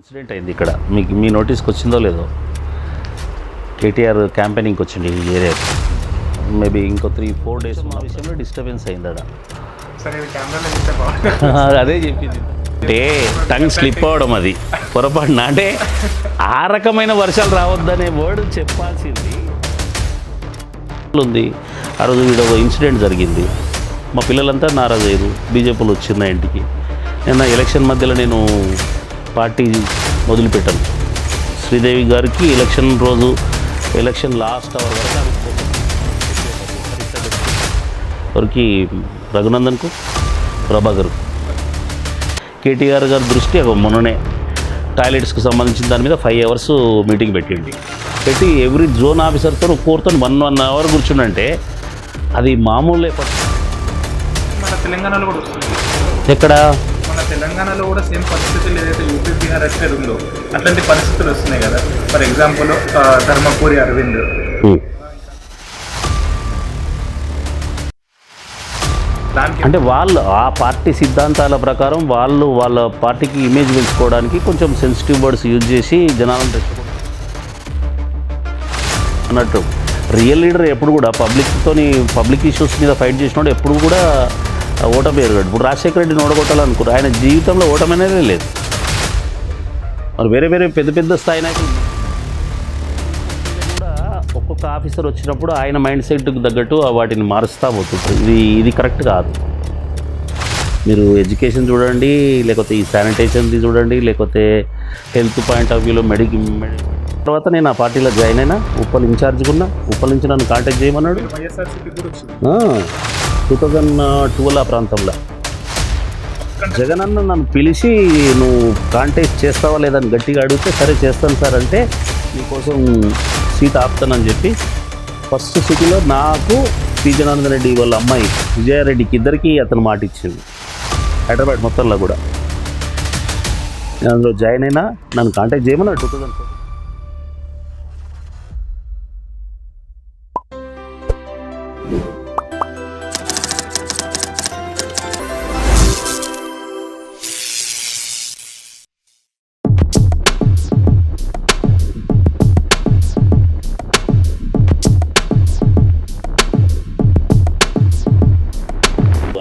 Incident అయింది ఇక్కడ, మీకు మీ నోటీస్కి వచ్చిందో లేదో. కేటీఆర్ క్యాంపెయినింగ్కి వచ్చింది ఈ ఏరియా. మేబీ ఇంకో 3-4 డేస్ మా విషయంలో డిస్టర్బెన్స్ అయింది అక్కడ. అదే చెప్పింది అంటే టంగ్ స్లిప్ అవ్వడం, అది పొరపాటున. అంటే ఆ రకమైన వర్షాలు రావద్దనే వర్డ్ చెప్పాల్సింది ఉంది. ఆ రోజు వీడు ఇన్సిడెంట్ జరిగింది, మా పిల్లలంతా నారాజు అయ్యారు. బీజేపీలో వచ్చింది ఇంటికి. నిన్న ఎలక్షన్ మధ్యలో నేను పార్టీ మొదలుపెట్టాను. శ్రీదేవి గారికి ఎలక్షన్ రోజు, ఎలక్షన్ లాస్ట్ అవర్ వరకు రఘునందన్కు, ప్రభాకర్, కేటీఆర్ గారి దృష్టి మొన్ననే టాయిలెట్స్కి సంబంధించిన దాని మీద 5 hours మీటింగ్ పెట్టి ఎవ్రీ జోన్ ఆఫీసర్తో కోరుతో 1 hour కూర్చుండంటే అది మామూలే. మన తెలంగాణలో కూడా ఎక్కడ మన తెలంగాణలో కూడా సేమ్ పరిస్థితులు ఏదైతే యూపీ బీహార్ అయితే ఉందో అట్లాంటి పరిస్థితులు వస్తున్నాయి కదా. ఫర్ ఎగ్జాంపుల్ ధర్మపురి అరవింద్, అంటే వాళ్ళు ఆ పార్టీ సిద్ధాంతాల ప్రకారం వాళ్ళు వాళ్ళ పార్టీకి ఇమేజ్ పెంచుకోవడానికి కొంచెం సెన్సిటివ్ వర్డ్స్ యూజ్ చేసి జనాలను తెచ్చుకుంటారు అన్నట్టు. రియల్ లీడర్ ఎప్పుడు కూడా పబ్లిక్ ఇష్యూస్ మీద ఫైట్ చేసినప్పుడు ఎప్పుడు కూడా ఓటమి ఎరగడు. ఇప్పుడు రాజశేఖర రెడ్డిని ఓడగొట్టాలనుకున్నారు, ఆయన జీవితంలో ఓటమి అనేది లేదు. మరి వేరే పెద్ద స్థాయి నాయకులు కూడా ఒక్కొక్క ఆఫీసర్ వచ్చినప్పుడు ఆయన మైండ్ సెట్కి తగ్గట్టు వాటిని మారుస్తూ పోతుంటారు. ఇది కరెక్ట్ కాదు. మీరు ఎడ్యుకేషన్ చూడండి, లేకపోతే ఈ శానిటేషన్ది చూడండి, లేకపోతే హెల్త్ పాయింట్ ఆఫ్ వ్యూలో తర్వాత నేను ఆ పార్టీలో జాయిన్ అయినా. ఉప్పల్ ఇన్ఛార్జ్గా ఉన్నా. ఉప్పల్ నుంచి నన్ను కాంటాక్ట్ చేయమన్నాడు 2012 ఆ ప్రాంతంలో. జగన్ అన్న నన్ను పిలిచి నువ్వు కాంటాక్ట్ చేస్తావా లేదని గట్టిగా అడిగితే సరే చేస్తాను సార్ అంటే నీకోసం సీట్ ఆపుతానని చెప్పి ఫస్ట్ సిటీలో నాకు పి జనార్దన్ రెడ్డి వాళ్ళ అమ్మాయి విజయారెడ్డికి ఇద్దరికి అతను మాట ఇచ్చింది. హైదరాబాద్ మొత్తంలో కూడా నేను అందులో జాయిన్ అయినా. నన్ను కాంటాక్ట్ చేయమన్నా 2004.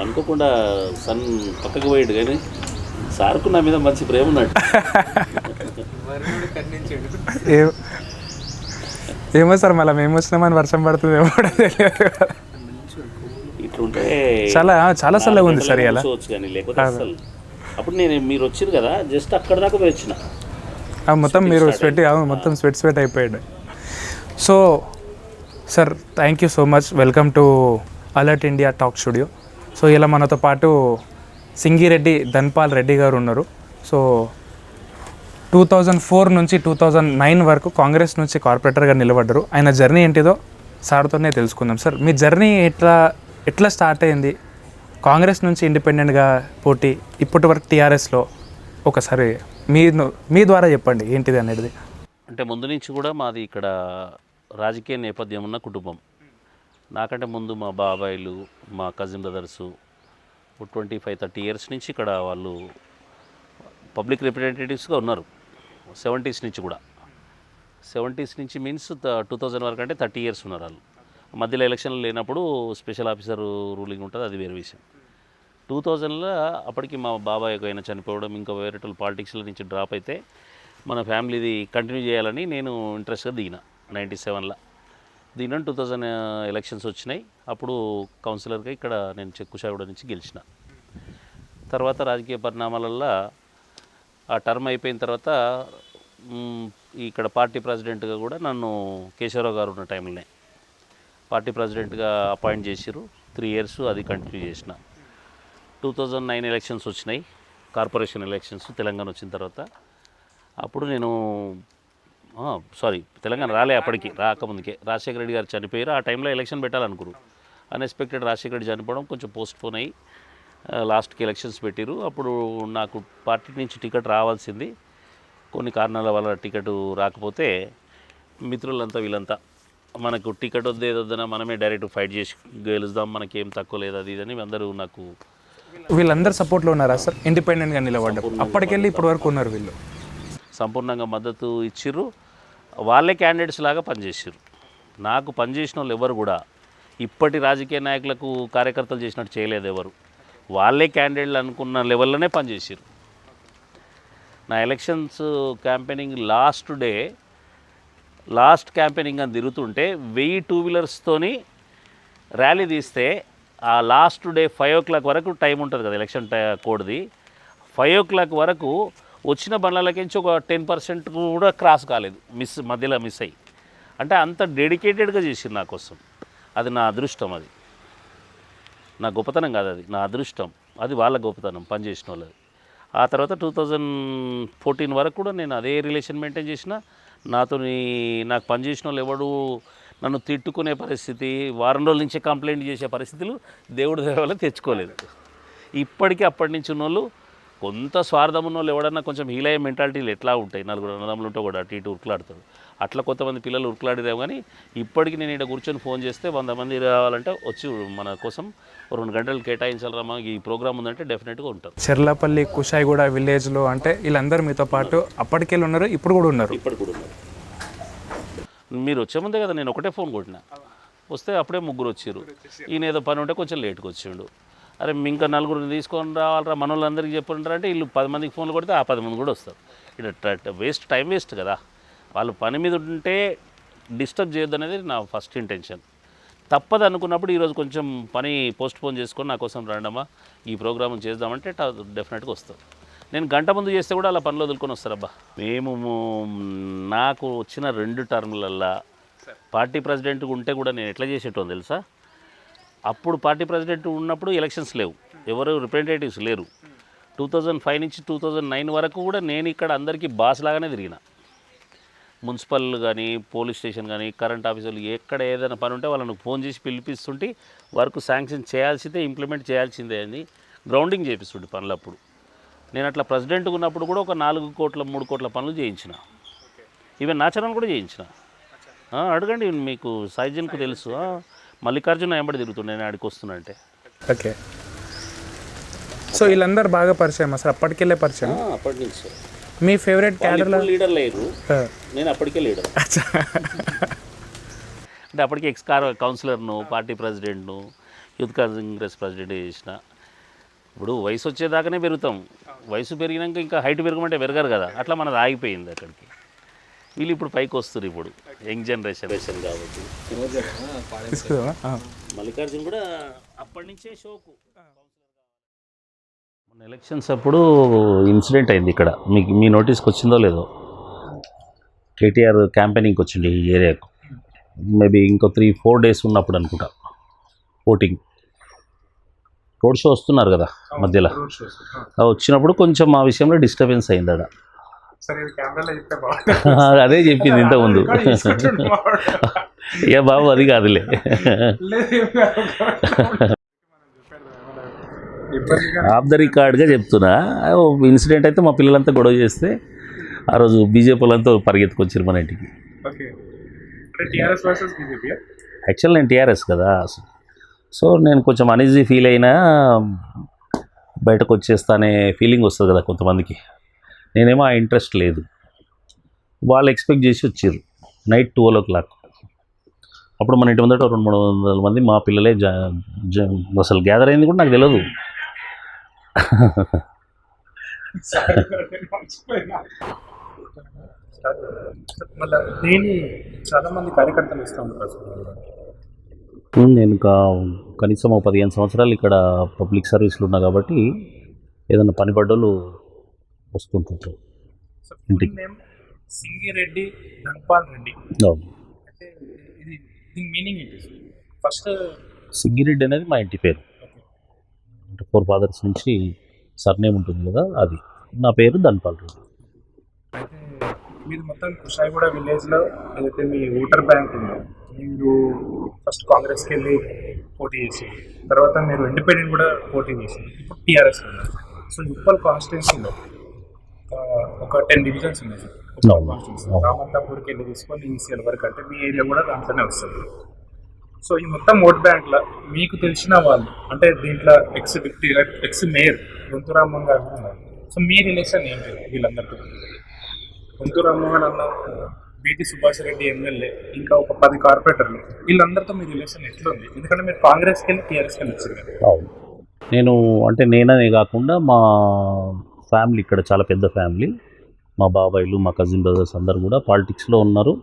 అనుకోకుండా సన్ పక్కకు పోయాడు, కానీ సార్కు నా మీద మంచి ప్రేమ ఉన్నట్టు. ఏమో సార్, మళ్ళీ మేము వచ్చినామని వర్షం పడుతుంది ఏమో తెలియదు. ఇట్లుంటే చాలా చల్లగా ఉంది సార్ ఇలా. కానీ లేకపోతే అసలు అప్పుడు మీరు వచ్చారు కదా, జస్ట్ అక్కడ దాకా పోయి వచ్చిన. మొత్తం మీరు మొత్తం స్వెట్ అయిపోయాడు. So sir, thank you so much. Welcome to alert India talk studio. So ఇలా మనతో పాటు సింగిరెడ్డి ధన్పాల్ రెడ్డి గారు ఉన్నారు. సో 2004 నుంచి 2009 వరకు కాంగ్రెస్ నుంచి కార్పొరేటర్గా నిలబడ్డారు. ఆయన జర్నీ ఏంటిదో సార్తోనే తెలుసుకుందాం. సార్, మీ జర్నీ ఎట్లా స్టార్ట్ అయింది? కాంగ్రెస్ నుంచి ఇండిపెండెంట్గా పోటీ, ఇప్పటి వరకు టీఆర్ఎస్లో ఒకసారి మీ ద్వారా చెప్పండి ఏంటిది అనేది. అంటే ముందు నుంచి కూడా మాది ఇక్కడ రాజకీయ నేపథ్యం ఉన్న కుటుంబం. నాకంటే ముందు మా బాబాయిలు, మా కజిన్ బ్రదర్సు 25-30 years నుంచి ఇక్కడ వాళ్ళు పబ్లిక్ రిప్రజెంటేటివ్స్గా ఉన్నారు. 70s నుంచి కూడా. 70s నుంచి మీన్స్ 2000 వరకు అంటే 30 years ఉన్నారు వాళ్ళు. మధ్యలో ఎలక్షన్లు లేనప్పుడు స్పెషల్ ఆఫీసర్ రూలింగ్ ఉంటుంది, అది వేరే విషయం. 2000లో అప్పటికి మా బాబాయ్ ఆయన చనిపోవడం, ఇంకా వేరే పాలిటిక్స్లో నుంచి డ్రాప్ అయితే మన ఫ్యామిలీది కంటిన్యూ చేయాలని నేను ఇంట్రెస్ట్గా దిగిన 97లో. దీని 2000 ఎలక్షన్స్ వచ్చినాయి. అప్పుడు కౌన్సిలర్గా ఇక్కడ నేను చెక్కుషాగూడ నుంచి గెలిచిన. తర్వాత రాజకీయ పరిణామాలల్లో ఆ టర్మ్ అయిపోయిన తర్వాత ఇక్కడ పార్టీ ప్రెసిడెంట్గా కూడా నన్ను కేశవరావు గారు ఉన్న టైంలోనే పార్టీ ప్రెసిడెంట్గా అపాయింట్ చేసిరు. 3 years అది కంటిన్యూ చేసిన. 2009 ఎలక్షన్స్ వచ్చినాయి, కార్పొరేషన్ ఎలక్షన్స్ తెలంగాణ వచ్చిన తర్వాత. అప్పుడు నేను తెలంగాణ రాలే, అప్పటికి రాకముందుకే రాజశేఖర రెడ్డి గారు చనిపోయారు. ఆ టైంలో ఎలక్షన్ పెట్టాలనుకురు. అన్ఎక్స్పెక్టెడ్ రాజశేఖర రెడ్డి చనిపోవడం కొంచెం పోస్ట్పోన్ అయ్యి లాస్ట్కి ఎలక్షన్స్ పెట్టిరు. అప్పుడు నాకు పార్టీ నుంచి టికెట్ రావాల్సింది, కొన్ని కారణాల వల్ల టికెట్ రాకపోతే మిత్రులంతా వీళ్ళంతా మనకు టికెట్ వద్దేదొద్దన మనమే డైరెక్ట్ ఫైట్ చేసి గెలుద్దాం, మనకేం తక్కువ లేదు అది ఇదని అందరూ నాకు. వీళ్ళందరూ సపోర్ట్లో ఉన్నారా సార్? ఇండిపెండెంట్గా నిలబడ్డారు అప్పటికెళ్ళి ఇప్పటి వరకు ఉన్నారు వీళ్ళు? సంపూర్ణంగా మద్దతు ఇచ్చిర్రు. వాళ్ళే క్యాండిడేట్స్ లాగా పనిచేసారు. నాకు పనిచేసిన వాళ్ళు ఎవరు కూడా ఇప్పటి రాజకీయ నాయకులకు కార్యకర్తలు చేసినట్టు చేయలేదు ఎవరు. వాళ్ళే క్యాండిడేట్లు అనుకున్న లెవెల్లోనే పనిచేసారు. నా ఎలక్షన్స్ క్యాంపెయినింగ్ లాస్ట్ క్యాంపెయినింగ్ అని తిరుగుతుంటే 1000 2 వీలర్స్తోని ర్యాలీ తీస్తే ఆ లాస్ట్ డే 5 o'clock వరకు టైం ఉంటుంది కదా ఎలక్షన్ కోడ్ది. 5 o'clock వరకు వచ్చిన బండ్లకించి ఒక 10% కూడా క్రాస్ కాలేదు, మధ్యలో మిస్ అయ్యి. అంటే అంత డెడికేటెడ్గా చేసింది నా కోసం. అది నా అదృష్టం, అది నా గొప్పతనం కాదు, అది నా అదృష్టం. అది వాళ్ళ గొప్పతనం పనిచేసిన వాళ్ళది. ఆ తర్వాత 2014 వరకు కూడా నేను అదే రిలేషన్ మెయింటైన్ చేసిన. నాకు పనిచేసిన వాళ్ళు ఎవడు నన్ను తిట్టుకునే పరిస్థితి, వారం రోజుల నుంచే కంప్లైంట్ చేసే పరిస్థితులు దేవుడి దయ వల్ల తెచ్చుకోలేదు. ఇప్పటికీ అప్పటి నుంచి ఉన్నోళ్ళు కొంత స్వార్థం ఉన్న వాళ్ళు ఎవడన్నా కొంచెం హీలయ్యే మెంటాలిటీలు ఎట్లా ఉంటాయి, నలుగురు అన్నదమ్ములు ఉంటే కూడా అటు ఇటు ఉరుకులాడతాడు. అట్లా కొంతమంది పిల్లలు ఉరుకులాడిదేమో. కానీ ఇప్పటికీ నేను ఇక్కడ కూర్చొని ఫోన్ చేస్తే 100 మంది రావాలంటే వచ్చి మన కోసం 2 గంటలు కేటాయించాలమ్మా ఈ ప్రోగ్రామ్ ఉందంటే డెఫినెట్గా ఉంటారు. చెర్లపల్లి కుషాయిగూడ విలేజ్లో అంటే వీళ్ళందరూ మీతో పాటు అప్పటికెళ్ళి ఉన్నారు, ఇప్పుడు కూడా ఉన్నారు. మీరు వచ్చే ముందే కదా నేను ఒకటే ఫోన్ కొట్టిన, వస్తే అప్పుడే 3 వచ్చారు. ఈయన ఏదో పని ఉంటే కొంచెం లేట్గా వచ్చిండు. అరే ఇంకా 4 తీసుకొని రావాలరా మన వాళ్ళందరికీ చెప్పుకుంటారా అంటే వీళ్ళు 10 మందికి ఫోన్లు కొడితే ఆ 10 మంది కూడా వస్తారు. ఇక్కడ టైం వేస్ట్ కదా. వాళ్ళు పని మీద ఉంటే డిస్టర్బ్ చేయొద్దు అనేది నా ఫస్ట్ ఇంటెన్షన్. తప్పదు అనుకున్నప్పుడు ఈరోజు కొంచెం పని పోస్ట్ పోన్ చేసుకొని నా కోసం రండమ్మా ఈ ప్రోగ్రామ్ చేద్దామంటే డెఫినెట్గా వస్తారు. నేను గంట ముందు చేస్తే కూడా అలా పనులు వదులుకొని వస్తారబ్బా. నాకు వచ్చిన 2 టర్ములల్లా పార్టీ ప్రెసిడెంట్గా ఉంటే కూడా నేను ఎట్లా చేసేటో తెలుసా? అప్పుడు పార్టీ ప్రెసిడెంట్ ఉన్నప్పుడు ఎలక్షన్స్ లేవు, ఎవరు రిప్రజెంటేటివ్స్ లేరు. 2005 నుంచి 2009 వరకు కూడా నేను ఇక్కడ అందరికీ బాస్ లాగానే తిరిగిన. మున్సిపల్ కానీ పోలీస్ స్టేషన్ కానీ కరెంట్ ఆఫీసులు ఎక్కడ ఏదైనా పని ఉంటే వాళ్ళను ఫోన్ చేసి పిలిపిస్తుంటే వర్క్ శాంక్షన్ చేయాల్సిందే, ఇంప్లిమెంట్ చేయాల్సిందే అని గ్రౌండింగ్ చేపిస్తుండే పనులు. అప్పుడు నేను అట్లా ప్రెసిడెంట్గా ఉన్నప్పుడు కూడా ఒక 4 కోట్ల 3 కోట్ల పనులు చేయించిన. ఈవెన్ నాచరణలు కూడా చేయించిన. అడగండి, మీకు సైజన్కు తెలుసు. మల్లికార్జున ఎంబడి తిరుగుతుండే నేను ఆడికి వస్తున్నా అంటే. ఓకే, సో వీళ్ళందరూ బాగా పరిచయం సార్? అప్పటికెళ్ళే పరిచయం? అప్పటి నుంచి. మీ ఫేవరెట్ క్యాడర్లో లీడర్ లేరు, నేను అప్పటికే లీడర్. అంటే అప్పటికే కౌన్సిలర్ను, పార్టీ ప్రెసిడెంట్ను, యూత్ కాంగ్రెస్ ప్రెసిడెంట్ చేసిన. ఇప్పుడు వయసు వచ్చేదాకానే పెరుగుతాం, వయసు పెరిగినాక ఇంకా హైట్ పెరగమంటే పెరగరు కదా, అట్లా మనది ఆగిపోయింది అక్కడికి. వీళ్ళు ఇప్పుడు పైకి వస్తారు, ఇప్పుడు యంగ్ జనరేషన్ కాబట్టి. మల్లికార్జున్ కూడా అప్పటి నుంచే షోకు. మొన్న ఎలక్షన్స్ అప్పుడు ఇన్సిడెంట్ అయింది ఇక్కడ, మీ నోటీస్కి వచ్చిందో లేదో. కేటీఆర్ క్యాంపెయినింగ్కి వచ్చింది ఈ ఏరియాకు. మేబీ ఇంకో 3-4 days ఉన్నప్పుడు అనుకుంటా ఓటింగ్. రోడ్ షో వస్తున్నారు కదా మధ్యలో, వచ్చినప్పుడు కొంచెం మా విషయంలో డిస్టర్బెన్స్ అయింది అక్కడ. అదే చెప్పింది ఇంతకుముందు. ఏ బాబు అది కాదులే. ఆఫ్ ద రికార్డ్గా చెప్తున్నా. ఇన్సిడెంట్ అయితే మా పిల్లలంతా గొడవ చేస్తే ఆ రోజు బీజేపీ వాళ్ళంతా పరిగెత్తుకొచ్చారు మన ఇంటికి. యాక్చువల్ నేను టీఆర్ఎస్ కదా, సో నేను కొంచెం అనీజీ ఫీల్ అయినా బయటకు వచ్చేస్తానే ఫీలింగ్ వస్తుంది కదా కొంతమందికి. నేనేమో ఆ ఇంట్రెస్ట్ లేదు. వాళ్ళు ఎక్స్పెక్ట్ చేసి వచ్చారు నైట్ 12 o'clock. అప్పుడు మన ఇంటి ముందట 200-300 మంది మా పిల్లలే అసలు గ్యాదర్ అయింది కూడా నాకు తెలియదు. నేను కనీసం 15 సంవత్సరాలు ఇక్కడ పబ్లిక్ సర్వీస్లో ఉన్నా కాబట్టి ఏదైనా పని పడ్డోళ్ళు వస్తుంటుంటారు ఇంటికి. సింగిరెడ్డి ధన్పాల్ రెడ్డి అంటే ఇది దీని మీనింగ్ ఏంటి? ఫస్ట్ సింగిరెడ్డి అనేది మా ఇంటి పేరు, అంటే 4 fathers నుంచి సర్నేమ్ ఉంటుంది కదా, అది నా పేరు ధన్పాల్ రెడ్డి. అయితే మీరు మొత్తం కుషాయిగూడ విలేజ్లో ఏదైతే మీ ఓటర్ బ్యాంక్ ఉందో, మీరు ఫస్ట్ కాంగ్రెస్కి వెళ్ళి పోటీ చేసి, తర్వాత మీరు ఇండిపెండెంట్ కూడా పోటీ చేసి, ఇప్పుడు టీఆర్ఎస్ ఉన్నారు. సో ఉప్పల్ కాన్స్టిట్యున్సీలో ఒక 10 divisions ఉన్నాయి సార్. రామంతాపూర్కి వెళ్ళి తీసుకొని ఈసీఎల్ వరకు, అంటే మీ ఏరియా కూడా దాంట్లోనే వస్తుంది. సో ఈ మొత్తం ఓట్ బ్యాంక్లో మీకు తెలిసిన వాళ్ళు, అంటే దీంట్లో ఎక్స్ మేయర్ గొంతురామన్ గారు ఉన్నారు. సో మీ రిలేషన్ ఏంటి వీళ్ళందరితో? గుంటూరు రామ్మోహన్ అన్న, బీటీ సుభాష్ రెడ్డి ఎమ్మెల్యే, ఇంకా ఒక 10 కార్పొరేటర్లు, వీళ్ళందరితో మీ రిలేషన్ ఎట్లుంది? ఎందుకంటే మీరు కాంగ్రెస్కి వెళ్ళి టీఆర్ఎస్కి వెళ్ళి వచ్చారు కదా. అవును. నేను అంటే నేననే కాకుండా మా ఫ్యామిలీ ఇక్కడ చాలా పెద్ద ఫ్యామిలీ. మా బాబాయిలు, మా కజిన్ బ్రదర్స్ అందరు కూడా పాలిటిక్స్లో ఉన్నారు.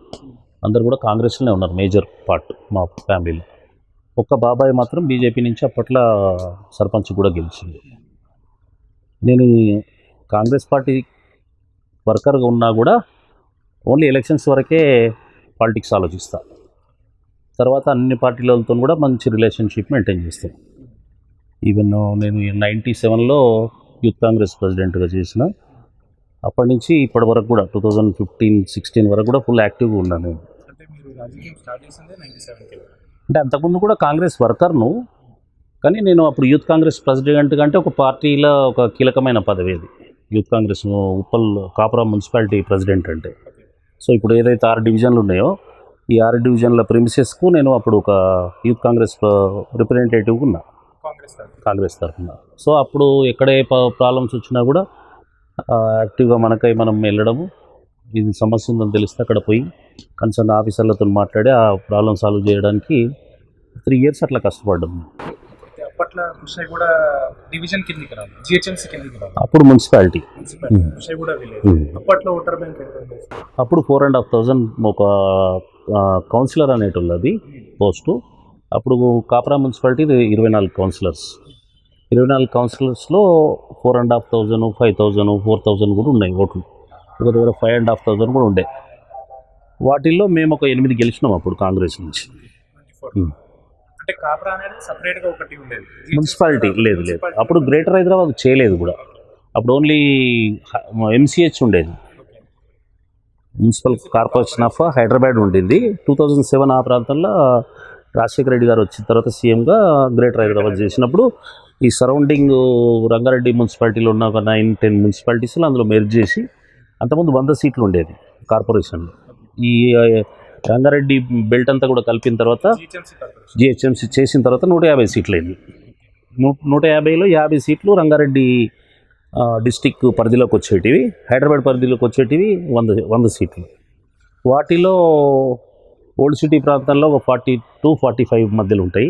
అందరు కూడా కాంగ్రెస్లోనే ఉన్నారు, మేజర్ పార్ట్ మా ఫ్యామిలీలో. ఒక్క బాబాయ్ మాత్రం బీజేపీ నుంచి అప్పట్లో సర్పంచ్ కూడా గెలిచింది. నేను ఈ కాంగ్రెస్ పార్టీ వర్కర్గా ఉన్నా కూడా ఓన్లీ ఎలక్షన్స్ వరకే పాలిటిక్స్ ఆలోచిస్తా. తర్వాత అన్ని పార్టీలతో కూడా మంచి రిలేషన్షిప్ మెయింటైన్ చేస్తాను. ఈవెన్ నేను 97లో యూత్ కాంగ్రెస్ ప్రెసిడెంట్గా చేసిన. అప్పటి నుంచి ఇప్పటి వరకు కూడా 2015-16 వరకు కూడా ఫుల్ యాక్టివ్గా ఉన్నాను నేను. అంటే మీరు రాజకీయం స్టార్ట్ చేసిందే 97కి. అంటే అంతకుముందు కూడా కాంగ్రెస్ వర్కర్ను, కానీ నేను అప్పుడు యూత్ కాంగ్రెస్ ప్రెసిడెంట్ కంటే ఒక పార్టీలో ఒక కీలకమైన పదవి అది. యూత్ కాంగ్రెస్ ఉప్పల్ కాపురం మున్సిపాలిటీ ప్రెసిడెంట్ అంటే. సో ఇప్పుడు ఏదైతే 6 డివిజన్లు ఉన్నాయో ఈ 6 డివిజన్ల ప్రిమిసెస్కు నేను అప్పుడు ఒక యూత్ కాంగ్రెస్ రిప్రజెంటేటివ్గా ఉన్నా కాంగ్రెస్ తరఫున. సో అప్పుడు ఎక్కడే ప్రాబ్లమ్స్ వచ్చినా కూడా యాక్టివ్గా మనకై మనం వెళ్ళడము, ఇది సమస్య ఉందని తెలిస్తే అక్కడ పోయి కన్సర్న్ ఆఫీసర్లతో మాట్లాడి ఆ ప్రాబ్లమ్ సాల్వ్ చేయడానికి 3 ఇయర్స్ అట్లా కష్టపడ్డాము. అప్పట్లో కుషాయి కూడా డివిజన్ కిందికి రాదు, జిహెచ్ఎంసీ కిందికి రాదు. అప్పుడు మున్సిపాలిటీ కుషాయి కూడా విలేదు. అప్పట్లో ఓటర్ బ్యాంక్ ఎంత ఉంది? అప్పుడు 4,500 ఒక కౌన్సిలర్ అనేటోళ్ళు అది పోస్టు. అప్పుడు కాపరా మున్సిపాలిటీ 24 కౌన్సిలర్స్. 24 కౌన్సిలర్స్లో 4,500, 5,000, 4,000 కూడా ఉన్నాయి ఓట్లు. ఒక దగ్గర 5,500 కూడా ఉండే. వాటిల్లో మేము ఒక 8 గెలిచినాం అప్పుడు కాంగ్రెస్ నుంచి. అంటే కాపరా అనేది సపరేట్గా ఒకటి ఉండేది, మున్సిపాలిటీ లేదు. అప్పుడు గ్రేటర్ హైదరాబాద్ చేయలేదు కూడా. అప్పుడు ఓన్లీ MCH ఉండేది, మున్సిపల్ కార్పొరేషన్ ఆఫ్ హైదరాబాద్ ఉండింది. 2007 ఆ ప్రాంతంలో రాజశేఖర రెడ్డి గారు వచ్చిన తర్వాత సీఎంగా గ్రేటర్ హైదరాబాద్ చేసినప్పుడు ఈ సరౌండింగ్ రంగారెడ్డి మున్సిపాలిటీలో ఉన్న ఒక 9-10 మున్సిపాలిటీస్లో అందులో మెర్జ్ చేసి, అంతకుముందు 100 సీట్లు ఉండేది కార్పొరేషన్లో. ఈ రంగారెడ్డి బెల్ట్ అంతా కూడా కలిపిన తర్వాత జిహెచ్ఎంసీ చేసిన తర్వాత 150 సీట్లు అయింది. 150లో 50 సీట్లు రంగారెడ్డి డిస్టిక్ పరిధిలోకి వచ్చేటివి, హైదరాబాద్ పరిధిలోకి వచ్చేటివి 100 సీట్లు. వాటిలో ఓల్డ్ సిటీ ప్రాంతాల్లో ఒక 40-45 మధ్యలో ఉంటాయి,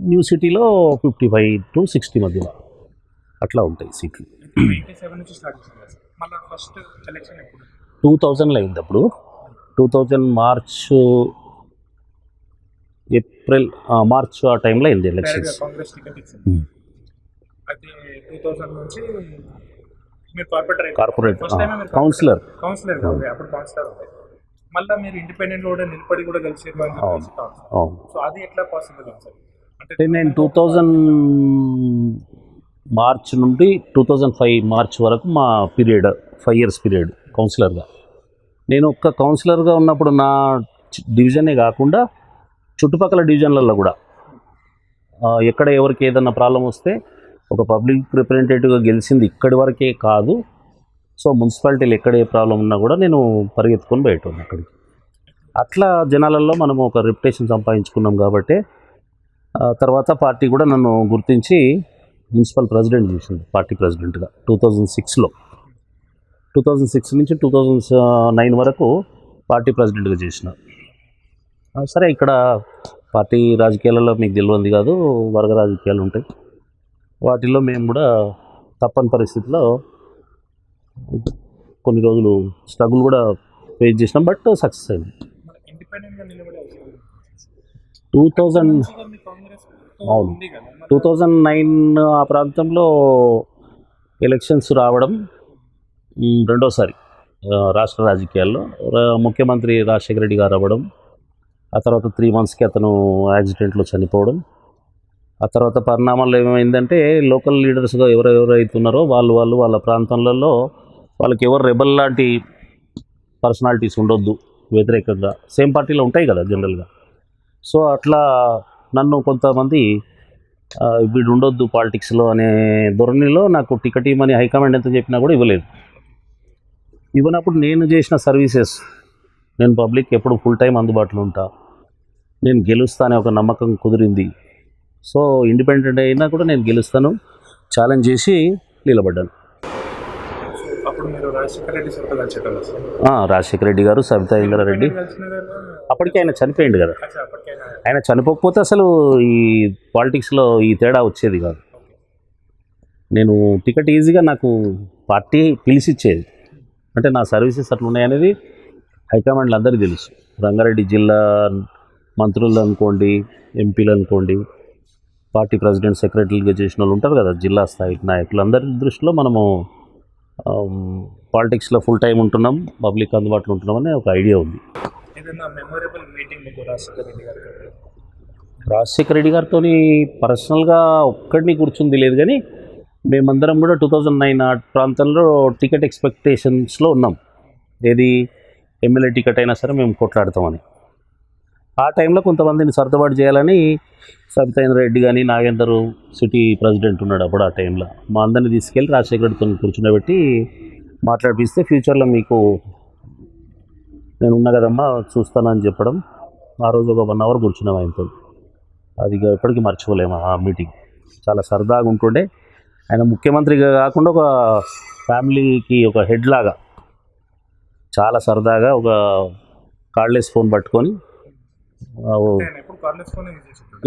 న్యూ సిటీలో 55-60 మధ్యలో అట్లా ఉంటాయి సీట్లు. 2000లో అయింది. అప్పుడు 2000 మార్చ్ ఆ టైంలో అయింది ఎలక్షన్స్. Corporate councillor. మళ్ళీ మీరు ఇండిపెండెంట్ కూడా నిలబడి కూడా కలిసారు. సో అది ఎట్లా పాసిబుల్ సార్? అంటే నేను 2000 మార్చ్ నుండి 2005 మార్చ్ వరకు మా పీరియడ్ 5 ఇయర్స్ పీరియడ్ కౌన్సిలర్గా. నేను ఒక్క కౌన్సిలర్గా ఉన్నప్పుడు నా డివిజనే కాకుండా చుట్టుపక్కల డివిజన్లలో కూడా ఎక్కడ ఎవరికి ఏదన్నా ప్రాబ్లం వస్తే ఒక పబ్లిక్ రిప్రజెంటేటివ్గా గెలిచింది ఇక్కడి వరకే కాదు. సో మున్సిపాలిటీలు ఎక్కడ ఏ ప్రాబ్లం ఉన్నా కూడా నేను పరిగెత్తుకొని పోయేటోను అక్కడికి. అట్లా జనాలలో మనం ఒక రెప్యుటేషన్ సంపాదించుకున్నాం కాబట్టి తర్వాత పార్టీ కూడా నన్ను గుర్తించి మున్సిపల్ ప్రెసిడెంట్ చేసింది, పార్టీ ప్రెసిడెంట్గా 2006లో. 2006 నుంచి 2009 వరకు పార్టీ ప్రెసిడెంట్గా చేసిన. సరే, ఇక్కడ పార్టీ రాజకీయాలలో మీకు తెలియంది కాదు, వర్గ రాజకీయాలు ఉంటాయి. వాటిల్లో మేము కూడా తప్పని పరిస్థితిలో కొన్ని రోజులు స్ట్రగుల్ కూడా ఫేస్ చేసినాం, బట్ సక్సెస్ అయింది. 2009 ఆ ప్రాంతంలో ఎలక్షన్స్ రావడం రెండోసారి రాష్ట్ర రాజకీయాల్లో. ముఖ్యమంత్రి రాజశేఖర రెడ్డి గారు అవ్వడం, ఆ తర్వాత 3 మంత్స్కి అతను యాక్సిడెంట్లో చనిపోవడం. ఆ తర్వాత పరిణామాల్లో ఏమైందంటే లోకల్ లీడర్స్గా ఎవరెవరు అవుతున్నారో వాళ్ళ ప్రాంతాలలో వాళ్ళకి ఎవరు రెబల్ లాంటి పర్సనాలిటీస్ ఉండొద్దు వ్యతిరేకంగా, సేమ్ పార్టీలో ఉంటాయి కదా జనరల్గా. సో అట్లా నన్ను కొంతమంది వీడు ఉండొద్దు పాలిటిక్స్లో అనే ధోరణిలో నాకు టికెట్ ఇవ్వమని హైకమాండ్ ఎంత చెప్పినా కూడా ఇవ్వలేదు. ఇవ్వనప్పుడు నేను చేసిన సర్వీసెస్, నేను పబ్లిక్ ఎప్పుడు ఫుల్ టైం అందుబాటులో ఉంటా, నేను గెలుస్తా అనే ఒక నమ్మకం కుదిరింది. సో ఇండిపెండెంట్ అయినా కూడా నేను గెలుస్తాను ఛాలెంజ్ చేసి నిలబడ్డాను. అప్పుడు మీరు రాజశేఖర రెడ్డి సార్తో కలిసేటోళ్ళు సార్? రాజశేఖర రెడ్డి గారు, సబితా ఇంద్రారెడ్డి. అప్పటికి ఆయన చనిపోయిండు కదా. ఆయన చనిపోకపోతే అసలు ఈ పాలిటిక్స్లో ఈ తేడా వచ్చేది కాదు. నేను టికెట్ ఈజీగా నాకు పార్టీ పిలిచిచ్చేది. అంటే నా సర్వీసెస్ అట్లా ఉన్నాయనేది హైకమాండ్లు అందరికీ తెలుసు. రంగారెడ్డి జిల్లా మంత్రులు అనుకోండి, ఎంపీలు అనుకోండి, పార్టీ ప్రెసిడెంట్ సెక్రటరీలుగా చేసిన వాళ్ళు ఉంటారు కదా, జిల్లా స్థాయి నాయకులు, అందరి దృష్టిలో మనము పాలిటిక్స్లో ఫుల్ టైం ఉంటున్నాం, పబ్లిక్ అందుబాటులో ఉంటున్నాం అనే ఒక ఐడియా ఉంది. ఏదైనా మెమొరబుల్ మీటింగ్ మీకు రాజశేఖర రెడ్డి గారు? రాజశేఖర రెడ్డి గారితో పర్సనల్గా ఒక్కడిని కూర్చుంది లేదు, కానీ మేమందరం కూడా 2009 ఆ ప్రాంతంలో టికెట్ ఎక్స్పెక్టేషన్స్లో ఉన్నాం. ఏది ఎమ్మెల్యే టికెట్ అయినా సరే మేము కొట్లాడతామని. ఆ టైంలో కొంతమందిని సర్దుబాటు చేయాలని సబితా రెడ్డి కానీ, నాగేందర్ సిటీ ప్రెసిడెంట్ ఉన్నాడు అప్పుడు ఆ టైంలో, మా అందరిని తీసుకెళ్ళి రాజశేఖర రెడ్డితో కూర్చుండబెట్టి మాట్లాడిపిస్తే ఫ్యూచర్లో మీకు నేను ఉన్నా కదమ్మా చూస్తానని చెప్పడం. ఆ రోజు ఒక 1 అవర్ కూర్చున్నాం ఆయనతో. అది ఎప్పటికీ మర్చిపోలేము ఆ మీటింగ్. చాలా సరదాగా ఉంటుండే. ఆయన ముఖ్యమంత్రిగా కాకుండా ఒక ఫ్యామిలీకి ఒక హెడ్ లాగా చాలా సరదాగా ఒక కార్డ్లెస్ ఫోన్ పట్టుకొని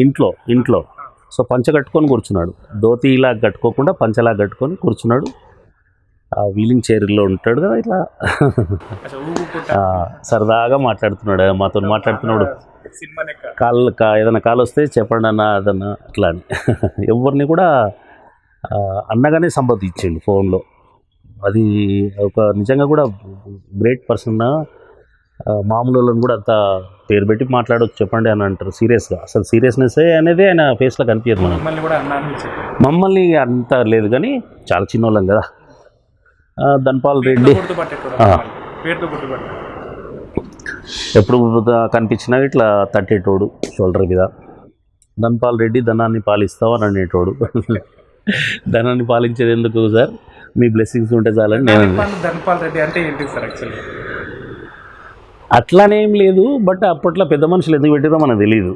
ఇంట్లో సో పంచ కట్టుకొని కూర్చున్నాడు. ధోతిలా కట్టుకోకుండా పంచలా కట్టుకొని కూర్చున్నాడు. ఆ వీలింగ్ చైర్లో ఉంటాడు కదా, ఇట్లా సరదాగా మాట్లాడుతున్నాడు. మాతో మాట్లాడుతున్నాడు. ఏదైనా కాల్ వస్తే చెప్పండి అన్న అదన్నా అట్లా అని ఎవరిని కూడా అన్నగానే సంబోధించండి ఫోన్లో. అది ఒక నిజంగా కూడా గ్రేట్ పర్సన్. మామూలు వాళ్ళని కూడా అంత పేరు పెట్టి మాట్లాడవచ్చు చెప్పండి అని అంటారు సీరియస్గా. అసలు సీరియస్నెస్ అనేది ఆయన ఫేస్లో కనిపించదు. మమ్మల్ని అంత లేదు, కానీ చాలా చిన్నోళ్ళం కదా. ధన్పాల్ రెడ్డి ఎప్పుడు కనిపించినా ఇట్లా తట్టేటోడు షోల్డర్ మీద. ధన్పాల్ రెడ్డి ధనాన్ని పాలిస్తావు అని అనేటోడు. ధనాన్ని పాలించేది ఎందుకు సార్, మీ బ్లెస్సింగ్స్ ఉంటే చాలని నేను. ధన్పాల్ రెడ్డి అంటే ఏంటి సార్ యాక్చువల్లీ? అట్లానేం లేదు, బట్ అప్పట్లో పెద్ద మనుషులు ఎందుకు పెట్టారో మనకు తెలియదు.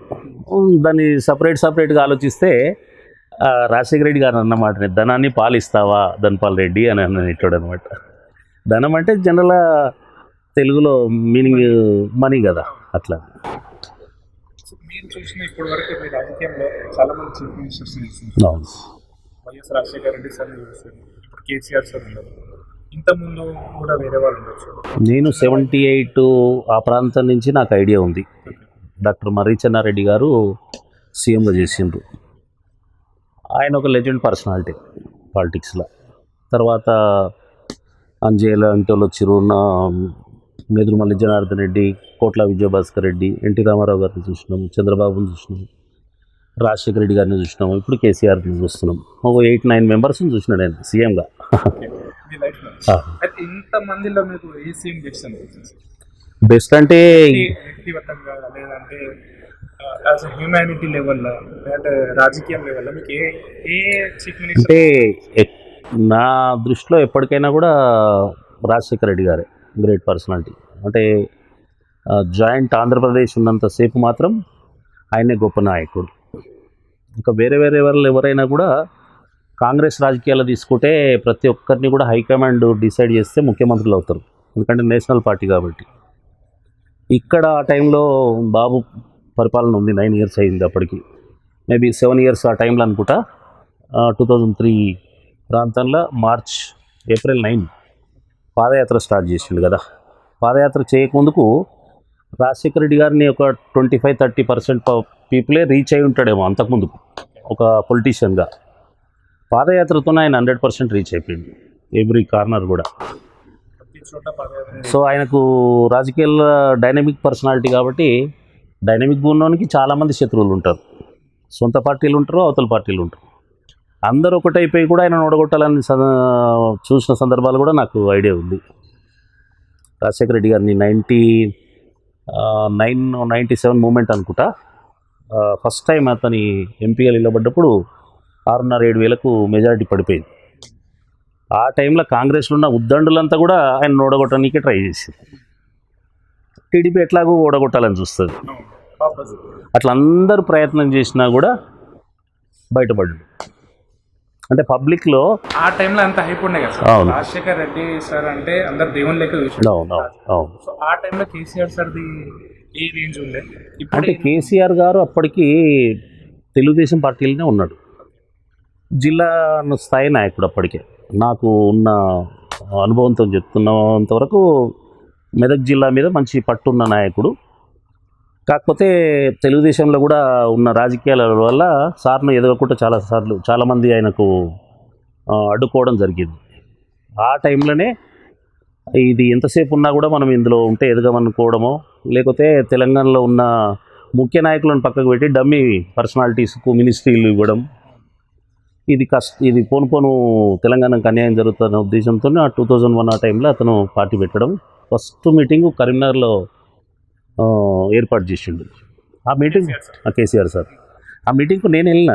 దాన్ని సపరేట్గా ఆలోచిస్తే రాజశేఖర రెడ్డి గారు అన్నమాట, ధనాన్ని పాలిస్తావా ధన్పాల్ రెడ్డి అని అనేటోడు అనమాట. ధనం అంటే జనరల్గా తెలుగులో మీనింగ్ మనీ కదా, అట్లా. మీరు చూసిన ఇప్పటి వరకు మీ రాజకీయంలో చాలా మంది చీఫ్ మినిస్టర్స్ అవును. వైఎస్ రాజశేఖర రెడ్డి సార్ చూస్తారు, ఇప్పుడు కేసీఆర్ సార్ ఉన్నారు, ఇంతకుముందు కూడా వేరే వాళ్ళు ఉండొచ్చు. నేను 78 ఆ ప్రాంతం నుంచి నాకు ఐడియా ఉంది. డాక్టర్ మర్రి చెన్నారెడ్డి గారు సీఎంగా చేసిండ్రు. ఆయన ఒక లెజెండ్ పర్సనాలిటీ పాలిటిక్స్లో. తర్వాత అంజయ్య లాంటి వాళ్ళు వచ్చిర్రు. నేదురుమల్లి జనార్దన్ రెడ్డి, కోట్ల విజయభాస్కర్ రెడ్డి, ఎన్టీ రామారావు గారిని చూసినాం, చంద్రబాబుని చూసినాం, రాజశేఖర రెడ్డి గారిని చూసినాం, ఇప్పుడు కేసీఆర్ని చూస్తున్నాం. ఒక 8-9 మెంబర్స్ని చూసినాడు ఆయన సీఎంగా. ఇంతమందిలో మీకు ఏ సీఎం బెస్ట్ అంటే వ్యక్తిగతంగా లేదంటే యాజ్ ఎ హ్యూమానిటీ లెవెల్లో లేదంటే రాజకీయం లెవెల్లో మీకు ఏ చీఫ్ మినిస్టర్ అంటే నా దృష్టిలో ఎప్పటికైనా కూడా రాజశేఖర రెడ్డి గారే గ్రేట్ పర్సనాలిటీ. అంటే జాయింట్ ఆంధ్రప్రదేశ్ ఉన్నంతసేపు మాత్రం ఆయనే గొప్ప నాయకుడు. ఇంకా వేరే వాళ్ళు ఎవరైనా కూడా కాంగ్రెస్ రాజకీయాలు తీసుకుంటే ప్రతి ఒక్కరిని కూడా హైకమాండ్ డిసైడ్ చేస్తే ముఖ్యమంత్రులు అవుతారు, ఎందుకంటే నేషనల్ పార్టీ కాబట్టి. ఇక్కడ ఆ టైంలో బాబు పరిపాలన ఉంది, 9 ఇయర్స్ అయింది, అప్పటికి మేబీ 7 ఇయర్స్ ఆ టైంలో అనుకుంటా. 2003 ప్రాంతంలో ఏప్రిల్ 9 పాదయాత్ర స్టార్ట్ చేసిండు కదా. పాదయాత్ర చేయకముందుకు రాజశేఖర రెడ్డి గారిని ఒక 25-30% పీపులే రీచ్ అయి ఉంటాడేమో అంతకుముందుకు ఒక పొలిటీషియన్గా. పాదయాత్రతోనే ఆయన 100% రీచ్ అయిపోయింది, ఎవ్రీ కార్నర్ కూడా. సో ఆయనకు రాజకీయాల డైనమిక్ పర్సనాలిటీ కాబట్టి, డైనమిక్ ఉన్నోనికి చాలామంది శత్రువులు ఉంటారు. సొంత పార్టీలు ఉంటారు, అవతల పార్టీలు ఉంటారు. అందరూ ఒకటైపోయి కూడా ఆయన ఓడగొట్టాలని చూసిన సందర్భాలు కూడా నాకు ఐడియా ఉంది. రాజశేఖర రెడ్డి గారిని 97 మూమెంట్ అనుకుంటా ఫస్ట్ టైం అతని ఎంపీగా నిలబడ్డప్పుడు 6,500-7 వేలకు మెజారిటీ పడిపోయింది. ఆ టైంలో కాంగ్రెస్లో ఉన్న ఉద్దండులంతా కూడా ఆయన ఓడగొట్టడానికే ట్రై చేసింది. టీడీపీ ఎట్లాగో ఓడగొట్టాలని చూస్తుంది, అట్లా అందరూ ప్రయత్నం చేసినా కూడా బయటపడ్డాడు. అంటే పబ్లిక్లో ఆ టైంలో అంత హైప్ ఉండే కదా సార్. అవును. రాజశేఖర్ రెడ్డి సార్ అంటే అందరు దేవుని లెక్క చూసారు. అవును అవును. సో ఆ టైంలో కేసీఆర్ సార్ది ఏ రేంజ్ ఉండే? ఇప్పుడు అంటే కేసీఆర్ గారు అప్పటికి తెలుగుదేశం పార్టీలోనే ఉన్నాడు, జిల్లా స్థాయి నాయకుడు అప్పటికే. నాకు ఉన్న అనుభవంతో చెప్తున్నంత వరకు మెదక్ జిల్లా మీద మంచి పట్టున్న నాయకుడు. కాకపోతే తెలుగుదేశంలో కూడా ఉన్న రాజకీయాల వల్ల సార్ను ఎదగకుండా చాలామంది ఆయనకు అడ్డుకోవడం జరిగింది. ఆ టైంలోనే ఇది ఎంతసేపు ఉన్నా కూడా మనం ఇందులో ఉంటే ఎదగమనుకోవడమో, లేకపోతే తెలంగాణలో ఉన్న ముఖ్య నాయకులను పక్కకు పెట్టి డమ్మీ పర్సనాలిటీస్కు మినిస్ట్రీలు ఇవ్వడం, ఇది పోను తెలంగాణకు అన్యాయం జరుగుతున్న ఉద్దేశంతో 2001 ఆ టైంలో అతను పార్టీ పెట్టడం. ఫస్ట్ మీటింగు కరీంనగర్లో ఏర్పాటు చేసిండు. ఆ మీటింగ్ కేసీఆర్ సార్, ఆ మీటింగ్కు నేను వెళ్ళిన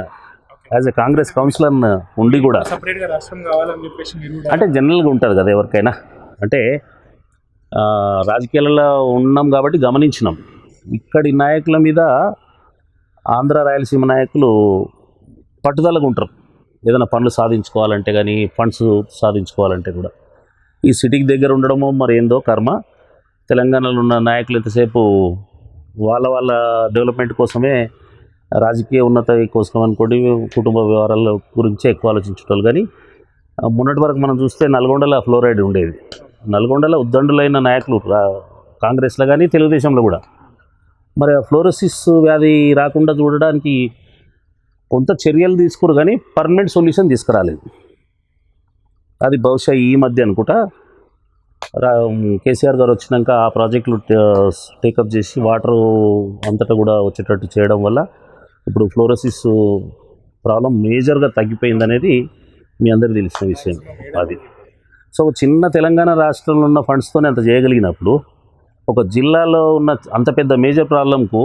యాజ్ ఎ కాంగ్రెస్ కౌన్సిలర్ ఉండి కూడా. సపరేట్గా రాష్ట్రం కావాలని చెప్పేసి మీరు కూడా అంటే జనరల్గా ఉంటుంది కదా ఎవరికైనా, అంటే రాజకీయాలలో ఉన్నాం కాబట్టి గమనించినాం. ఇక్కడి నాయకుల మీద ఆంధ్ర రాయలసీమ నాయకులు పట్టుదలగా ఉంటారు, ఏదైనా పనులు సాధించుకోవాలంటే కానీ, ఫండ్స్ సాధించుకోవాలంటే కూడా. ఈ సిటీకి దగ్గర ఉండడమో మరి ఏందో కర్మ. తెలంగాణలో ఉన్న నాయకులు ఎంతసేపు వాళ్ళ డెవలప్మెంట్ కోసమే, రాజకీయ ఉన్నత కోసం అనుకోండి, కుటుంబ వ్యవహారాల గురించే ఎక్కువ ఆలోచించేటోళ్ళు. కానీ మొన్నటి వరకు మనం చూస్తే నల్గొండలో ఫ్లోరైడ్ ఉండేది. నల్గొండలో ఉద్దండులైన నాయకులు కాంగ్రెస్లో కానీ తెలుగుదేశంలో కూడా. మరి ఆ ఫ్లోరోసిస్ వ్యాధి రాకుండా చూడడానికి కొంత చర్యలు తీసుకురు, కానీ పర్మనెంట్ సొల్యూషన్ తీసుకురాలేదు. అది బహుశా ఈ మధ్య అనుకుంటా కేసీఆర్ గారు వచ్చినాక ఆ ప్రాజెక్టులు టేకప్ చేసి వాటర్ అంతటా కూడా వచ్చేటట్టు చేయడం వల్ల ఇప్పుడు ఫ్లోరోసిస్ ప్రాబ్లం మేజర్గా తగ్గిపోయిందనేది మీ అందరికీ తెలిసిన విషయం. అది సో చిన్న తెలంగాణ రాష్ట్రంలో ఉన్న ఫండ్స్తోనే అంత చేయగలిగినప్పుడు, ఒక జిల్లాలో ఉన్న అంత పెద్ద మేజర్ ప్రాబ్లంకు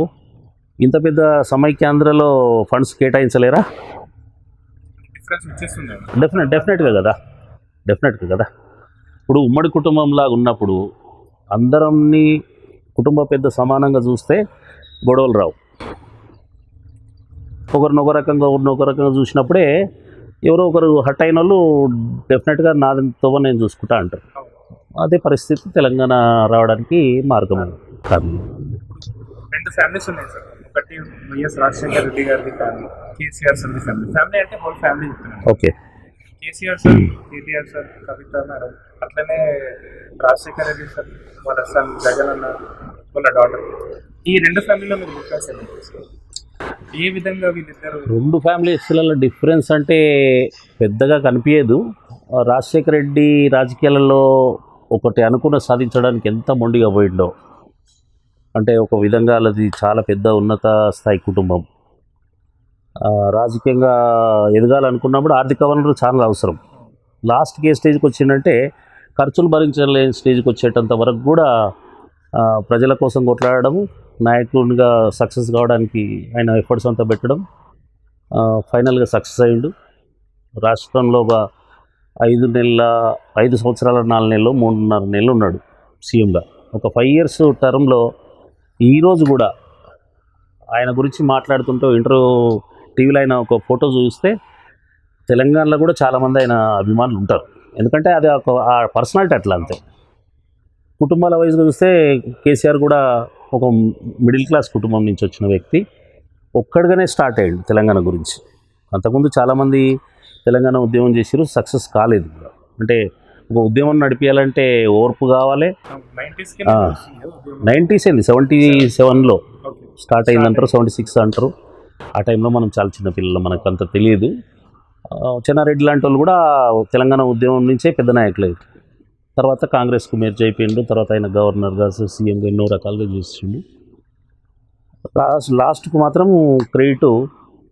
ఇంత పెద్ద సమైక్యాంధ్రలో ఫండ్స్ కేటాయించలేరా? డిఫరెన్స్ వచ్చేస్తుంది. డెఫినెట్గా కదా. ఇప్పుడు ఉమ్మడి కుటుంబంలాగా ఉన్నప్పుడు అందరినీ కుటుంబ పెద్ద సమానంగా చూస్తే గొడవలు రావు. ఒకరినొక రకంగా చూసినప్పుడే ఎవరో ఒకరు హట్ అయిన వాళ్ళు డెఫినెట్గా నాదంతో నేను చూసుకుంటా అంటారు. అదే పరిస్థితి తెలంగాణ రావడానికి మార్గం కాదు. రెండు ఫ్యామిలీస్ ఉన్నాయి సార్. ఒకటి వైఎస్ రాజశేఖర రెడ్డి గారి family, KCR sir family. Family అంటే హోల్ ఫ్యామిలీ చెప్తున్నాను. Okay. KCR sir, KTR sir, Kavitha madam, అట్లనే రాజశేఖర రెడ్డి సార్, వాళ్ళ సన్ జగన్ అన్న, వాళ్ళ డాటర్. ఈ రెండు ఫ్యామిలీలో మీరు డిఫరెన్స్ ఏంటి సార్? ఏ విధంగా వీళ్ళిద్దరు? రెండు ఫ్యామిలీస్లలో డిఫరెన్స్ అంటే పెద్దగా కనిపించదు. రాజశేఖర రెడ్డి రాజకీయాలలో ఒకటి అనుకున్న సాధించడానికి ఎంత మొండిగా పోయిండో, అంటే ఒక విధంగా అది చాలా పెద్ద ఉన్నత స్థాయి కుటుంబం. రాజకీయంగా ఎదగాలనుకున్నప్పుడు ఆర్థిక వనరులు చాలా అవసరం. లాస్ట్కి ఏ స్టేజ్కి వచ్చిందంటే ఖర్చులు భరించలేని స్టేజ్కి వచ్చేటంత వరకు కూడా ప్రజల కోసం కొట్లాడడం, నాయకునిగా సక్సెస్ కావడానికి ఆయన ఎఫర్ట్స్ అంతా పెట్టడం, ఫైనల్గా సక్సెస్ అయ్యిండు. రాష్ట్రంలో ఒక 5 సంవత్సరాల 4 నెలలు 3.5 నెలలు ఉన్నాడు సీఎంగా. ఒక 5 years టర్మ్లో ఈరోజు కూడా ఆయన గురించి మాట్లాడుతుంటూ టీవీలో ఆయన ఒక ఫోటో చూస్తే తెలంగాణలో కూడా చాలామంది ఆయన అభిమానులు ఉంటారు. ఎందుకంటే అది ఆ పర్సనాలిటీ అట్లా అంతే. కుటుంబాల వైజ్గా చూస్తే కేసీఆర్ కూడా ఒక మిడిల్ క్లాస్ కుటుంబం నుంచి వచ్చిన వ్యక్తి, ఒక్కడిగానే స్టార్ట్ అయ్యాడు తెలంగాణ గురించి. అంతకుముందు చాలామంది తెలంగాణ ఉద్యమం చేసారు, సక్సెస్ కాలేదు. అంటే ఒక ఉద్యమం నడిపించాలంటే ఓర్పు కావాలి. 90s ఏంది, 77లో స్టార్ట్ అయిందంటారు, 76 అంటారు. ఆ టైంలో మనం చాలా చిన్న పిల్లలు, మనకు అంత తెలియదు. చెన్నారెడ్డి లాంటి వాళ్ళు కూడా తెలంగాణ ఉద్యమం నుంచే పెద్ద నాయకులు. తర్వాత కాంగ్రెస్కు మెర్జ్ అయిపోయిండు. తర్వాత ఆయన గవర్నర్గా, సీఎంగా ఎన్నో రకాలుగా చేసిండు. లాస్ట్కు మాత్రం క్రెడిట్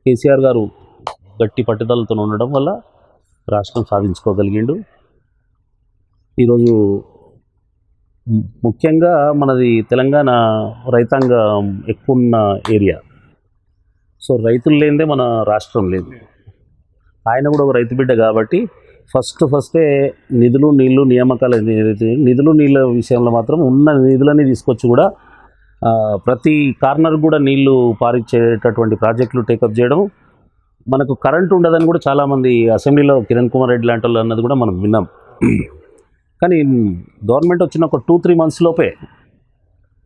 కేసీఆర్ గారు గట్టి పట్టుదలతో ఉండడం వల్ల రాష్ట్రం సాధించుకోగలిగిండు. ఈరోజు ముఖ్యంగా మనది తెలంగాణ రైతాంగం ఎక్కువ ఉన్న ఏరియా. సో రైతులు లేనిదే మన రాష్ట్రం లేదు. ఆయన కూడా ఒక రైతు బిడ్డ కాబట్టి ఫస్టే నిధులు నీళ్లు నియామకాలు, నిధులు నీళ్ళ విషయంలో మాత్రం ఉన్న నిధులని తీసుకొచ్చి కూడా ప్రతి కార్నర్ కూడా నీళ్లు పారించేటటువంటి ప్రాజెక్టులు టేకప్ చేయడం, మనకు కరెంట్ ఉండదని కూడా చాలామంది అసెంబ్లీలో కిరణ్ కుమార్ రెడ్డి లాంటి వాళ్ళు అన్నది కూడా మనం విన్నాం. కానీ గవర్నమెంట్ వచ్చిన ఒక 2-3 months లోపే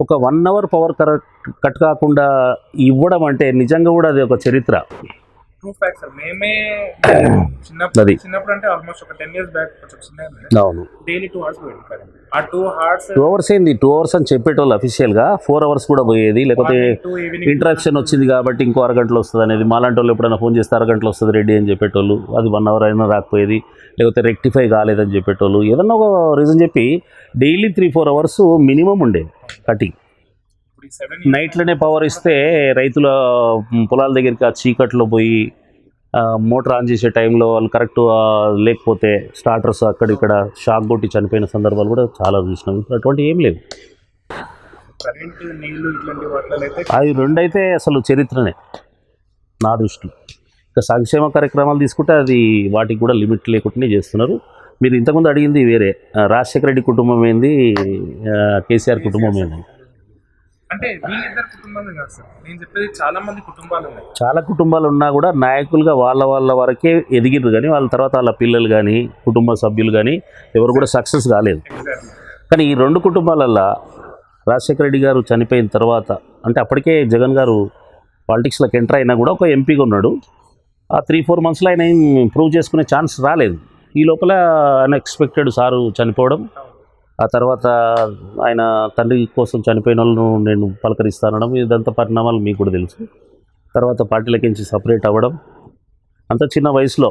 ఒక 1 hour పవర్ కట్ కాకుండా ఇవ్వడం అంటే నిజంగా కూడా అది ఒక చరిత్ర. True fact sir. మేమే అది. చిన్నప్పుడు అంటే ఆల్మోస్ట్ ఒక 10 years బ్యాక్ కొంచెం చిన్న అవును, డైలీ 2 hours పోయింది కరెంట్. ఆ 2 hours 2 hours ఏంది, 2 hours అని చెప్పేటోళ్ళు అఫీషియల్గా 4 hours కూడా పోయేది. లేకపోతే ఇంట్రాక్షన్ వచ్చింది కాబట్టి ఇంకో అరగంటలో వస్తుంది అనేది. మాలాంటి వాళ్ళు ఎప్పుడైనా ఫోన్ చేస్తే అరగంటలో వస్తుంది రెడీ అని చెప్పేటోళ్ళు. అది 1 hour అయినా రాకపోయేది. లేకపోతే రెక్టిఫై కాలేదని చెప్పేటోళ్ళు. ఏదన్నా ఒక రీజన్ చెప్పి డైలీ 3-4 hours మినిమం ఉండే కటింగ్. నైట్లోనే పవర్ ఇస్తే రైతుల పొలాల దగ్గరికి ఆ చీకట్లో పోయి మోటార్ ఆన్ చేసే టైంలో వాళ్ళు కరెక్ట్ లేకపోతే స్టార్టర్స్ అక్కడిక్కడ షాక్ కొట్టి చనిపోయిన సందర్భాలు కూడా చాలా చూసినాం. ఇప్పుడు అటువంటి ఏం లేవు. కరెంట్, నీళ్లు ఇట్లాంటి వాటిలో అవి రెండైతే అసలు చరిత్రనే నా దృష్టిలో. ఇంకా సంక్షేమ కార్యక్రమాలు తీసుకుంటే అది వాటికి కూడా లిమిట్ లేకుండానే చేస్తున్నారు. మీరు ఇంతకుముందు అడిగింది వేరే, రాజశేఖర రెడ్డి కుటుంబం ఏంది, కేసీఆర్ కుటుంబం ఏంది అంటే వీళ్ళిద్దరు కుటుంబాలు కాదు సార్, నేను చెప్పేది చాలా మంది కుటుంబాలు ఉన్నాయి. చాలా కుటుంబాలు ఉన్నా కూడా నాయకులుగా వాళ్ళ వరకే ఎదిగిర్రు, కానీ వాళ్ళ తర్వాత వాళ్ళ పిల్లలు కానీ కుటుంబ సభ్యులు కానీ ఎవరు కూడా సక్సెస్ కాలేదు. కానీ ఈ 2 కుటుంబాలల్లో రాజశేఖర రెడ్డి గారు చనిపోయిన తర్వాత, అంటే అప్పటికే జగన్ గారు పాలిటిక్స్లోకి ఎంటర్ అయినా కూడా ఒక ఎంపీగా ఉన్నాడు. ఆ 3-4 monthsలో ఆయన ప్రూవ్ చేసుకునే ఛాన్స్ రాలేదు. ఈ లోపల అన్ఎక్స్పెక్టెడ్ సారు చనిపోవడం, ఆ తర్వాత ఆయన తండ్రి కోసం చనిపోయిన వాళ్ళను నేను పలకరిస్తానడం, ఇదంతా పరిణామాలు మీకు కూడా తెలుసు. తర్వాత పార్టీలకించి సపరేట్ అవ్వడం, అంత చిన్న వయసులో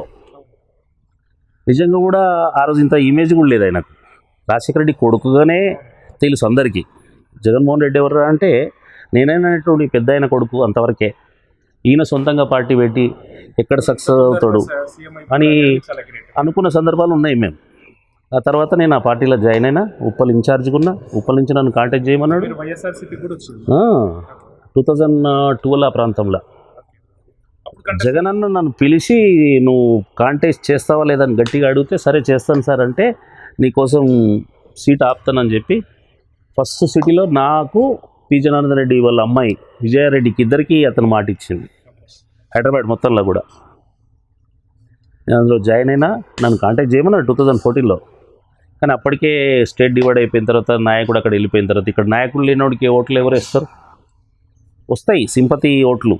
నిజంగా కూడా ఆ రోజు ఇంత ఇమేజ్ కూడా లేదు ఆయనకు. రాజశేఖర రెడ్డి కొడుకుగానే తెలుసు అందరికీ. జగన్మోహన్ రెడ్డి ఎవరు అంటే నేనైనటువంటి పెద్ద ఆయన కొడుకు అంతవరకే. ఈయన సొంతంగా పార్టీ పెట్టి ఎక్కడ సక్సెస్ అవుతాడు అని అనుకున్న సందర్భాలు ఉన్నాయి మేము. ఆ తర్వాత నేను ఆ పార్టీలో జాయిన్ అయినా, ఉప్పల్ ఇన్ఛార్జ్గా ఉన్నా. ఉప్పల్ నుంచి నన్ను కాంటాక్ట్ చేయమన్నాడు. 2012 ఆ ప్రాంతంలో జగన్ అన్న నన్ను పిలిచి నువ్వు కాంటెస్ట్ చేస్తావా లేదని గట్టిగా అడిగితే సరే చేస్తాను సార్ అంటే నీకోసం సీట్ ఆపుతానని చెప్పి ఫస్ట్ సిటీలో నాకు పి జనార్దన్ రెడ్డి వాళ్ళ అమ్మాయి విజయారెడ్డికి ఇద్దరికి అతను మాట ఇచ్చింది. హైదరాబాద్ మొత్తంలో కూడా నేను అందులో జాయిన్ అయినా. నన్ను కాంటాక్ట్ చేయమన్నాడు 2014లో. కానీ అప్పటికే స్టేట్ డివైడ్ అయిపోయిన తర్వాత నాయకుడు అక్కడ వెళ్ళిపోయిన తర్వాత ఇక్కడ నాయకుడు లేనివాడికి ఓట్లు ఎవరు వేస్తారు? వస్తాయి సింపతి ఓట్లు,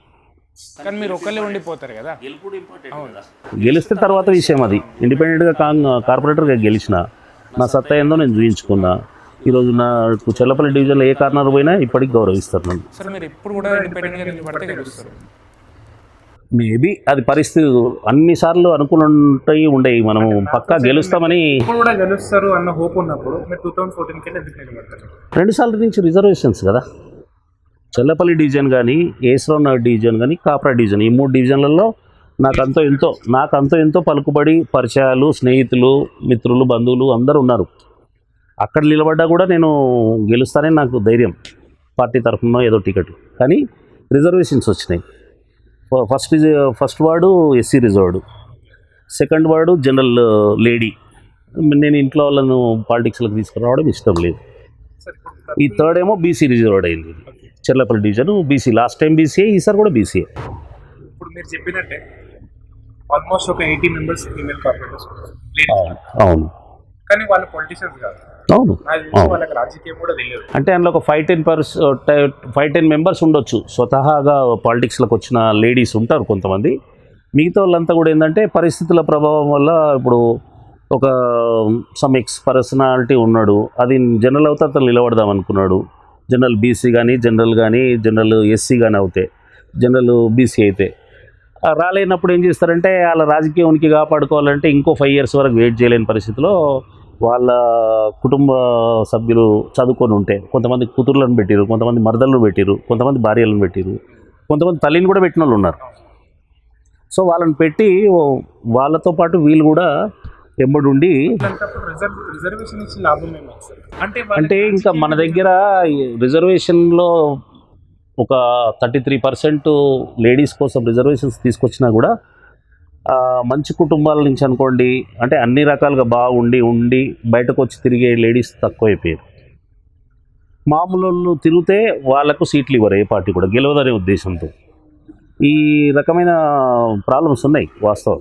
కానీ మీరు ఒకళ్ళే ఉండిపోతారు కదా. గెలిస్తే తర్వాత విషయం అది. ఇండిపెండెంట్గా కార్పొరేటర్గా గెలిచిన నా సత్తా ఏందో నేను చూపించుకున్నా. ఈరోజు నాకు చెల్లపల్లి డివిజన్లో ఏ కార్నర్ పోయినా ఇప్పటికి గౌరవిస్తారు నన్ను. సార్ మీరు ఎప్పుడు కూడా ఇండిపెండెంట్గా నిలబడితే గెలుస్తారు. మేబీ అది పరిస్థితి అన్నిసార్లు అనుకున్నవి ఉండేవి. మనము పక్కా గెలుస్తామని ఇప్పుడు కూడా గెలుస్తారు అన్న హోప్ ఉన్నప్పుడు మీరు 2014కి ఎందుకు నిలబడతారు? 2 సార్లు నుంచి రిజర్వేషన్స్ కదా. చెల్లపల్లి డివిజన్ కానీ, ఏసరావు నగర్ డివిజన్ కానీ, కాప్రా డివిజన్, ఈ 3 డివిజన్లలో నాకు ఎంతో పలుకుబడి, పరిచయాలు, స్నేహితులు, మిత్రులు, బంధువులు అందరూ ఉన్నారు. అక్కడ నిలబడ్డా కూడా నేను గెలుస్తానని నాకు ధైర్యం. పార్టీ తరఫున ఏదో టికెట్. కానీ రిజర్వేషన్స్ వచ్చినాయి. First ward SC reserved, second ward general lady. నేను ఇంట్లో వాళ్ళను పాలిటిక్స్లోకి తీసుకురావడం ఇష్టం లేదు. ఈ థర్డ్ ఏమో బీసీ రిజర్వ్డ్ అయింది. Cherlapalli division BC, last time BCA, ఈసారి కూడా బీసీఏ. ఇప్పుడు మీరు చెప్పినట్టే ఆల్మోస్ట్ ఒక 80 members ఫీమేల్ కార్పొరేటర్స్. అవును, కానీ వాళ్ళు పొలిటీషియన్స్ కాదు. అవును, వాళ్ళకి రాజకీయం కూడా తెలియదు. అంటే అందులో ఒక 5-10 మెంబర్స్ ఉండొచ్చు. స్వతహాగా పాలిటిక్స్లోకి వచ్చిన లేడీస్ ఉంటారు కొంతమంది. మిగతా వాళ్ళంతా కూడా ఏంటంటే పరిస్థితుల ప్రభావం వల్ల ఇప్పుడు ఒక సమ్ పర్సనాలిటీ ఉన్నాడు, అది జనరల్ అవుతే అతను నిలబడదాం అనుకున్నాడు. జనరల్ బీసీ కానీ, జనరల్ ఎస్సీ కానీ అవుతాయి, జనరల్ బీసీ అయితే రాలేనప్పుడు ఏం చేస్తారంటే వాళ్ళ రాజకీయ ఉనికి కాపాడుకోవాలంటే ఇంకో 5 years వరకు వెయిట్ చేయలేని పరిస్థితిలో వాళ్ళ కుటుంబ సభ్యులు చదువుకొని ఉంటే కొంతమంది కూతుర్లను పెట్టిరు, కొంతమంది మరదలను పెట్టిరు, కొంతమంది భార్యలను పెట్టిరు, కొంతమంది తల్లిని కూడా పెట్టిన వాళ్ళు ఉన్నారు. సో వాళ్ళని పెట్టి వాళ్ళతో పాటు వీళ్ళు కూడా ఎంబడుండి అంటే ఇంకా మన దగ్గర రిజర్వేషన్లో ఒక 33% లేడీస్ కోసం రిజర్వేషన్స్ తీసుకొచ్చినా కూడా మంచి కుటుంబాల నుంచి అనుకోండి, అంటే అన్ని రకాలుగా ఉండి బయటకు వచ్చి తిరిగే లేడీస్ తక్కువైపోయారు. మామూలు తిరిగితే వాళ్ళకు సీట్లు ఇవ్వరు, ఏ పార్టీ కూడా గెలవదనే ఉద్దేశంతో. ఈ రకమైన ప్రాబ్లమ్స్ ఉన్నాయి వాస్తవం.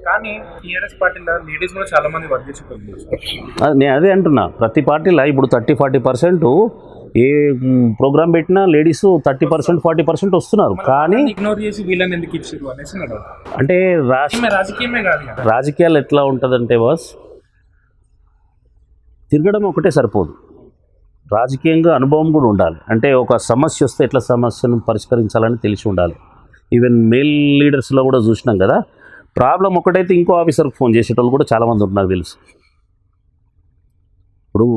కానీ టీఆర్ఎస్ పార్టీలో లేడీస్ కూడా చాలా మంది వర్క్ చేసేవాళ్ళు. నేను అదే అంటున్నా, ప్రతి పార్టీలో ఇప్పుడు 30-40% ఏ ప్రోగ్రామ్ పెట్టినా లేడీస్ 30% 40% వస్తున్నారు. కానీ ఇగ్నోర్ చేసి వీళ్ళని ఎందుకు ఇచ్చారు అనేసి నాకు డౌట్. అంటే రాజకీయమే కాదు కదా. రాజకీయాలు ఎట్లా ఉంటుందంటే బాస్, తిరగడం ఒకటే సరిపోదు, రాజకీయంగా అనుభవం కూడా ఉండాలి. అంటే ఒక సమస్య వస్తే ఎట్లా సమస్యను పరిష్కరించాలని తెలిసి ఉండాలి. ఈవెన్ మేల్ లీడర్స్లో కూడా చూసినాం కదా, ప్రాబ్లం ఒకటైతే ఇంకో ఆఫీసర్కి ఫోన్ చేసేటోళ్ళు కూడా చాలామంది ఉన్నారు నాకు తెలుసు. ఇప్పుడు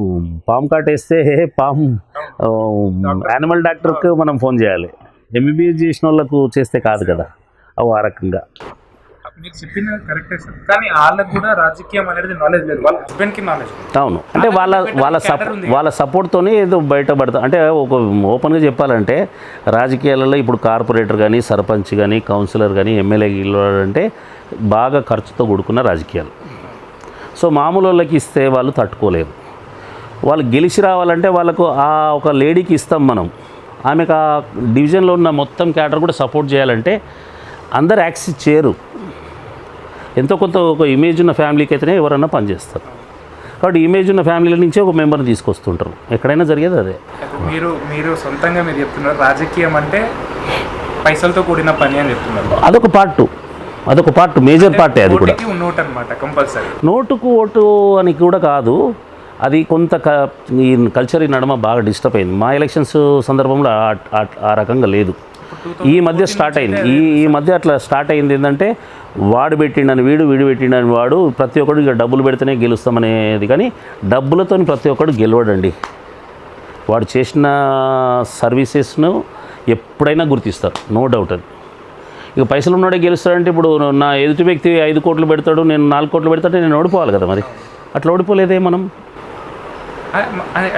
పాము కాటేస్తే పాము యానిమల్ డాక్టర్కి మనం ఫోన్ చేయాలి, ఎంబీబీఎస్ చేసిన వాళ్ళకు చేస్తే కాదు కదా. అవి ఆ రకంగా మీరు చెప్పిన కరెక్టే సార్, కానీ వాళ్ళకు కూడా రాజకీయం అనేది నాలెడ్జ్ లేదు, వాళ్ళ హస్బెండ్కి నాలెడ్జ్. అవును, అంటే వాళ్ళ సపోర్ట్తోనే ఏదో బయటపడతా. అంటే ఒక ఓపెన్గా చెప్పాలంటే రాజకీయాలలో ఇప్పుడు కార్పొరేటర్ కానీ, సర్పంచ్ కానీ, కౌన్సిలర్ కానీ, ఎమ్మెల్యే అంటే బాగా ఖర్చుతో కూడుకున్న రాజకీయాలు. సో మామూలు వాళ్ళకి ఇస్తే వాళ్ళు తట్టుకోలేరు. వాళ్ళు గెలిచి రావాలంటే వాళ్ళకు ఆ ఒక లేడీకి ఇస్తాం మనం, ఆమెకు ఆ డివిజన్లో ఉన్న మొత్తం క్యాడర్ కూడా సపోర్ట్ చేయాలంటే అందరు యాక్సెస్ చేయరు. ఎంతో కొంత ఒక ఇమేజ్ ఉన్న ఫ్యామిలీకి అయితేనే ఎవరన్నా పనిచేస్తారు. కాబట్టి ఇమేజ్ ఉన్న ఫ్యామిలీల నుంచే ఒక మెంబర్ని తీసుకొస్తుంటారు, ఎక్కడైనా జరిగేది అదే. మీరు సొంతంగా మీరు చెప్తున్నారు రాజకీయం అంటే పైసలతో కూడిన పని అని చెప్తున్నారు. అదొక పార్ట్ మేజర్ పార్టీ. అది కూడా నోట్ అనమాట, కంపల్సరీ. నోటుకు ఓటు అని కూడా కాదు, అది కొంత ఈ కల్చర్ ఈ నడమ బాగా డిస్టర్బ్ అయింది. మా ఎలక్షన్స్ సందర్భంలో ఆ రకంగా లేదు. ఈ మధ్య స్టార్ట్ అయింది, ఈ మధ్య అట్లా స్టార్ట్ అయింది. ఏంటంటే వాడు పెట్టిండని వీడు పెట్టిండని వాడు, ప్రతి ఒక్కడు ఇక డబ్బులు పెడితేనే గెలుస్తామనేది. కానీ డబ్బులతో ప్రతి ఒక్కడు గెలవడండి. వాడు చేసిన సర్వీసెస్ను ఎప్పుడైనా గుర్తిస్తారు, నో డౌట్. అది ఇక పైసలు ఉన్నాడే గెలుస్తాడంటే, ఇప్పుడు నా ఎదుటి వ్యక్తి 5 కోట్లు పెడతాడు, నేను 4 కోట్లు పెడతాడే, నేను ఓడిపోవాలి కదా. మరి అట్లా ఓడిపోలేదే మనం.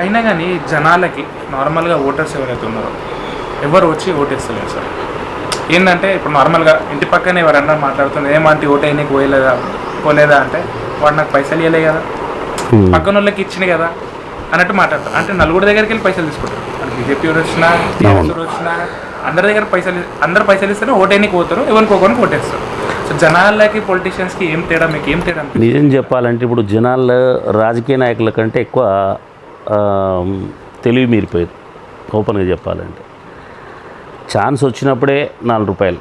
అయినా కానీ జనాలకి నార్మల్గా ఓటర్స్ ఎవరైతే ఉన్నారో ఎవరు వచ్చి ఓటేస్తలేదు సార్. ఏంటంటే ఇప్పుడు నార్మల్గా ఇంటి పక్కనే ఎవరన్నా మాట్లాడుతున్నారు, ఏమంటే ఓటు అయినా పోలేదా అంటే వాడు నాకు పైసలు ఇవ్వలే కదా, పక్కన వాళ్ళకి ఇచ్చినాయి కదా అన్నట్టు మాట్లాడతారు. అంటే నలుగురు దగ్గరికి వెళ్ళి పైసలు తీసుకుంటారు. బీజేపీ వచ్చినా టీఆర్ఎస్ వచ్చినా అందరి దగ్గర అందరు పైసలు ఇస్తేనే ఓటైనా పోతారు, ఎవరికోకొని ఓటేస్తారు. సో జనాలకి పొలిటీషియన్స్కి ఏం తేడా, మీకు ఏం తేడా? నిజం చెప్పాలంటే ఇప్పుడు జనాల రాజకీయ నాయకుల కంటే ఎక్కువ తెలివి మీరిపోయింది. ఓపెన్గా చెప్పాలంటే ఛాన్స్ వచ్చినప్పుడే 4 రూపాయలు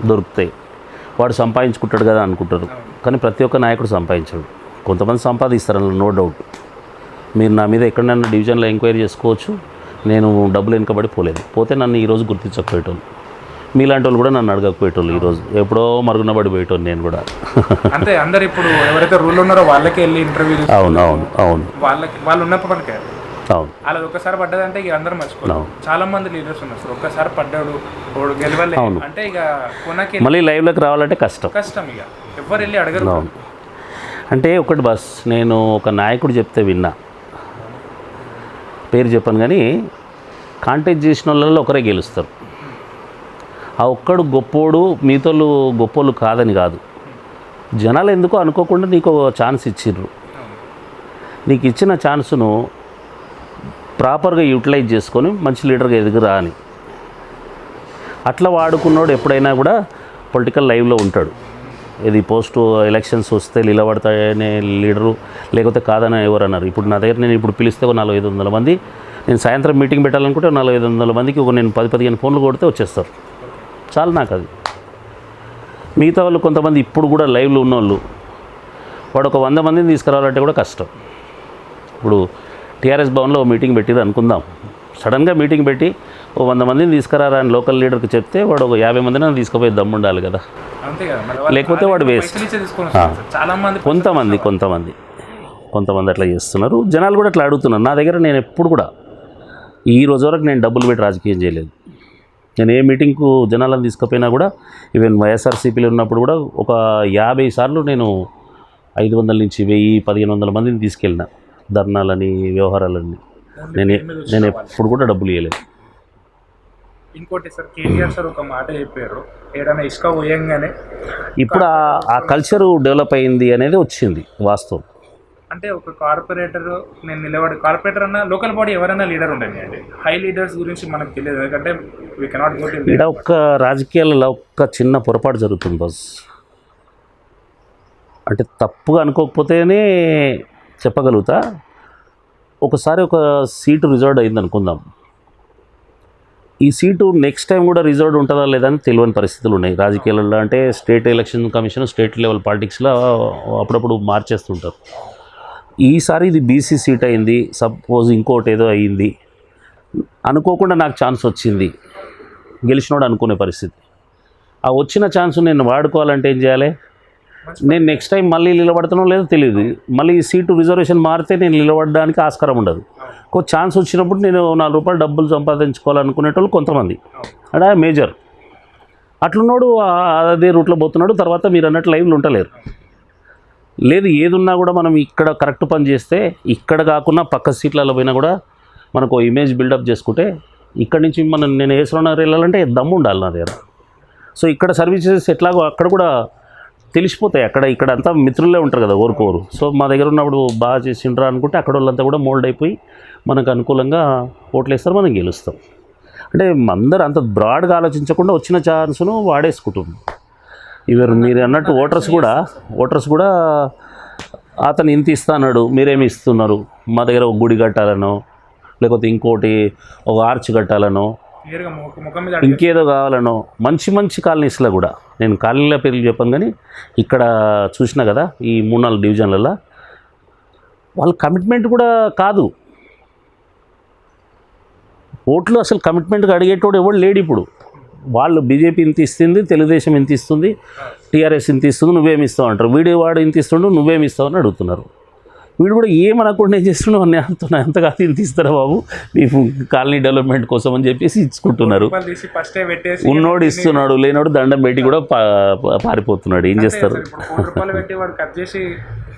దొరుకుతాయి, వాడు సంపాదించుకుంటాడు కదా అనుకుంటారు. కానీ ప్రతి ఒక్క నాయకుడు సంపాదించాడు. కొంతమంది సంపాదిస్తారు, నో డౌట్. మీరు నా మీద ఎక్కడైనా డివిజన్లో ఎంక్వైరీ చేసుకోవచ్చు. నేను డబ్బులు వెనుకబడి పోతే నన్ను ఈరోజు గుర్తించకపోయేటోళ్ళు, మీలాంటి వాళ్ళు కూడా నన్ను అడగకపోయేటోళ్ళు. ఈరోజు ఎప్పుడో మరుగున పడిపోయేటోళ్ళు నేను కూడా. అంటే అందరు ఇప్పుడు ఎవరైతే రూల్ ఉన్నారో వాళ్ళకే వెళ్ళి ఇంటర్వ్యూ. అవును వాళ్ళు ఉన్నప్పుడు అవును, అలా ఒక్కసారి పడ్డదంటే ఇక అందరూ మర్చిపోతారు. చాలా మంది లీడర్స్ ఉన్నారు సార్, ఒక్కసారి పడ్డాడు గెలవలే అంటే ఇక కొనకి మళ్ళీ లైవ్లోకి రావాలంటే కష్టం. ఇక ఎవరు వెళ్ళి అడగరు. అంటే ఒకటి బస్, నేను ఒక నాయకుడు చెప్తే విన్నా, పేరు చెప్పాను కానీ, కాంటాక్ట్ చేసిన వాళ్ళలో ఒకరే గెలుస్తారు. ఆ ఒక్కడు గొప్పోడు, మిగతాళ్ళు గొప్పోళ్ళు కాదని కాదు, జనాలు ఎందుకో అనుకోకుండా నీకు ఛాన్స్ ఇచ్చిర్రు. నీకు ఇచ్చిన ఛాన్స్ను ప్రాపర్గా యూటిలైజ్ చేసుకొని మంచి లీడర్గా ఎదుగురా అని. అట్లా వాడుకున్నాడు ఎప్పుడైనా కూడా పొలిటికల్ లైవ్లో ఉంటాడు. ఇది పోస్ట్ ఎలక్షన్స్ వస్తే నిలబడతాయనే లీడరు, లేకపోతే కాదని ఎవరు అన్నారు. ఇప్పుడు నా దగ్గర నేను ఇప్పుడు పిలిస్తే ఒక 400-500 మంది, నేను సాయంత్రం మీటింగ్ పెట్టాలనుకుంటే 400-500 మందికి ఒక నేను 10-15 ఫోన్లు కొడితే వచ్చేస్తారు, చాలు నాకు అది. మిగతా వాళ్ళు కొంతమంది ఇప్పుడు కూడా లైవ్లో ఉన్నోళ్ళు, వాడు ఒక 100 మందిని తీసుకురావాలంటే కూడా కష్టం. ఇప్పుడు టీఆర్ఎస్ భవన్లో మీటింగ్ పెట్టిరు అనుకుందాం, సడన్గా మీటింగ్ పెట్టి ఓ 100 మందిని తీసుకురారా అని లోకల్ లీడర్కి చెప్తే వాడు ఒక 50 మందిని తీసుకుపోయి దమ్ము ఉండాలి కదా, లేకపోతే వాడు వేస్ట్. కొంతమంది అట్లా చేస్తున్నారు. జనాలు కూడా అట్లా అడుగుతున్నారు. నా దగ్గర నేను ఎప్పుడు కూడా ఈ రోజు వరకు నేను డబ్బులు పెట్టి రాజకీయం చేయలేదు. నేను ఏ మీటింగ్కు జనాలను తీసుకుపోయినా కూడా, ఈవెన్ వైఎస్ఆర్సీపీలో ఉన్నప్పుడు కూడా ఒక 50 సార్లు నేను 500 నుంచి 1000-1500 మందిని తీసుకెళ్ళిన, ధర్నాలని వ్యవహారాలని. నేను ఎప్పుడు కూడా డబ్బులు ఇవ్వలేదు. ఇంకోటి సార్, కేటీఆర్ సార్ ఒక మాట చెప్పారు, ఏదైనా ఇసుక పోయంగానే ఇప్పుడు ఆ కల్చరు డెవలప్ అయింది అనేది వచ్చింది వాస్తవం. అంటే ఒక కార్పొరేటర్ కార్పొరేటర్ అన్న లోకల్ బాడీ ఎవరైనా లీడర్ ఉండని అండి. హై లీడర్స్ గురించి మనకు తెలియదు, ఎందుకంటే వీ కెనాట్ గో టు ఇక్కడ ఒక్క రాజకీయాలలో ఒక్క చిన్న పొరపాటు జరుగుతుంది బాస్. అంటే తప్పుగా అనుకోకపోతేనే చెప్పగలుగుతా. ఒకసారి ఒక సీటు రిజర్వ్డ్ అయింది అనుకుందాం, ఈ సీటు నెక్స్ట్ టైం కూడా రిజర్వ్డ్ ఉంటుందా లేదా అని తెలియని పరిస్థితులు ఉన్నాయి రాజకీయాలలో. అంటే state election commission state level పాలిటిక్స్లో అప్పుడప్పుడు మార్చేస్తుంటారు. ఈసారి ఇది బీసీ సీట్ అయింది, సపోజ్ ఇంకోటి ఏదో అయ్యింది, అనుకోకుండా నాకు ఛాన్స్ వచ్చింది, గెలిచినోడు అనుకునే పరిస్థితి. ఆ వచ్చిన ఛాన్స్ నేను వాడుకోవాలంటే ఏం చేయాలి? నేను నెక్స్ట్ టైం మళ్ళీ నిలబడతానో లేదో తెలియదు. మళ్ళీ ఈ సీటు రిజర్వేషన్ మారితే నేను నిలబడడానికి ఆస్కారం ఉండదు. ఒక ఛాన్స్ వచ్చినప్పుడు నేను ₹4 డబ్బులు సంపాదించుకోవాలనుకునేటోళ్ళు కొంతమంది, అంటే మేజర్ అట్లున్నాడు, అదే రూట్లో పోతున్నాడు. తర్వాత మీరు అన్నట్టు లైవ్లు ఉండలేరు. లేదు ఏది ఉన్నా కూడా మనం ఇక్కడ కరెక్ట్ పని చేస్తే, ఇక్కడ కాకుండా పక్క సీట్లలో పోయినా కూడా మనకు ఇమేజ్ బిల్డప్ చేసుకుంటే, ఇక్కడి నుంచి నేను ఏసుకున్నారు వెళ్ళాలంటే దమ్ము ఉండాలి నా దగ్గర. సో ఇక్కడ సర్వీసెస్ ఎట్లాగో అక్కడ కూడా తెలిసిపోతాయి. ఇక్కడ అంతా మిత్రులే ఉంటారు కదా ఓరుకోరు. సో మా దగ్గర ఉన్నప్పుడు బాగా చేసిండ్రా అనుకుంటే అక్కడ వాళ్ళంతా కూడా మోల్డ్ అయిపోయి మనకు అనుకూలంగా ఓట్లు వేస్తారు, మనం గెలుస్తాం. అంటే అందరూ అంత బ్రాడ్గా ఆలోచించకుండా వచ్చిన ఛాన్స్ను వాడేసుకుంటుంది. ఇవరు మీరు అన్నట్టు ఓటర్స్ కూడా అతను ఇంత ఇస్తాడు, మీరేమి ఇస్తున్నారు, మా దగ్గర ఒక గుడి కట్టాలనో లేకపోతే ఇంకోటి ఒక ఆర్చ్ కట్టాలనో ఇంకేదో కావాలనో, మంచి కాలనీస్లో కూడా, నేను కాలనీల పేర్లు చెప్పాను కానీ ఇక్కడ చూసినా కదా ఈ 3-4 డివిజన్లలో వాళ్ళ కమిట్మెంట్ కూడా కాదు. ఓట్లు అసలు కమిట్మెంట్గా అడిగేటోడు ఎవడు లేడు ఇప్పుడు. వాళ్ళు బీజేపీ ఇంత ఇస్తుంది, తెలుగుదేశం ఇంత ఇస్తుంది, టీఆర్ఎస్ ఇంత ఇస్తుంది, నువ్వేమి ఇస్తావు అంటారు. వాడు ఇంత ఇస్తుండు, నువ్వేమి ఇస్తావు అని అడుగుతున్నారు. వీడు కూడా ఏమనకుండా ఏం చేస్తున్నావు, ఎంత కాదు ఇంత ఇస్తారా బాబు నీకు కాలనీ డెవలప్మెంట్ కోసం అని చెప్పేసి ఇచ్చుకుంటున్నారు. ఉన్నోడు ఇస్తున్నాడు, లేనోడు దండం పెట్టి కూడా పారిపోతున్నాడు. ఏం చేస్తారు?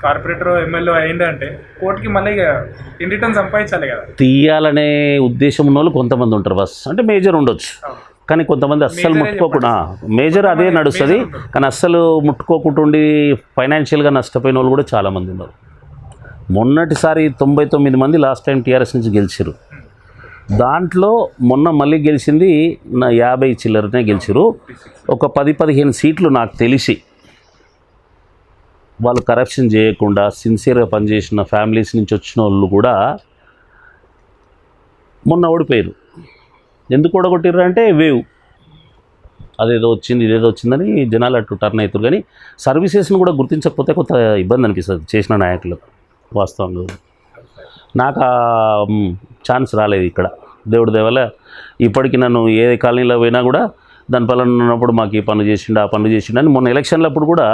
కార్పొరేటర్ ఎమ్మెల్యే అయిందంటే కోర్టుకి మళ్ళీ ఇన్ రిటర్న్ సంపాదించాలి కదా. తీయాలనే ఉద్దేశం ఉన్న వాళ్ళు కొంతమంది ఉంటారు బస్. అంటే మేజర్ ఉండొచ్చు కానీ కొంతమంది అస్సలు ముట్టుకోకుండా, మేజర్ అదే నడుస్తుంది కానీ అస్సలు ముట్టుకోకుండా ఉండి ఫైనాన్షియల్గా నష్టపోయిన వాళ్ళు కూడా చాలామంది ఉన్నారు. మొన్నటిసారి 99 మంది లాస్ట్ టైం టీఆర్ఎస్ నుంచి గెలిచారు. దాంట్లో మొన్న మళ్ళీ గెలిచింది 50 చిల్లరనే గెలిచారు. ఒక 10-15 సీట్లు నాకు తెలిసి వాళ్ళు కరప్షన్ చేయకుండా సిన్సియర్గా పనిచేసిన ఫ్యామిలీస్ నుంచి వచ్చిన వాళ్ళు కూడా మొన్న ఓడిపోయారు. ఎందుకు ఓడగొట్టారు అంటే వేవ్ అదేదో వచ్చింది ఇదేదో వచ్చిందని జనాలు అటు టర్న్ అవుతారు. కానీ సర్వీసెస్ను కూడా గుర్తించకపోతే కొంత ఇబ్బంది అనిపిస్తుంది చేసిన నాయకులు. వాస్తవంగా నాకు ఛాన్స్ రాలేదు ఇక్కడ. దేవుడి దేవల్ల ఇప్పటికీ నన్ను ఏ కాలనీలో పోయినా కూడా దాని పనులు ఉన్నప్పుడు మాకు ఈ పనులు చేసిండు ఆ పనులు చేసిండు అని. మొన్న ఎలక్షన్లప్పుడు కూడా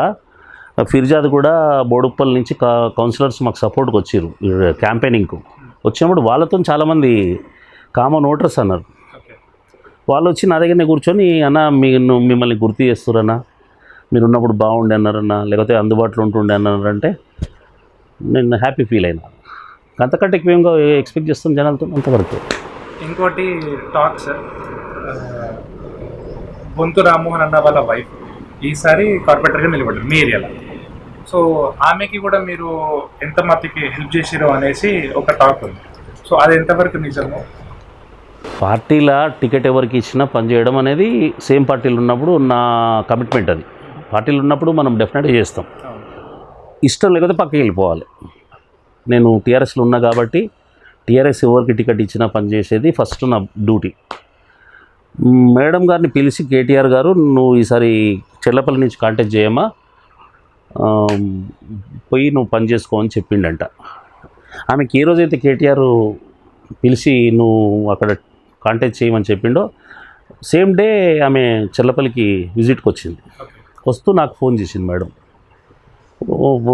ఫిర్జాద్ కూడా బోడుప్పల్ నుంచి కౌన్సిలర్స్ మాకు సపోర్ట్కి వచ్చారు క్యాంపెయినింగ్కు. వచ్చినప్పుడు వాళ్ళతో చాలామంది కామన్ ఓటర్స్ అన్నారు. వాళ్ళు వచ్చి నా దగ్గరనే కూర్చొని అన్న మిమ్మల్ని గుర్తు చేస్తురన్నా, మీరు ఉన్నప్పుడు బాగుండే అన్నారన్నా, లేకపోతే అందుబాటులో ఉంటుండే అన్నారంటే నేను హ్యాపీ ఫీల్ అయినా. అంతకంటే ఎక్కువ ఎక్స్పెక్ట్ చేస్తాం జనాలతో అంతవరకు. ఇంకోటి టాక్ సార్, బొంతు రామ్మోహన్ అన్న వాళ్ళ వైఫ్ ఈసారి కార్పొరేటర్గా నిలబడ్డారు మీ ఏరియాలో. సో ఆమెకి కూడా మీరు ఎంత మందికి హెల్ప్ చేసిరో అనేసి ఒక టాక్ ఉంది. సో అది ఎంతవరకు నిజము? పార్టీల టికెట్ ఎవరికి ఇచ్చినా పనిచేయడం అనేది సేమ్ పార్టీలు ఉన్నప్పుడు నా కమిట్మెంట్. అది పార్టీలు ఉన్నప్పుడు మనం డెఫినెట్గా చేస్తాం. ఇష్టం లేకపోతే పక్కకి వెళ్ళిపోవాలి. నేను టీఆర్ఎస్లో ఉన్నా కాబట్టి టీఆర్ఎస్ ఎవరికి టికెట్ ఇచ్చినా పనిచేసేది ఫస్ట్ నా డ్యూటీ. మేడం గారిని పిలిచి కేటీఆర్ గారు నువ్వు ఈసారి చెర్లపల్లి నుంచి కాంటాక్ట్ చేయమ్మా, పోయి నువ్వు పని చేసుకో అని చెప్పిండంట. ఆమెకి ఏ రోజైతే కేటీఆర్ పిలిచి నువ్వు అక్కడ కాంటాక్ట్ చేయమని చెప్పిండో సేమ్ డే ఆమె చెర్లపల్లికి విజిట్కి వచ్చింది. వస్తూ నాకు ఫోన్ చేసింది, మేడం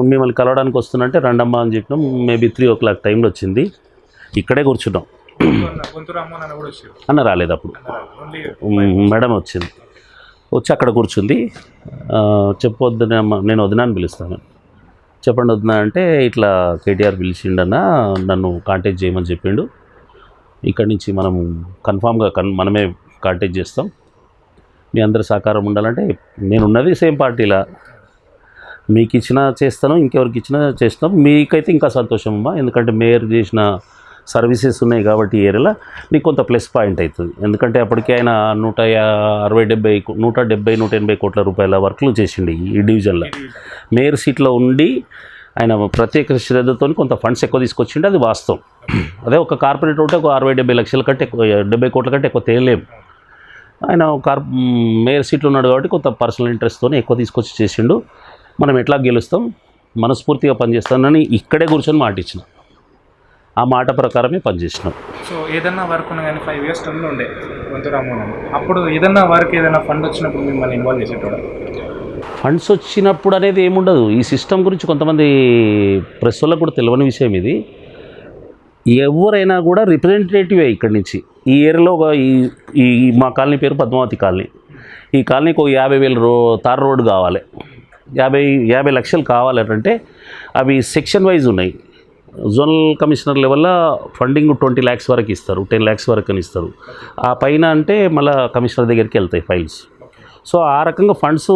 మిమ్మల్ని కలవడానికి వస్తున్నంటే రండమ్మా అని చెప్పినాం. మేబీ 3 o'clock టైంలో వచ్చింది. ఇక్కడే కూర్చున్నాం. అన్న రాలేదు అప్పుడు, మేడం వచ్చింది. వచ్చి అక్కడ కూర్చుంది. చెప్పొద్దునమ్మా, నేను వదినా అని పిలుస్తాను. చెప్పండి వదినా అంటే ఇట్లా కేటీఆర్ పిలిచిండన్నా, నన్ను కాంటాక్ట్ చేయమని చెప్పిండు. ఇక్కడి నుంచి మనం కన్ఫామ్గా మనమే కాంటాక్ట్ చేస్తాం, మీ అందరి సహకారం ఉండాలంటే. నేనున్నది సేమ్ పార్టీలా, మీకు ఇచ్చినా చేస్తాను, ఇంకెవరికి ఇచ్చినా చేస్తాం. మీకైతే ఇంకా సంతోషం అమ్మా, ఎందుకంటే మేయర్ చేసిన సర్వీసెస్ ఉన్నాయి కాబట్టి ఈ ఏరియాలో నీకు కొంత ప్లస్ పాయింట్ అవుతుంది. ఎందుకంటే అప్పటికే ఆయన 170-180 కోట్ల రూపాయల వర్క్లు చేసిండు ఈ డివిజన్లో. మేయర్ సీట్లో ఉండి ఆయన ప్రత్యేక శ్రద్ధతో కొంత ఫండ్స్ ఎక్కువ తీసుకొచ్చిండు, అది వాస్తవం. అదే ఒక కార్పొరేటర్ ఉంటే ఒక 60-70 లక్షల కంటే ఎక్కువ, 70 కోట్ల కంటే ఎక్కువ తేలేము. ఆయన మేయర్ సీట్లో ఉన్నాడు కాబట్టి కొంత పర్సనల్ ఇంట్రెస్ట్తో ఎక్కువ తీసుకొచ్చి చేసిండు. మనం ఎట్లా గెలుస్తాం, మనస్ఫూర్తిగా పనిచేస్తానని ఇక్కడే కూర్చొని మాట ఇచ్చిన, ఆ మాట ప్రకారమే పనిచేసినాం. సో ఏదన్నా వర్క్ ఉన్నా కానీ 5 years టర్మ్లో ఉండే వంతురామోహన్, అప్పుడు ఏదన్నా వర్క్ ఏదైనా ఫండ్ వచ్చినప్పుడు మిమ్మల్ని ఇన్వాల్వ్ చేసేటోడా? ఫండ్స్ వచ్చినప్పుడు అనేది ఏముండదు. ఈ సిస్టమ్ గురించి కొంతమంది ప్రెస్ వాళ్ళకు కూడా తెలియని విషయం ఇది. ఎవరైనా కూడా రిప్రజెంటేటివే ఇక్కడి నుంచి. ఈ ఏరియాలో ఈ మా కాలనీ పేరు పద్మావతి కాలనీ. ఈ కాలనీకి ఒక 50,000 తార్ రోడ్డు కావాలి, 50 లక్షలు కావాలంటే అవి సెక్షన్ వైజ్ ఉన్నాయి. జోనల్ కమిషనర్ లెవెల్లో ఫండింగ్ 20 lakhs వరకు ఇస్తారు, 10 lakhs వరకు అని ఇస్తారు. ఆ పైన అంటే మళ్ళీ కమిషనర్ దగ్గరికి వెళ్తాయి ఫైల్స్. సో ఆ రకంగా ఫండ్స్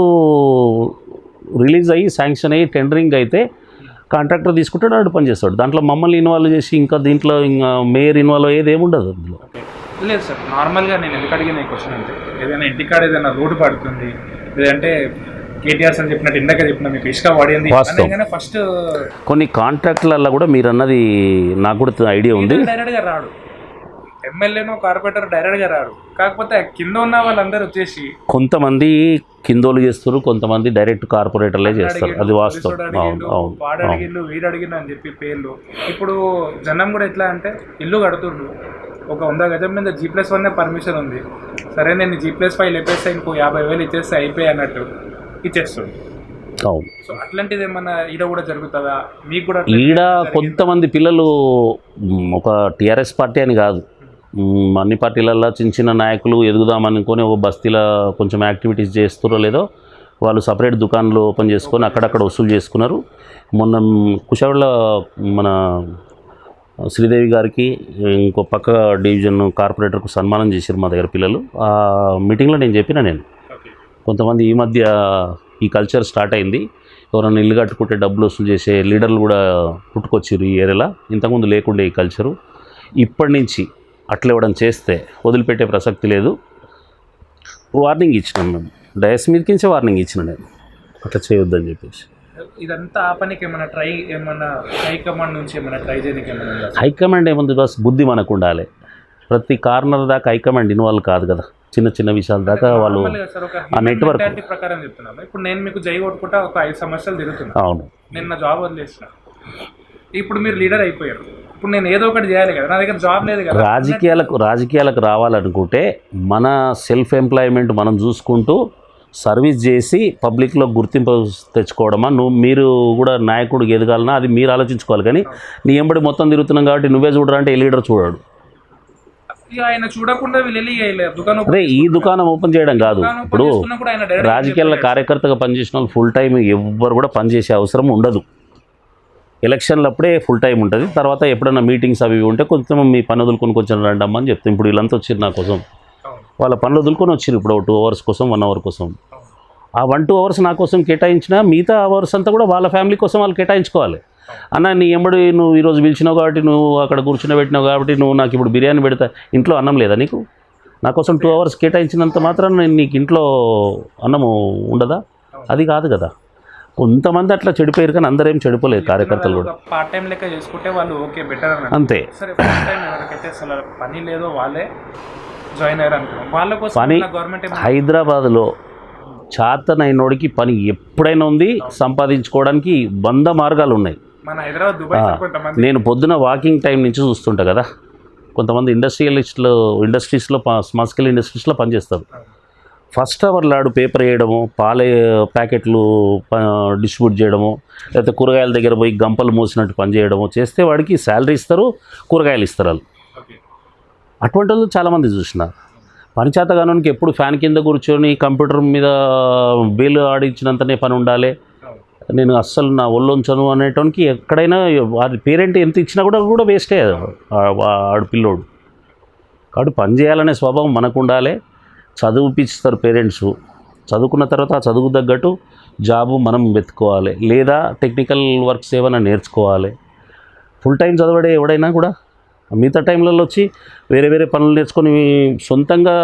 రిలీజ్ అయ్యి శాంక్షన్ అయ్యి టెండరింగ్ అయితే కాంట్రాక్టర్ తీసుకుంటాడు, ఆడు పని చేస్తాడు. దాంట్లో మమ్మల్ని ఇన్వాల్వ్ చేసి ఇంకా దీంట్లో ఇంకా మేయర్ ఇన్వాల్వ్ అయ్యేది ఏముండదు అందులో. లేదు సార్, నార్మల్గా నేను ఎందుకు అడిగిన ఈ క్వశ్చన్ అంటే, ఏదైనా ఇంటికాడ ఏదైనా రోడ్డు పడుతుంది, లేదంటే కేటీఆర్ అని చెప్పినట్టు ఇందాక చెప్పిన మీకు ఇసుక పడింది అనగానే ఫస్ట్ కొన్ని కాంట్రాక్టులలో కూడా మీరు అన్నది నాకు కూడా ఐడియా ఉంది. డైరెక్ట్గా రాడు, ఎమ్మెల్యేనో కార్పొరేటర్ డైరెక్ట్గా రాడు. కాకపోతే కింద ఉన్న వాళ్ళందరూ వచ్చేసి కొంతమంది కిందోలు చేస్తారు, కొంతమంది డైరెక్ట్ కార్పొరేటర్లే చేస్తారు, అది వాస్తవం. వాడు అడిగిండు వీడు అడిగిండు అని చెప్పి పేర్లు. ఇప్పుడు జనం కూడా ఎట్లా అంటే ఇల్లు కడుతుండ్రు, ఒక 100 గజం మీద G+1 పర్మిషన్ ఉంది, సరే నేను G+5 లేపేస్తే ఇంకో 50,000 ఇచ్చేస్తే అయిపోయి అన్నట్టు ఇచ్చేస్తుంది. అవును. సో అట్లాంటిది ఏమన్నా ఈడ కూడా జరుగుతుందా మీకు కూడా? ఈడ కొంతమంది పిల్లలు ఒక టీఆర్ఎస్ పార్టీ అని కాదు, అన్ని పార్టీలలో చిన్న చిన్న నాయకులు ఎదుగుదామనుకొని ఒక బస్తీలో కొంచెం యాక్టివిటీస్ చేస్తారో లేదో వాళ్ళు సపరేట్ దుకాణాలు ఓపెన్ చేసుకొని అక్కడక్కడ వసూలు చేసుకున్నారు. మొన్న కుషావాడలో మన శ్రీదేవి గారికి ఇంకో పక్క డివిజన్ కార్పొరేటర్కు సన్మానం చేశారు మా దగ్గర పిల్లలు. ఆ మీటింగ్లో నేను చెప్పిన, నేను కొంతమంది ఈ మధ్య ఈ కల్చర్ స్టార్ట్ అయింది, ఎవరైనా ఇల్లు కట్టుకుంటే డబ్బులు వసూలు చేసే లీడర్లు కూడా పుట్టుకొచ్చారు ఈ ఏరియాలో. ఇంతకుముందు లేకుండే ఈ కల్చరు. ఇప్పటి నుంచి అట్లా ఇవ్వడం చేస్తే వదిలిపెట్టే ప్రసక్తి లేదు. వార్నింగ్ ఇచ్చినాం, మేము డయస్ మీదకించే వార్నింగ్ ఇచ్చిన నేను, అట్లా చేయొద్దని చెప్పేసి. ఇదంతా ఆపనికి ఏమన్నా హైకమాండ్ నుంచి ఏమైనా ట్రై చేయడానికి ఏమైనా? హైకమాండ్ ఏముంది, బస్ బుద్ధి మనకు ఉండాలి. ప్రతి కార్నర్ దాకా హైకమాండ్ ఇన్వాల్వ్ కాదు కదా, చిన్న చిన్న విషయాల దాకా వాళ్ళు ఆ నెట్వర్క్ ప్రకారం చెప్తున్నాను. ఇప్పుడు నేను మీకు జై కొట్టుకుంటా ఒక 5 సంవత్సరాలు తిరుగుతున్నా. అవును, నేను నా జాబ్ వదిలేసిన, ఇప్పుడు మీరు లీడర్ అయిపోయారు, ఇప్పుడు నేను ఏదో ఒకటి చేయాలి కదా, నా దగ్గర జాబ్ లేదు కదా. రాజకీయాలకు రావాలనుకుంటే మన సెల్ఫ్ ఎంప్లాయ్మెంట్ మనం చూసుకుంటూ సర్వీస్ చేసి పబ్లిక్లో గుర్తింపు తెచ్చుకోవడమా, మీరు కూడా నాయకుడు ఎదగాలన్నా అది మీరు ఆలోచించుకోవాలి. కానీ నీ ఎంబడి మొత్తం తిరుగుతున్నాం కాబట్టి నువ్వే చూడరా అంటే ఏ లీడర్ చూడాడు. ఆయన చూడకుండా అదే ఈ దుకాణం ఓపెన్ చేయడం కాదు. ఇప్పుడు రాజకీయాల కార్యకర్తగా పనిచేసిన వాళ్ళు ఫుల్ టైం ఎవ్వరు కూడా పనిచేసే అవసరం ఉండదు. ఎలక్షన్లు అప్పుడే ఫుల్ టైం ఉంటుంది. తర్వాత ఎప్పుడైనా మీటింగ్స్ అవి ఉంటే కొంచెం మీ పని వదులుకొని కొంచెం రండమ్మా అని చెప్తాం. ఇప్పుడు వీళ్ళంతా వచ్చారు నా కోసం, వాళ్ళ పనులు వదులుకొని వచ్చారు ఇప్పుడు 2 hours కోసం 1 hour కోసం. ఆ 1-2 hours నా కోసం కేటాయించిన మిగతా అవర్స్ అంతా కూడా వాళ్ళ ఫ్యామిలీ కోసం వాళ్ళు కేటాయించుకోవాలి. అన్న నీ ఎంబడి నువ్వు ఈరోజు పిలిచినావు కాబట్టి, నువ్వు అక్కడ కూర్చుని పెట్టినావు కాబట్టి నువ్వు నాకు ఇప్పుడు బిర్యానీ పెడతా, ఇంట్లో అన్నం లేదా నీకు? నా కోసం 2 hours కేటాయించినంత మాత్రం నీకు ఇంట్లో అన్నము ఉండదా? అది కాదు కదా. కొంతమంది అట్లా చెడిపోయారు, కానీ అందరేం చెడిపోలేదు కార్యకర్తలు కూడా. పార్ట్ టైం లెక్క చేసుకుంటే వాళ్ళు ఓకే బెటర్ అంతే. సరే ఫస్ట్ టైం ఎవరికైతే అసలు పని లేదో వాళ్ళే జాయిన్ అయ్యారు అనుకున్నాం. వాళ్ళ కోసం పని గవర్నమెంట్ హైదరాబాద్లో చాతనైనోడికి పని ఎప్పుడైనా ఉంది, సంపాదించుకోవడానికి 100 మార్గాలు ఉన్నాయి. మన హైదరాబాద్ దుబాయ్ నేను పొద్దున వాకింగ్ టైం నుంచి చూస్తుంటా కదా, కొంతమంది ఇండస్ట్రీస్లో స్మాల్ స్కేల్ ఇండస్ట్రీస్లో పనిచేస్తారు. ఫస్ట్ అవర్ లాడు పేపర్ వేయడము, పాల ప్యాకెట్లు డిస్ట్రిబ్యూట్ చేయడము, లేకపోతే కూరగాయల దగ్గర పోయి గంపలు మోసినట్టు పని చేయడము చేస్తే వాడికి శాలరీ ఇస్తారు, కూరగాయలు ఇస్తారు వాళ్ళు. అటువంటి వాళ్ళు చాలామంది చూసిన. పనిచేతగానోనికి ఎప్పుడు ఫ్యాన్ కింద కూర్చొని కంప్యూటర్ మీద బిల్లు ఆడించినంతనే పని ఉండాలి, నేను అస్సలు నా ఒళ్ళొంచను అనేటానికి ఎక్కడైనా వారి పేరెంట్ ఎంత ఇచ్చినా కూడా వేస్టే ఆడు పిల్లోడు. కాబట్టి పని చేయాలనే స్వభావం మనకు ఉండాలి. చదివిపిస్తారు పేరెంట్స్, చదువుకున్న తర్వాత ఆ చదువు తగ్గట్టు జాబు మనం వెతుక్కోవాలి, లేదా టెక్నికల్ వర్క్స్ ఏమైనా నేర్చుకోవాలి. ఫుల్ టైం చదవడే ఎవడైనా కూడా మిగతా టైంలలో వచ్చి వేరే వేరే పనులు నేర్చుకొని సొంతంగా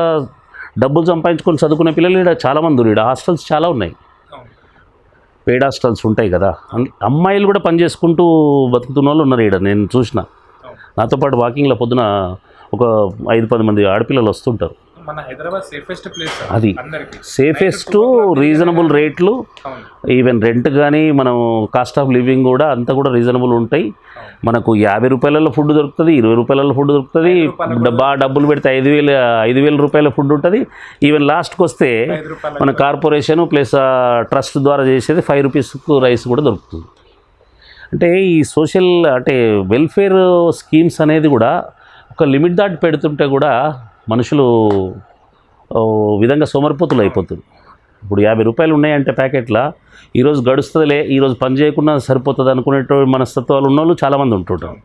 డబ్బులు సంపాదించుకొని చదువుకునే పిల్లలు ఇక్కడ చాలామంది ఉన్నారు. ఇక్కడ హాస్టల్స్ చాలా ఉన్నాయి, పెయిడ్ హాస్టల్స్ ఉంటాయి కదా. అమ్మాయిలు కూడా పని చేసుకుంటూ బతుకుతున్న వాళ్ళు ఉన్నారు ఇక్కడ, నేను చూసిన. నాతో పాటు వాకింగ్లో పొద్దున ఒక 5-10 మంది ఆడపిల్లలు వస్తుంటారు. మన హైదరాబాద్ సేఫెస్ట్ ప్లేస్ అది సేఫెస్ట్, రీజనబుల్ రేట్లు, ఈవెన్ రెంట్ కానీ మనం కాస్ట్ ఆఫ్ లివింగ్ కూడా అంతా కూడా రీజనబుల్ ఉంటాయి. మనకు 50 రూపాయలలో ఫుడ్ దొరుకుతుంది, 20 రూపాయలలో ఫుడ్ దొరుకుతుంది. బాగా డబ్బులు పెడితే 5,000 రూపాయల ఫుడ్ ఉంటుంది. ఈవెన్ లాస్ట్కి వస్తే మన కార్పొరేషన్ ప్లస్ ట్రస్ట్ ద్వారా చేసేది 5 రూపీస్కు రైస్ కూడా దొరుకుతుంది. అంటే ఈ సోషల్ అంటే వెల్ఫేర్ స్కీమ్స్ అనేది కూడా ఒక లిమిట్ దాటి పెడుతుంటే కూడా మనుషులు విధంగా సోమరిపోతులు అయిపోతుంది. ఇప్పుడు 50 రూపాయలు ఉన్నాయంటే ప్యాకెట్ల ఈరోజు గడుస్తుందిలే, ఈరోజు పని చేయకుండా సరిపోతుంది అనుకునేటువంటి మనస్తత్వాలు ఉన్నోళ్ళు చాలామంది ఉంటుంటారు.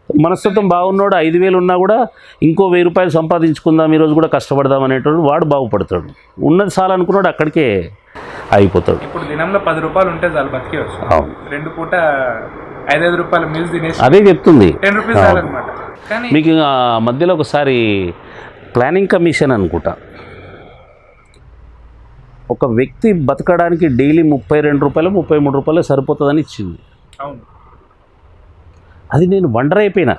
మనస్తత్వం బాగున్నాడు 5,000 ఉన్నా కూడా ఇంకో 1,000 రూపాయలు సంపాదించుకుందాం, ఈరోజు కూడా కష్టపడదాం అనేటువంటి వాడు బాగుపడతాడు. ఉన్నది చాలా అనుకున్నాడు అక్కడికే అయిపోతాడు. ఇప్పుడు దినంలో 10 రూపాయలు ఉంటే చాలు బతికేవచ్చు. అవును, 2 పూట 5-5 రూపాయలు మీల్స్ తినేసి అదే చెప్తుంది. 10 రూపీస్ చాలన్నమాట. కానీ మీకు మధ్యలో ఒకసారి ప్లానింగ్ కమిషన్ అనుకుంటా, ఒక వ్యక్తి బతకడానికి డైలీ 32 రూపాయలు 33 రూపాయలు సరిపోతుందని ఇచ్చింది. అవును, అది నేను వండర్ అయిపోయినా.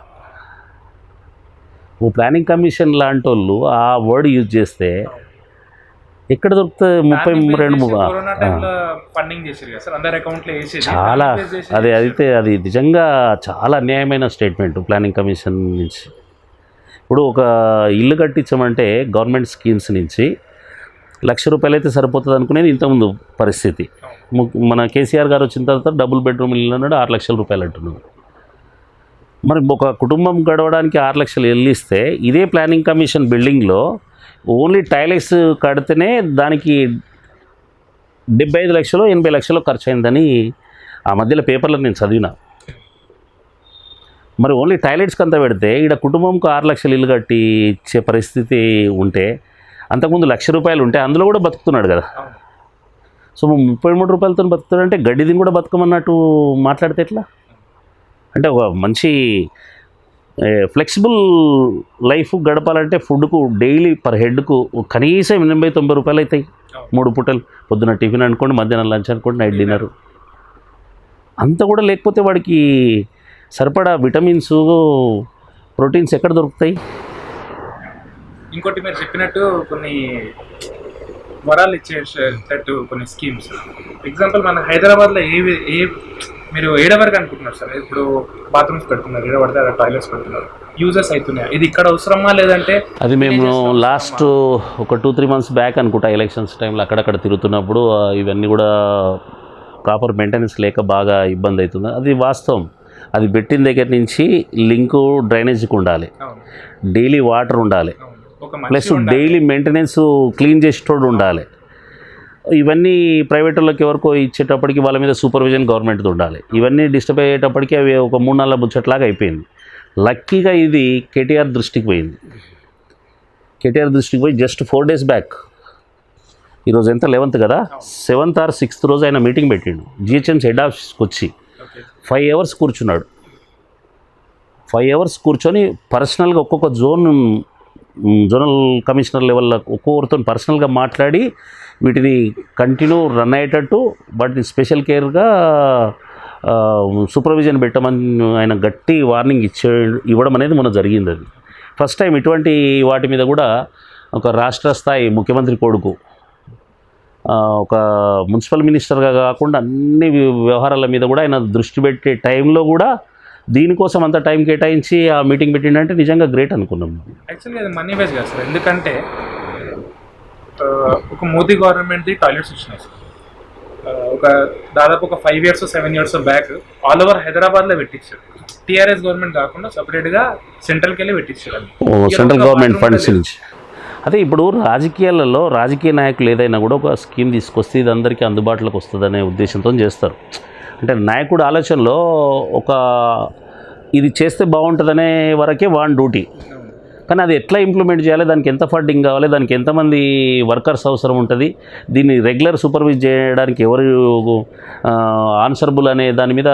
ఓ ప్లానింగ్ కమిషన్ లాంటి వాళ్ళు ఆ వర్డ్ యూజ్ చేస్తే ఎక్కడ దొరుకుతుంది? 32 కరోనా టైంలో ఫండింగ్ చేశారు కదా సార్, అందరి అకౌంట్లో వేసేది చాలా. అది నిజంగా చాలా అన్యాయమైన స్టేట్మెంట్ ప్లానింగ్ కమిషన్ నుంచి. ఇప్పుడు ఒక ఇల్లు కట్టించామంటే గవర్నమెంట్ స్కీమ్స్ నుంచి 1,00,000 రూపాయలు అయితే సరిపోతుంది అనుకునేది ఇంతకుముందు పరిస్థితి. మన కేసీఆర్ గారు వచ్చిన తర్వాత డబుల్ బెడ్రూమ్ ఇల్లు అన్నాడు 6 లక్షల రూపాయలు అంటున్నాడు. మరి ఒక కుటుంబం గడవడానికి 6 లక్షలు ఇల్లు ఇస్తే ఇదే ప్లానింగ్ కమిషన్ బిల్డింగ్లో ఓన్లీ టాయిలెట్స్ కడితేనే దానికి 75 లక్షలు 80 లక్షలు ఖర్చు అయిందని ఆ మధ్యలో పేపర్లో నేను చదివిన. మరి ఓన్లీ టాయిలెట్స్కి అంతా పెడితే ఇక్కడ కుటుంబంకు 6 లక్షలు ఇల్లు కట్టి ఇచ్చే పరిస్థితి ఉంటే, అంతకుముందు 1,00,000 రూపాయలు ఉంటే అందులో కూడా బతుకుతున్నాడు కదా. సో 33 రూపాయలతో బతుకుతాడంటే గడ్డిదిని కూడా బతుకమన్నట్టు మాట్లాడితే ఎట్లా? అంటే ఒక మంచి ఫ్లెక్సిబుల్ లైఫ్ గడపాలంటే ఫుడ్కు డైలీ పర్ హెడ్కు కనీసం 80-90 రూపాయలు అవుతాయి. 3 పూటలు, పొద్దున్న టిఫిన్ అనుకోండి, మధ్యాహ్నం లంచ్ అనుకోండి, నైట్ డిన్నర్. అంత కూడా లేకపోతే వాడికి సరిపడా విటమిన్స్ ప్రోటీన్స్ ఎక్కడ దొరుకుతాయి? ఇంకోటి మీరు చెప్పినట్టు కొన్ని వరాలు ఇచ్చేటట్టు కొన్ని స్కీమ్స్. ఎగ్జాంపుల్ మన హైదరాబాద్లో మీరు ఏడ వరకు అనుకుంటున్నారు సార్? ఇప్పుడు బాత్రూమ్స్ పెడుతున్నారు, ఏడ పడితే అక్కడ టాయిలెట్స్ పెడుతున్నారు, యూజెస్ అవుతున్నాయి. ఇది ఇక్కడ అవసరమా లేదంటే? అది మేము లాస్ట్ ఒక 2-3 మంత్స్ బ్యాక్ అనుకుంటా ఎలక్షన్స్ టైంలో అక్కడక్కడ తిరుగుతున్నప్పుడు ఇవన్నీ కూడా ప్రాపర్ మెయింటెనెన్స్ లేక బాగా ఇబ్బంది అవుతుంది. అది వాస్తవం. అది పెట్టిన దగ్గర నుంచి లింకు డ్రైనేజ్కి ఉండాలి, డైలీ వాటర్ ఉండాలి, ప్లస్ డైలీ మెయింటెనెన్స్ క్లీన్ చేసేటోడు ఉండాలి. ఇవన్నీ ప్రైవేట్ వాళ్ళకి ఎవరికో ఇచ్చేటప్పటికి వాళ్ళ మీద సూపర్విజన్ గవర్నమెంట్ది ఉండాలి. ఇవన్నీ డిస్టర్బ్ అయ్యేటప్పటికి అవి ఒక 3-4 ముచ్చట్లాగా అయిపోయింది. లక్కీగా ఇది కేటీఆర్ దృష్టికి పోయింది. కేటీఆర్ దృష్టికి పోయి జస్ట్ 4 డేస్ బ్యాక్, ఈరోజు ఎంత 11th కదా, 7th or 6th రోజు ఆయన మీటింగ్ పెట్టిండు. జిహెచ్ఎంసీ హెడ్ ఆఫీస్కి వచ్చి 5 hours కూర్చున్నాడు. 5 hours కూర్చొని పర్సనల్గా ఒక్కొక్క జోనల్ కమిషనర్ లెవెల్లో ఒక్కొక్కరితో పర్సనల్గా మాట్లాడి వీటిని కంటిన్యూ రన్ అయ్యేటట్టు వాటిని స్పెషల్ కేర్గా సూపర్విజన్ పెట్టమని ఆయన గట్టి వార్నింగ్ ఇవ్వడం అనేది మొన్న జరిగింది. అది ఫస్ట్ టైం ఇటువంటి వాటి మీద కూడా ఒక రాష్ట్ర స్థాయి ముఖ్యమంత్రి కొడుకు ఒక మున్సిపల్ మినిస్టర్గా కాకుండా అన్ని వ్యవహారాల మీద కూడా ఆయన దృష్టి పెట్టే టైంలో కూడా దీనికోసం అంత టైం కేటాయించి ఆ మీటింగ్ పెట్టిండంటే నిజంగా గ్రేట్ అనుకున్నాం. యాక్చువల్లీ అది మనీ వేస్ట్ కదా సార్, ఎందుకంటే ఒక మోదీ గవర్నమెంట్ది టాయిలెట్స్ ఇచ్చినాయి సార్. ఒక దాదాపు ఒక 5 years 7 years back all over హైదరాబాద్లో పెట్టించారు. టీఆర్ఎస్ గవర్నమెంట్ కాకుండా సపరేట్గా సెంట్రల్కి వెళ్ళి పెట్టించారు. సెంట్రల్ గవర్నమెంట్ ఫండ్స్ నుంచి. అదే ఇప్పుడు రాజకీయాలలో రాజకీయ నాయకులు ఏదైనా కూడా ఒక స్కీమ్ తీసుకొస్తే ఇది అందరికీ అందుబాటులోకి వస్తుందనే ఉద్దేశంతో చేస్తారు. అంటే నాయకుడు ఆలోచనలో ఒక ఇది చేస్తే బాగుంటుందనే వరకే వాన్ డ్యూటీ. కానీ అది ఎట్లా ఇంప్లిమెంట్ చేయాలి, దానికి ఎంత ఫండింగ్ కావాలి, దానికి ఎంతమంది వర్కర్స్ అవసరం ఉంటుంది, దీన్ని రెగ్యులర్ సూపర్వైజ్ చేయడానికి ఎవరు ఆన్సరబుల్ అనే దాని మీద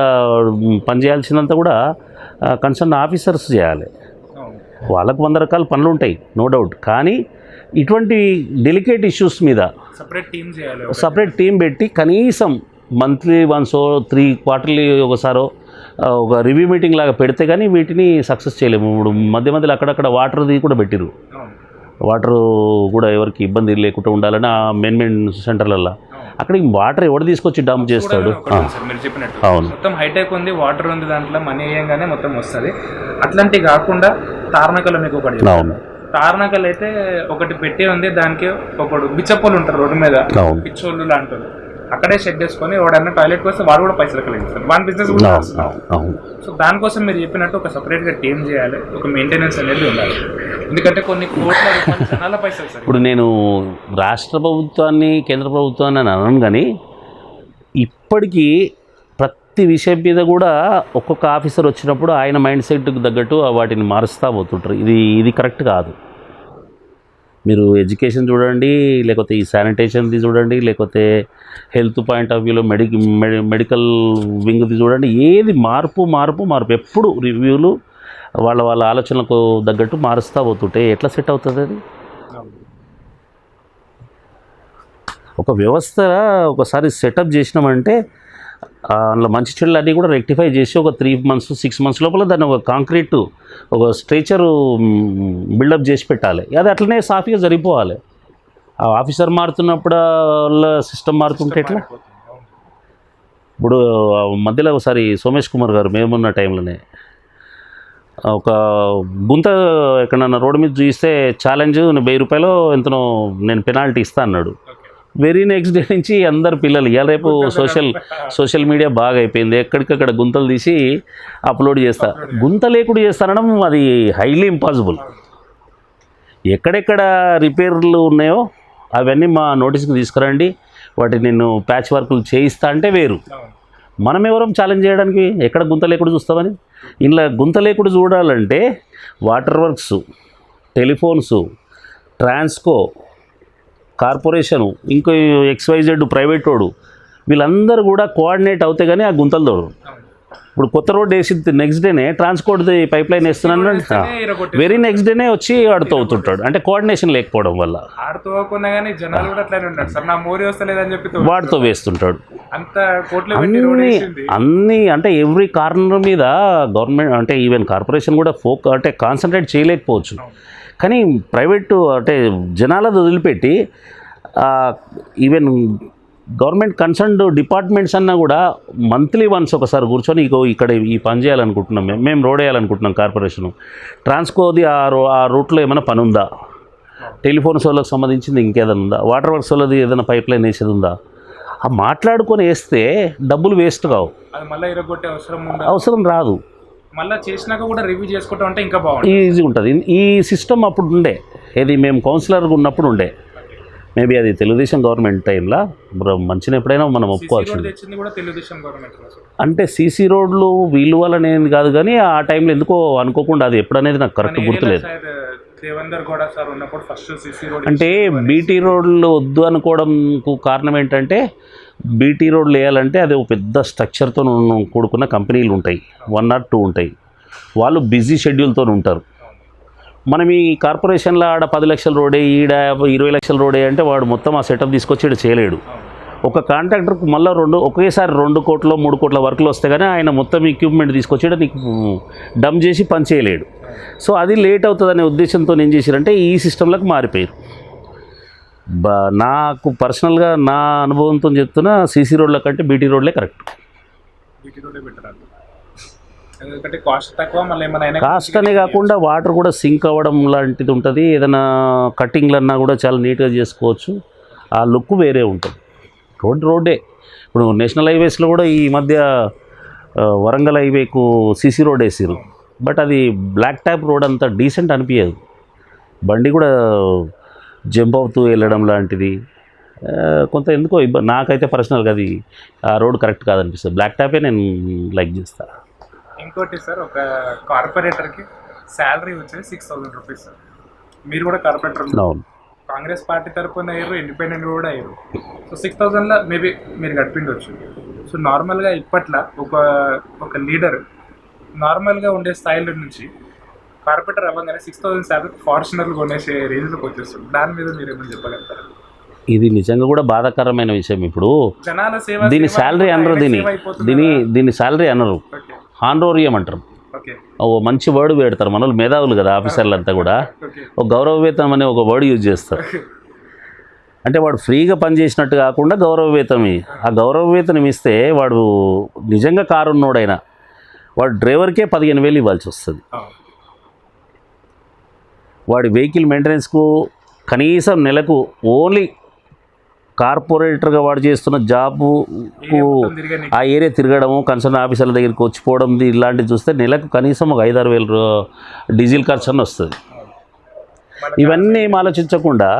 పనిచేయాల్సినంత కూడా కన్సర్న్ ఆఫీసర్స్ చేయాలి. అవును. వాళ్ళకు 100 రకాల పనులు ఉంటాయి, నో డౌట్. కానీ ఇటువంటి డెలికేట్ ఇష్యూస్ మీద సపరేట్ టీమ్ చేయాలి. సపరేట్ టీం పెట్టి కనీసం మంత్లీ వన్సో 3 క్వార్టర్లీ ఒకసారో ఒక రివ్యూ మీటింగ్ లాగా పెడితే కానీ వీటిని సక్సెస్ చేయలేము. ఇప్పుడు మధ్యలో అక్కడక్కడ వాటర్ది కూడా పెట్టిరు. అవును. వాటర్ కూడా ఎవరికి ఇబ్బంది లేకుండా ఉండాలని ఆ మెయిన్ సెంటర్లలో అక్కడికి వాటర్ ఎవడు తీసుకొచ్చి డంప్ చేస్తాడు. సార్ మీరు చెప్పినట్టు అవును. మొత్తం హైటెక్ ఉంది, వాటర్ ఉంది, దాంట్లో మనీ వేయంగానే మొత్తం వస్తుంది. అట్లాంటివి కాకుండా తార్నకలు మీకు ఒకటి అవును. తార్నకలు అయితే ఒకటి పెట్టి ఉంది, దానికి ఒకడు బిచ్చపోలు ఉంటారు రోడ్డు మీద, అవును. పిచ్చోళ్ళు లాంటి అక్కడే షెడ్ వేసుకొని వాడన్నా టాయిలెట్ కోసం వాడు కూడా పైసలు కలిగిస్తారు, వాడి బిజినెస్ కూడా చేస్తున్నారు. సో దానికోసం మీరు చెప్పినట్టు ఒక సపరేట్గా టీమ్ చేయాలి, ఒక మెయింటెనెన్స్ అనేది ఉండాలి. ఎందుకంటే కొన్ని కోట్ల రూపాయలు జనాల పైసలు సార్. ఇప్పుడు నేను రాష్ట్ర ప్రభుత్వాన్ని కేంద్ర ప్రభుత్వాన్ని అని అనను, కానీ ఇప్పటికీ ప్రతి విషయం మీద కూడా ఒక్కొక్క ఆఫీసర్ వచ్చినప్పుడు ఆయన మైండ్ సెట్కి తగ్గట్టు వాటిని మారుస్తూ పోతుంటారు. ఇది కరెక్ట్ కాదు. మీరు ఎడ్యుకేషన్ చూడండి, లేకపోతే ఈ శానిటేషన్ది చూడండి, లేకపోతే హెల్త్ పాయింట్ ఆఫ్ వ్యూలో మెడికల్ వింగ్ది చూడండి, ఏది మార్పు ఎప్పుడు రివ్యూలు వాళ్ళ ఆలోచనలకు తగ్గట్టు మారుస్తూ పోతుంటే ఎట్లా సెట్ అవుతుంది అది? ఒక వ్యవస్థ ఒకసారి సెటప్ చేసినామంటే అందులో మంచి చెడులు అన్నీ కూడా రెక్టిఫై చేసి ఒక 3 months 6 months లోపల దాన్ని ఒక కాంక్రీట్ ఒక స్ట్రక్చరు బిల్డప్ చేసి పెట్టాలి. అది అట్లనే సాఫీగా జరిగిపోవాలి. ఆ ఆఫీసర్ మారుతున్నప్పుడు వాళ్ళ సిస్టమ్ మారుతుంటే ఎట్లా? ఇప్పుడు మధ్యలో ఒకసారి సోమేష్ కుమార్ గారు మేమున్న టైంలోనే ఒక గుంత ఎక్కడన్నా రోడ్డు మీద చూస్తే ఛాలెంజ్ 1000 రూపాయలు ఎంతనో నేను పెనాల్టీ ఇస్తా అన్నాడు. వెరీ నెక్స్ట్ డే నుంచి అందరు పిల్లలు ఇవాళ రేపు సోషల్ మీడియా బాగా అయిపోయింది, ఎక్కడికక్కడ గుంతలు తీసి అప్లోడ్ చేస్తా. గుంత లేకుండా చేస్తానడం అది హైలీ ఇంపాసిబుల్. ఎక్కడెక్కడ రిపేర్లు ఉన్నాయో అవన్నీ మా నోటీస్కి తీసుకురండి, వాటిని నేను ప్యాచ్ వర్క్లు చేయిస్తా అంటే వేరు. మనం ఎవరం ఛాలెంజ్ చేయడానికి ఎక్కడ గుంత లేకుండా చూస్తామని? ఇలా గుంత లేకుండా చూడాలంటే water works, telephones, Transco, corporation, ఇంకో XYZ ప్రైవేట్ రోడ్డు, వీళ్ళందరూ కూడా కోఆర్డినేట్ అవుతే కానీ ఆ గుంతలు తోడరు. ఇప్పుడు కొత్త రోడ్డు వేసి నెక్స్ట్ డేనే ట్రాన్స్పోర్ట్ది పైప్ లైన్ వేస్తున్నాను, వెరీ నెక్స్ట్ డేనే వచ్చి ఆడుతూ అవుతుంటాడు. అంటే కోఆర్డినేషన్ లేకపోవడం వల్ల వాడితో వేస్తుంటాడు. అన్నీ అంటే ఎవ్రీ కార్నర్ మీద గవర్నమెంట్ అంటే ఈవెన్ కార్పొరేషన్ కూడా అంటే కాన్సన్ట్రేట్ చేయలేకపోవచ్చు. కానీ ప్రైవేటు అంటే జనాలది వదిలిపెట్టి ఈవెన్ గవర్నమెంట్ కన్సర్న్డ్ డిపార్ట్మెంట్స్ అన్నా కూడా మంత్లీ వన్స్ ఒకసారి కూర్చొని ఇక్కడ ఈ పని చేయాలనుకుంటున్నాం, మేము రోడ్ వేయాలనుకుంటున్నాం కార్పొరేషను, ట్రాన్స్కోది ఆ రూట్లో ఏమైనా పని ఉందా, టెలిఫోన్స్ వాళ్ళకి సంబంధించింది ఇంకేదైనా ఉందా, వాటర్ వర్క్స్ వాళ్ళది ఏదైనా పైప్ లైన్ వేసేది ఉందా, ఆ మాట్లాడుకొని వేస్తే డబ్బులు వేస్ట్ కావు, అవసరం రాదు. మళ్ళీ చేసినాక కూడా రివ్యూ చేసుకుంటాం అంటే ఇంకా బాగుంటుంది, ఈజీ ఉంటుంది. ఈ సిస్టమ్ అప్పుడు ఉండే, ఏది మేము కౌన్సిలర్గా ఉన్నప్పుడు ఉండే. మేబీ అది తెలుగుదేశం గవర్నమెంట్ టైంలో మంచిగా ఎప్పుడైనా మనం ఒప్పుకోవాల్సింది. అంటే సీసీ రోడ్లు వీళ్ళు వల్లనేది కాదు, కానీ ఆ టైంలో ఎందుకో అనుకోకుండా అది ఎప్పుడనేది నాకు కరెక్ట్ గుర్తులేదు. అంటే బీటీ రోడ్లు వద్దు అనుకోవడంకు కారణం ఏంటంటే, బీటీ రోడ్లు వేయాలంటే అది ఒక పెద్ద స్ట్రక్చర్తో కూడుకున్న కంపెనీలు ఉంటాయి, 1 or 2 ఉంటాయి, వాళ్ళు బిజీ షెడ్యూల్తో ఉంటారు. మనం ఈ కార్పొరేషన్లో ఆడ 10 లక్షల రోడే, ఈడ 20 లక్షల రోడే అంటే వాడు మొత్తం ఆ సెటప్ తీసుకొచ్చి ఇక్కడ చేయలేడు. ఒక కాంట్రాక్టర్కి మళ్ళీ ఒకేసారి 2 కోట్ల 3 కోట్ల వర్క్లు వస్తే కానీ ఆయన మొత్తం ఎక్విప్మెంట్ తీసుకొచ్చి నీకు డమ్ చేసి పని చేయలేడు. సో అది లేట్ అవుతుందనే ఉద్దేశంతో ఏం చేశారంటే ఈ సిస్టంలోకి మారిపోయారు. నాకు పర్సనల్గా నా అనుభవంతో చెప్తున్నా, సీసీ రోడ్ల కంటే బీటీ రోడ్లే కరెక్ట్. కాస్ట్ అనే కాకుండా వాటర్ కూడా సింక్ అవ్వడం లాంటిది ఉంటుంది. ఏదైనా కట్టింగ్లు అన్నా కూడా చాలా నీట్గా చేసుకోవచ్చు, ఆ లుక్ వేరే ఉంటుంది. రోడ్డే ఇప్పుడు నేషనల్ హైవేస్లో కూడా ఈ మధ్య వరంగల్ హైవేకు సీసీ రోడ్ వేసారు, బట్ అది బ్లాక్ ట్యాప్ రోడ్ అంత డీసెంట్ అనిపించదు. బండి కూడా జంప్ అవుతూ వెళ్ళడం లాంటిది కొంత ఎందుకో నాకైతే పర్సనల్గా అది ఆ రోడ్ కరెక్ట్ కాదనిపిస్తుంది. బ్లాక్ ట్యాపే నేను లైక్ చేస్తాను. ఇంకోటి సార్, ఒక కార్పొరేటర్కి శాలరీ వచ్చేది 6,000 రూపీస్ సార్. మీరు కూడా కార్పొరేటర్, అవును, కాంగ్రెస్ పార్టీ తరఫున అయ్యారు, ఇండిపెండెంట్ కూడా అయ్యారు. సో 6,000లో మేబీ మీరు గడిపిండవచ్చు. సో నార్మల్గా ఇప్పట్లో ఒక లీడర్ నార్మల్గా ఉండే స్థాయిలో నుంచి కార్పొరేటర్ అవ్వగానే 6,000 శాలరీ ఫార్చునర్లు కొనేసే రేంజ్లోకి వచ్చేస్తుంది. దాని మీద మీరు ఏమైనా చెప్పగలుగుతారా? ఇది నిజంగా కూడా బాధాకరమైన విషయం. ఇప్పుడు జనాల సేవ దీని శాలరీ అనరు, దీని శాలరీ అనరు, ఓకే హానరోరియం అంటారు. ఓకే ఓ మంచి వర్డ్ పెడతారు. మనోళ్ళు మేధావులు కదా ఆఫీసర్లంతా కూడా, ఓకే ఒక గౌరవవేతనం అనే ఒక వర్డ్ యూజ్ చేస్తారు. అంటే వాడు ఫ్రీగా పనిచేసినట్టు కాకుండా గౌరవవేతనం ఆ గౌరవవేతనం ఇస్తే వాడు నిజంగా కారు ఉన్నోడైనా వాడు డ్రైవర్కే 15,000 ఇవ్వాల్సి వస్తుంది. వాడి వెహికల్ మెయింటెనెన్స్కు కనీసం నెలకు ఓన్లీ కార్పొరేటర్గా వాడు చేస్తున్న జాబు ఆ ఏరియా తిరగడము, కన్సర్న్ ఆఫీసర్ల దగ్గరికి వచ్చిపోవడం ఇలాంటివి చూస్తే నెలకు కనీసం ఒక 5-6 వేలు డీజిల్ ఖర్చు అని వస్తుంది. ఇవన్నీ ఏం ఆలోచించకుండా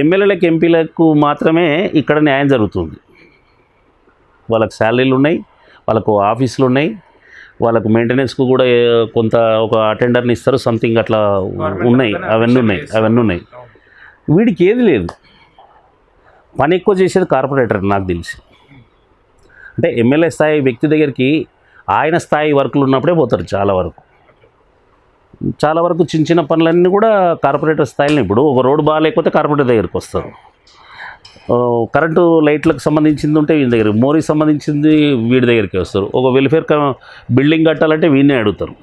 ఎమ్మెల్యేలకు ఎంపీలకు మాత్రమే ఇక్కడ న్యాయం జరుగుతుంది. వాళ్ళకు శాలరీలు ఉన్నాయి, వాళ్ళకు ఆఫీసులు ఉన్నాయి, వాళ్ళకు మెయింటెనెన్స్కు కూడా కొంత ఒక అటెండర్ని ఇస్తారు, సంథింగ్ అట్లా ఉన్నాయి, అవన్నీ ఉన్నాయి. వీడికి ఏది లేదు. పని ఎక్కువ చేసేది కార్పొరేటర్ నాకు తెలిసి. అంటే ఎమ్మెల్యే స్థాయి వ్యక్తి దగ్గరికి ఆయన స్థాయి వర్కులు ఉన్నప్పుడే పోతారు. చాలా వరకు చిన్న చిన్న పనులన్నీ కూడా కార్పొరేటర్ స్థాయిలో. ఇప్పుడు ఒక రోడ్డు బాగాలేకపోతే కార్పొరేటర్ దగ్గరికి వస్తారు. కరెంటు లైట్లకు సంబంధించింది ఉంటే వీళ్ళ దగ్గర, మోరీకి సంబంధించింది వీడి దగ్గరికి వస్తారు. ఒక వెల్ఫేర్ బిల్డింగ్ కట్టాలంటే వీడినే అడుగుతారు.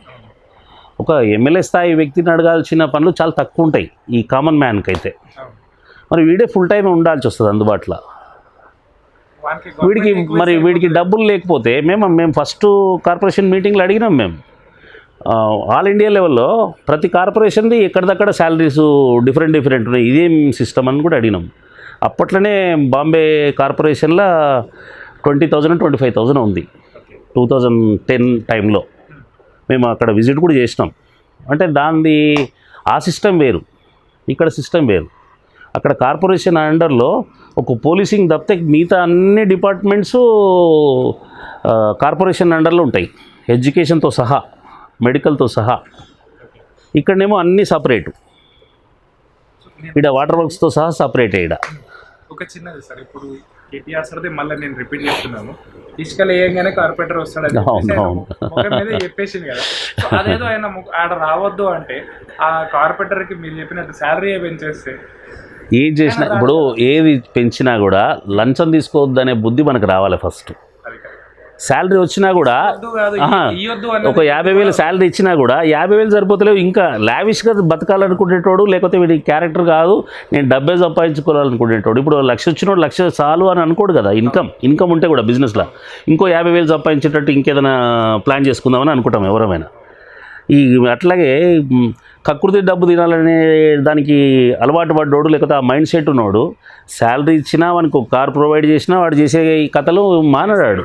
ఒక ఎమ్మెల్యే స్థాయి వ్యక్తిని అడగాల్సిన పనులు చాలా తక్కువ ఉంటాయి ఈ కామన్ మ్యాన్కి అయితే. మరి వీడే ఫుల్ టైం ఉండాల్సి వస్తుంది అందుబాటులో. వీడికి డబ్బులు లేకపోతే మేము ఫస్ట్ కార్పొరేషన్ మీటింగ్లో అడిగినాం. మేము ఆల్ ఇండియా లెవెల్లో ప్రతి కార్పొరేషన్ది ఎక్కడిదక్కడ శాలరీస్ డిఫరెంట్ ఉన్నాయి, ఇదేం సిస్టమ్ అని కూడా అడిగినాం. అప్పట్లోనే బాంబే కార్పొరేషన్లో 20,000 25,000 ఉంది 2010 టైంలో. మేము అక్కడ విజిట్ కూడా చేసినాం. అంటే దానిది ఆ సిస్టమ్ వేరు, ఇక్కడ సిస్టమ్ వేరు. అక్కడ కార్పొరేషన్ అండర్లో ఒక పోలీసింగ్ తప్పితే మిగతా అన్ని డిపార్ట్మెంట్స్ కార్పొరేషన్ అండర్లో ఉంటాయి, ఎడ్యుకేషన్తో సహా, మెడికల్తో సహా. ఇక్కడనేమో అన్నీ సపరేటు. ఇక్కడ వాటర్ వర్క్స్తో సహా సపరేట్. ఇక్కడ ఒక చిన్నది సార్, ఇప్పుడు కేటీఆర్ సార్ది మళ్ళీ నేను రిపీట్ చేస్తున్నాను, ఇసుకలు వేయంగానే కార్పొరేటర్ వస్తాడని చెప్పేసింది కదా. అదేదో ఆయన ఆడ రావద్దు అంటే ఆ కార్పొరేటర్కి మీరు చెప్పినట్టు శాలరీ పెంచేస్తే ఏది చేసినా, ఇప్పుడు ఏది పెంచినా కూడా లంచం తీసుకోవద్దు అనే బుద్ధి మనకు రావాలి ఫస్ట్. శాలరీ వచ్చినా కూడా ఒక 50,000 శాలరీ ఇచ్చినా కూడా 50,000 సరిపోతలేవు, ఇంకా లావిష్గా బతకాలనుకునేటోడు, లేకపోతే వీడి క్యారెక్టర్ కాదు నేను డబ్బే సంపాదించుకోవాలనుకునేటోడు. ఇప్పుడు 1,00,000 వచ్చినోడు 1,00,000 చాలు అని అనుకోడు కదా. ఇన్కమ్ ఉంటే కూడా బిజినెస్లో ఇంకో 50,000 సంపాదించేటట్టు ఇంకేదైనా ప్లాన్ చేసుకుందామని అనుకుంటాం ఎవరైనా. అట్లాగే కకృతి డబ్బు తినాలనే దానికి అలవాటు పడ్డోడు, లేకపోతే ఆ మైండ్ సెట్ ఉన్నోడు శాలరీ ఇచ్చినా వానికి ఒక కార్ ప్రొవైడ్ చేసినా వాడు చేసే ఈ కథలు మానడాడు.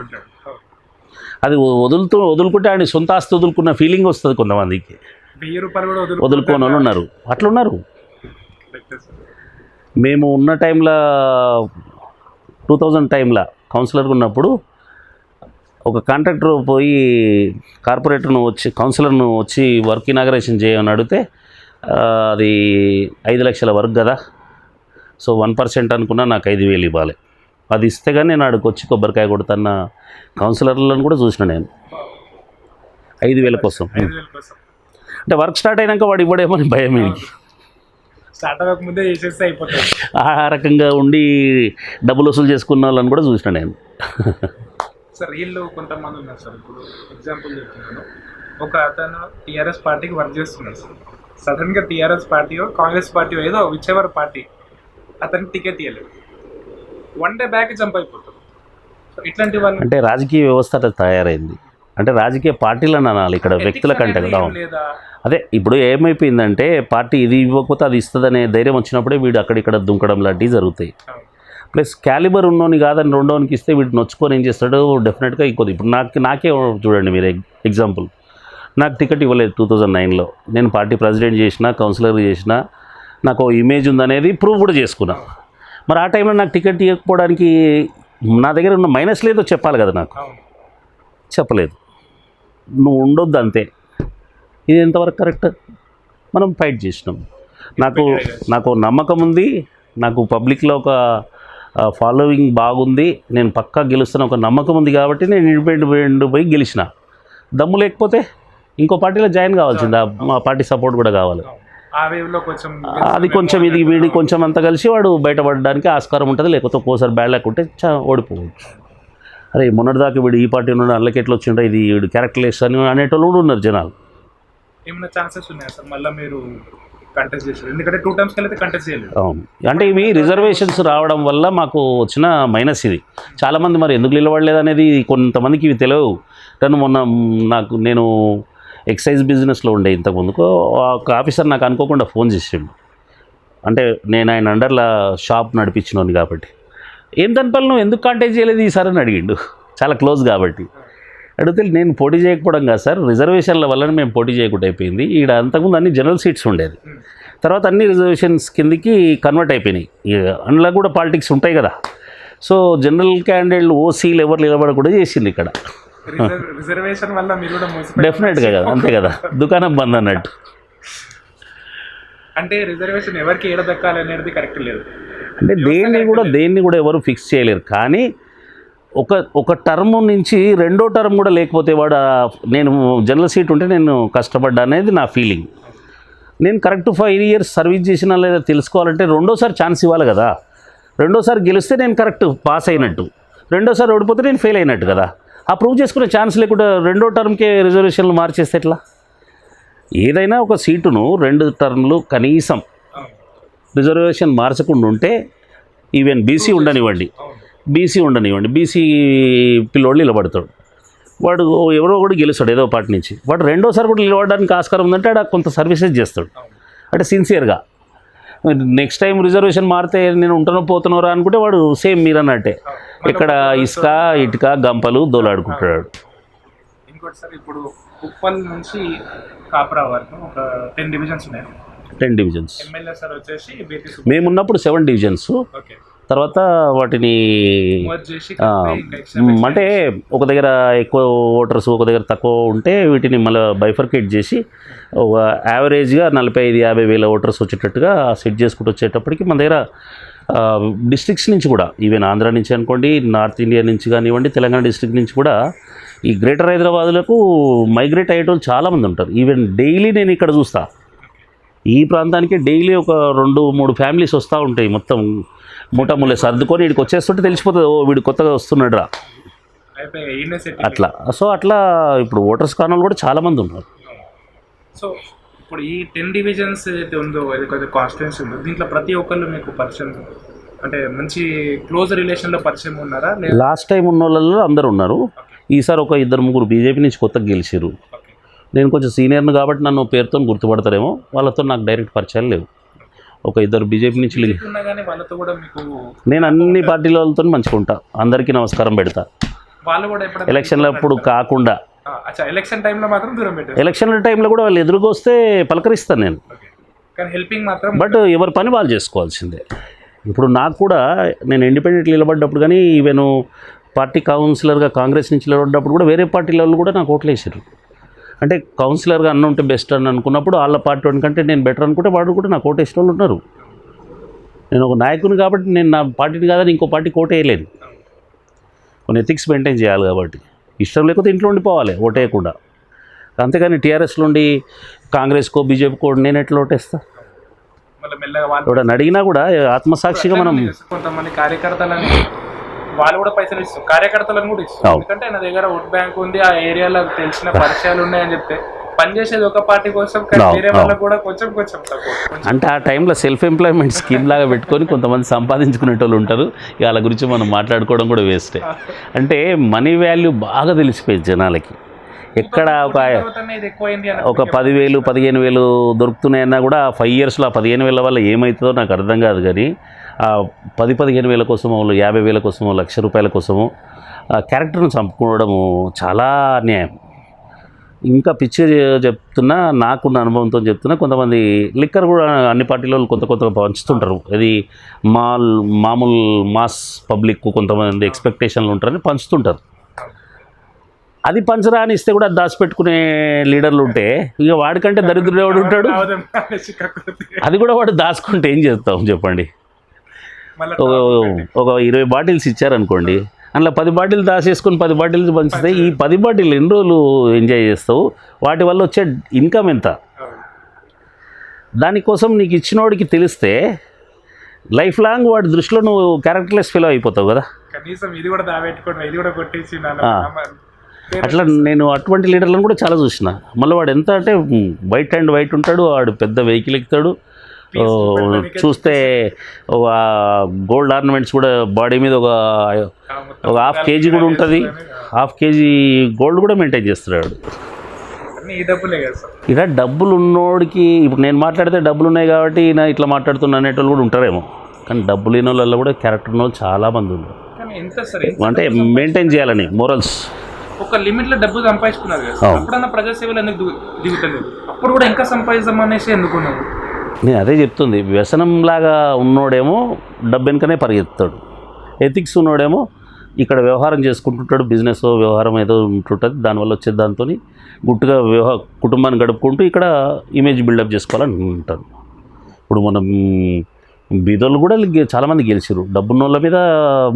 అది వదులుకుంటే ఆయన సొంత ఆస్తి వదులుకున్న ఫీలింగ్ వస్తుంది కొంతమందికి. 1000 రూపాయలు కూడా వదులుకోని వాళ్ళు ఉన్నారు, అట్లున్నారు. మేము ఉన్న టైంలో 2000 టైంలో కౌన్సిలర్గా ఉన్నప్పుడు ఒక కాంట్రాక్టర్ పోయి కౌన్సిలర్ను వచ్చి వర్క్ ఇనాగరేషన్ చేయమని అడిగితే అది 5 లక్షల వర్క్ కదా, సో 1% అనుకున్నా నాకు 5,000 ఇవ్వాలి. అది ఇస్తే కానీ నేను ఆడికి వచ్చి కొబ్బరికాయ కొడుతున్న కౌన్సిలర్లను కూడా చూసిన నేను 5,000 కోసం. అంటే వర్క్ స్టార్ట్ అయినాక వాడు ఇవ్వడేమని భయం. స్టార్ట్ అవ్వకముందే చేసేస్తే అయిపోతుంది. ఆ రకంగా ఉండి డబ్బులు వసూలు చేసుకున్న వాళ్ళని కూడా చూసిన నేను. సార్ వీళ్ళు కొంతమంది ఉన్నారు సార్, ఇప్పుడు ఎగ్జాంపుల్ చెప్తున్నాను, ఒక అతను టీఆర్ఎస్ పార్టీకి వర్క్ చేస్తున్నాడు సార్, సడన్గా టీఆర్ఎస్ పార్టీయో కాంగ్రెస్ పార్టీయో ఏదో విచ్చెవర్ పార్టీ అతనికి టికెట్ ఇవ్వలేదు, 1 డే బ్యాక్ జంప్ అయిపోతుంది. సో ఇట్లాంటి వాళ్ళు అంటే రాజకీయ వ్యవస్థ అట్లా తయారైంది. అంటే రాజకీయ పార్టీలను అనాలి ఇక్కడ, వ్యక్తుల కంటే కదా. అదే ఇప్పుడు ఏమైపోయిందంటే పార్టీ ఇది ఇవ్వకపోతే అది ఇస్తుందనే ధైర్యం వచ్చినప్పుడే వీడు అక్కడిక్కడ దుంకడం లాంటివి జరుగుతాయి. ప్లస్ క్యాలిబర్ ఉన్నోని కాదని రెండోనికి ఇస్తే వీడు నొచ్చుకొని ఏం చేస్తాడు డెఫినెట్గా ఇంకోది. ఇప్పుడు నాకే చూడండి మీరు ఎగ్జాంపుల్, నాకు టికెట్ ఇవ్వలేదు 2009లో. నేను పార్టీ ప్రెసిడెంట్ చేసిన, కౌన్సిలర్ చేసిన, నాకు ఇమేజ్ ఉందనేది ప్రూవ్ కూడా చేసుకున్నా. మరి ఆ టైంలో నాకు టికెట్ ఇవ్వకపోవడానికి నా దగ్గర ఉన్న మైనస్ లేదో చెప్పాలి కదా, నాకు చెప్పలేదు. నువ్వు ఉండొద్దు అంతే. ఇది ఎంతవరకు కరెక్ట్? మనం ఫైట్ చేసినాం. నాకు నమ్మకం ఉంది, నాకు పబ్లిక్లో ఒక ఫాలోయింగ్ బాగుంది, నేను పక్కా గెలుస్తున్న ఒక నమ్మకం ఉంది కాబట్టి నేను ఇండిపెండెంట్ పోయి గెలిచిన. దమ్ము లేకపోతే ఇంకో పార్టీలో జాయిన్ కావాల్సిందా, మా పార్టీ సపోర్ట్ కూడా కావాలి. ఆ వేవ్లో కొంచెం అది కొంచెం ఇది వీడి కొంచెం అంతా కలిసి వాడు బయటపడడానికి ఆస్కారం ఉంటుంది, లేకపోతే ఒక్కోసారి బ్యాడ్ లేకుంటే ఓడిపోవచ్చు. అరే మొన్నటిదాకా వీడు ఈ పార్టీ ఉన్నాడు అందులోకి ఎట్లా వచ్చిండ్రా, ఇది వీడు క్యారెక్టర్లెస్ అని అనేటోళ్ళు కూడా ఉన్నారు జనాలు. ఏమైనా ఛాన్సెస్ ఉన్నాయా సార్ మళ్ళీ మీరు కంటెస్ట్ చేశారు? ఎందుకంటే 2 times కలిపి కంటెస్ట్ చేయలేదు. అవును, అంటే ఇవి రిజర్వేషన్స్ రావడం వల్ల మాకు వచ్చిన మైనస్ ఇది. చాలామంది మరి ఎందుకు నిలబడలేదు అనేది కొంతమందికి ఇవి తెలియవు. కానీ నేను ఎక్సైజ్ బిజినెస్లో ఉండే ఇంతకుముందుకు ఒక ఆఫీసర్ నాకు అనుకోకుండా ఫోన్ చేసిండు. అంటే నేను ఆయన అండర్లో షాప్ నడిపించినోని కాబట్టి, ఏం దానిపల్లి నువ్వు ఎందుకు కాంటాక్ట్ చేయలేదు ఈసారి అని అడిగిండు. చాలా క్లోజ్ కాబట్టి అడిగితే నేను పోటీ చేయకపోవడం కాదు సార్, రిజర్వేషన్ల వల్ల మేము పోటీ చేయకుండా అయిపోయింది. ఇక్కడ అంతకుముందు అన్ని జనరల్ సీట్స్ ఉండేది, తర్వాత అన్ని రిజర్వేషన్స్ కిందకి కన్వర్ట్ అయిపోయినాయి. అందులో కూడా పాలిటిక్స్ ఉంటాయి కదా. సో జనరల్ క్యాండిడేట్లు ఓసీలు ఎవరు నిలబడకూడదు చేసింది ఇక్కడ. రిజర్వేషన్ వల్ల మీరు కూడా డెఫినెట్గా కదా, అంతే కదా, దుకాణం బంద్ అన్నట్టు. అంటే రిజర్వేషన్ ఎవరికి ఏడ దక్కాలి అనేది కరెక్ట్ లేదు. అంటే దేన్ని కూడా ఎవరు ఫిక్స్ చేయలేరు. కానీ ఒక టర్మ్ నుంచి రెండో టర్మ్ కూడా లేకపోతే వాడు నేను జనరల్ సీట్ ఉంటే నేను కష్టపడ్డా అనేది నా ఫీలింగ్. నేను కరెక్ట్ 5 years సర్వీస్ చేసినా లేదా తెలుసుకోవాలంటే రెండోసారి ఛాన్స్ ఇవ్వాలి కదా. రెండోసారి గెలిస్తే నేను కరెక్ట్ పాస్ అయినట్టు, రెండోసారి ఓడిపోతే నేను ఫెయిల్ అయినట్టు కదా. ఆ ప్రూవ్ చేసుకునే ఛాన్స్ లేకుండా రెండో టర్మ్కే రిజర్వేషన్లు మార్చేస్తే ఎట్లా? ఏదైనా ఒక సీటును 2 terms కనీసం రిజర్వేషన్ మార్చకుండా ఉంటే, ఈవెన్ బీసీ ఉండనివ్వండి, బీసీ పిల్లోడు నిలబడతాడు, వాడు ఎవరో కూడా గెలుస్తాడు ఏదో పార్టీ నుంచి, వాడు రెండోసారి కూడా నిలబడడానికి ఆస్కారం ఉందంటే ఆడ కొంత సర్వీసెస్ చేస్తాడు, అంటే సిన్సియర్గా. నెక్స్ట్ టైం రిజర్వేషన్ మారితే నేను ఉంటానో పోతున్నారా అనుకుంటే వాడు సేమ్ మీరు అన్నట్టే ఇక్కడ ఇసుక ఇటుక గంపలు దోలాడుకుంటాడు. ఇంకోటి సార్, ఇప్పుడు ఉప్పల్ నుంచి కాప్రా వరకు ఒక 10 divisions ఉన్నాయి. 10 divisions. ఎమ్మెల్యే సార్ వచ్చేసి మేమున్నప్పుడు 7 divisions. ఓకే, తర్వాత వాటిని అంటే ఒక దగ్గర ఎక్కువ ఓటర్స్ ఒక దగ్గర తక్కువ ఉంటే వీటిని మళ్ళీ బైఫర్కేట్ చేసి ఒక యావరేజ్గా 45-50 వేల ఓటర్స్ వచ్చేటట్టుగా సెట్ చేసుకుంటూ వచ్చేటప్పటికి మన దగ్గర డిస్ట్రిక్ట్స్ నుంచి కూడా, ఈవెన్ ఆంధ్ర నుంచి అనుకోండి, నార్త్ ఇండియా నుంచి కానివ్వండి, తెలంగాణ డిస్ట్రిక్ట్ నుంచి కూడా ఈ గ్రేటర్ హైదరాబాద్లకు మైగ్రేట్ అయ్యేటోళ్ళు చాలామంది ఉంటారు. ఈవెన్ డైలీ నేను ఇక్కడ చూస్తా, ఈ ప్రాంతానికి డైలీ ఒక 2-3 ఫ్యామిలీస్ వస్తూ ఉంటాయి. మొత్తం మూటములే సర్దుకొని వీడికి వచ్చేస్తుంటే తెలిసిపోతుంది, ఓ వీడు కొత్తగా వస్తున్నాడు రా అట్లా. సో అట్లా ఇప్పుడు ఓటర్స్ కారణాలు కూడా చాలామంది ఉన్నారు. సో ఇప్పుడు ఈ 10 divisions ఏదైతే ఉందో, ఏదైతే కాన్స్టిట్యున్సీ ఉందో, దీంట్లో ప్రతి ఒక్కళ్ళు మీకు పరిచయం, అంటే మంచి క్లోజ్ రిలేషన్లో పరిచయం ఉన్నారా? లాస్ట్ టైం ఉన్న వాళ్ళలో అందరూ ఉన్నారు. ఈసారి ఒక 2-3 బీజేపీ నుంచి కొత్తగా గెలిచారు. నేను కొంచెం సీనియర్ను కాబట్టి నన్ను పేరుతో గుర్తుపడతారేమో, వాళ్ళతో నాకు డైరెక్ట్ పరిచయాలు లేవు. ఒక 2 బీజేపీ నుంచి నేను అన్ని పార్టీల వాళ్ళతో మంచిగా ఉంటా, అందరికీ నమస్కారం పెడతా. ఎలక్షన్ల అప్పుడు కాకుండా ఎలక్షన్ టైంలో మాత్రం దూరం పెట్టారు. ఎలక్షన్ల టైంలో కూడా వాళ్ళు ఎదురుగా వస్తే పలకరిస్తాను నేను, కానీ హెల్పింగ్ మాత్రం. బట్ ఎవరి పని వాళ్ళు చేసుకోవాల్సిందే. ఇప్పుడు నాకు కూడా నేను ఇండిపెండెంట్ నిలబడ్డప్పుడు కానీ, ఈవెన్ పార్టీ కౌన్సిలర్గా కాంగ్రెస్ నుంచి నిలబడ్డప్పుడు కూడా వేరే పార్టీల వాళ్ళు కూడా నాకు ఓట్లు వేసారు. అంటే కౌన్సిలర్గా అన్న ఉంటే బెస్ట్ అని అనుకున్నప్పుడు వాళ్ళ పార్టీ కంటే నేను బెటర్ అనుకుంటే వాడు కూడా నాకు ఓటు వేసే వాళ్ళు ఉన్నారు. నేను ఒక నాయకుని కాబట్టి నేను నా పార్టీని కాదని ఇంకో పార్టీ ఓటు వేయలేను. కొన్ని ఎథిక్స్ మెయింటైన్ చేయాలి కాబట్టి, ఇష్టం లేకపోతే ఇంట్లో ఉండిపోవాలి ఓటు వేయకుండా. అంతేగాని టీఆర్ఎస్లో ఉండి కాంగ్రెస్కో బీజేపీకో నేను ఎట్లా ఓటేస్తా? ఎవడని అడిగినా కూడా ఆత్మసాక్షిగా మనం, కొంతమంది కార్యకర్తలని వాళ్ళు కూడా పైసలు ఇస్తారు, కార్యకర్తలను కూడా ఇస్తారు. ఎందుకంటే నా దగ్గర ఓట్ బ్యాంక్ ఉంది, ఆ ఏరియాలో తెలిసిన పరిచయాలు ఉన్నాయని చెప్తే పనిచేసేది ఒక పార్టీ కోసం, వేరే వాళ్ళకి కూడా కొంచెం అంటే ఆ టైంలో సెల్ఫ్ ఎంప్లాయ్మెంట్ స్కీమ్ లాగా పెట్టుకొని కొంతమంది సంపాదించుకునేటోళ్ళు ఉంటారు. వాళ్ళ గురించి మనం మాట్లాడుకోవడం కూడా వేస్టే. అంటే మనీ వాల్యూ బాగా తెలిసిపోయింది జనాలకి. ఎక్కడ ఒక 10,000-15,000 దొరుకుతున్నాయన్నా కూడా 5 yearsలో ఆ 15,000 వల్ల ఏమవుతుందో నాకు అర్థం కాదు. కానీ ఆ 10,000-15,000 కోసమో, 50,000 కోసమో, ₹1,00,000 కోసమో క్యారెక్టర్ను చంపుకోవడము చాలా అన్యాయం. ఇంకా పిచ్చి చెప్తున్నా, నాకున్న అనుభవంతో చెప్తున్నా, కొంతమంది లిక్కర్ కూడా అన్ని పార్టీలలో కొత్తగా పంచుతుంటారు. ఇది మామూలు మాస్ పబ్లిక్ కొంతమంది ఎక్స్పెక్టేషన్లు ఉంటారని పంచుతుంటారు. అది పంచరాని ఇస్తే కూడా దాచిపెట్టుకునే లీడర్లు ఉంటే ఇక వాడికంటే దరిద్రుడు ఎవడు ఉంటాడు? అది కూడా వాడు దాచుకుంటే ఏం చేస్తాం చెప్పండి? ఒక 20 బాటిల్స్ ఇచ్చారనుకోండి, అందులో 10 బాటిల్ దాచేసుకొని 10 బాటిల్ పంచితే ఈ 10 బాటిల్ ఎన్ని రోజులు ఎంజాయ్ చేస్తావు, వాటి వల్ల వచ్చే ఇన్కమ్ ఎంత, దానికోసం నీకు ఇచ్చినోడికి తెలిస్తే లైఫ్ లాంగ్ వాడి దృష్టిలో నువ్వు క్యారెక్టర్లెస్ ఫీల్ అయిపోతావు కదా. కనీసం ఇది కూడా దాబెట్టుకోవడం, ఇది కూడా కొట్టేసి అట్లా నేను అటువంటి లీడర్లను కూడా చాలా చూసిన. మళ్ళీ వాడు ఎంత అంటే వైట్ అండ్ వైట్ ఉంటాడు, వాడు పెద్ద వెహికల్ ఎక్కుతాడు, చూస్తే గోల్డ్ ఆర్నమెంట్స్ కూడా బాడీ మీద ఒక 1/2 kg కూడా ఉంటుంది, 1/2 kg గోల్డ్ కూడా మెయింటైన్ చేస్తున్నాడు. ఇలా డబ్బులు ఉన్నోడికి, ఇప్పుడు నేను మాట్లాడితే డబ్బులు ఉన్నాయి కాబట్టి నా ఇట్లా మాట్లాడుతున్నా అనేటోళ్ళు కూడా ఉంటారేమో, కానీ డబ్బు లేని వాళ్ళల్లో కూడా క్యారెక్టర్ ఉన్న వాళ్ళు చాలామంది ఉన్నారు. అంటే మెయింటైన్ చేయాలని మోరల్స్. ఒక లిమిట్లో డబ్బు సంపాదించుకున్నారు కదా, అప్పుడన్నా ప్రజాసేవలు ఎందుకు దిగుతలేదు, అప్పుడు కూడా ఇంకా సంపాదిద్దాం అనేసి ఎందుకున్నారు? నేను అదే చెప్తుంది, వ్యసనంలాగా ఉన్నోడేమో డబ్బు వెనుకనే పరిగెత్తాడు, ఎథిక్స్ ఉన్నోడేమో ఇక్కడ వ్యవహారం చేసుకుంటుంటాడు, బిజినెస్ వ్యవహారం ఏదో ఉంటుంటుంది, దానివల్ల వచ్చే దాంతో గుట్టుగా కుటుంబాన్ని గడుపుకుంటూ ఇక్కడ ఇమేజ్ బిల్డప్ చేసుకోవాలని ఉంటారు. ఇప్పుడు మనం బీదోళ్ళు కూడా చాలామంది గెలిచారు, డబ్బున్న వాళ్ళ మీద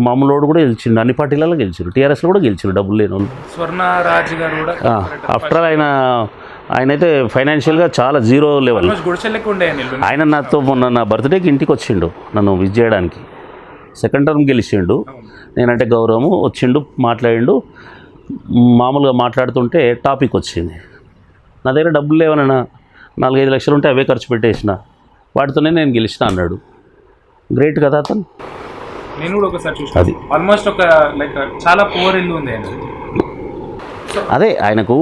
మామూలు కూడా గెలిచిండు, అన్ని పార్టీలలో గెలిచారు, టీఆర్ఎస్లో కూడా గెలిచారు డబ్బులు లేని వాళ్ళు. స్వర్ణరాజ్ గారు కూడా ఆఫ్టర్ ఆయనైతే ఫైనాన్షియల్గా చాలా జీరో లెవెల్. ఆయన నాతో మొన్న నా బర్త్డేకి ఇంటికి వచ్చిండు నన్ను విజ్ చేయడానికి, సెకండ్ టర్మ్ గెలిచిండు, నేనంటే గౌరవము, వచ్చిండు మాట్లాడిండు, మామూలుగా మాట్లాడుతుంటే టాపిక్ వచ్చింది, నా దగ్గర డబ్బులు లేవనన్నా 4-5 లక్షలు ఉంటే అవే ఖర్చు పెట్టేసిన, వాటితోనే నేను గెలిచిన అన్నాడు. గ్రేట్ కదా అతను. నేను కూడా ఒకసారి చూసాను, అది ఆల్మోస్ట్ ఒక లైక్ చాలా పువర్ ఇల్లు ఉంది. అదే ఆయనకు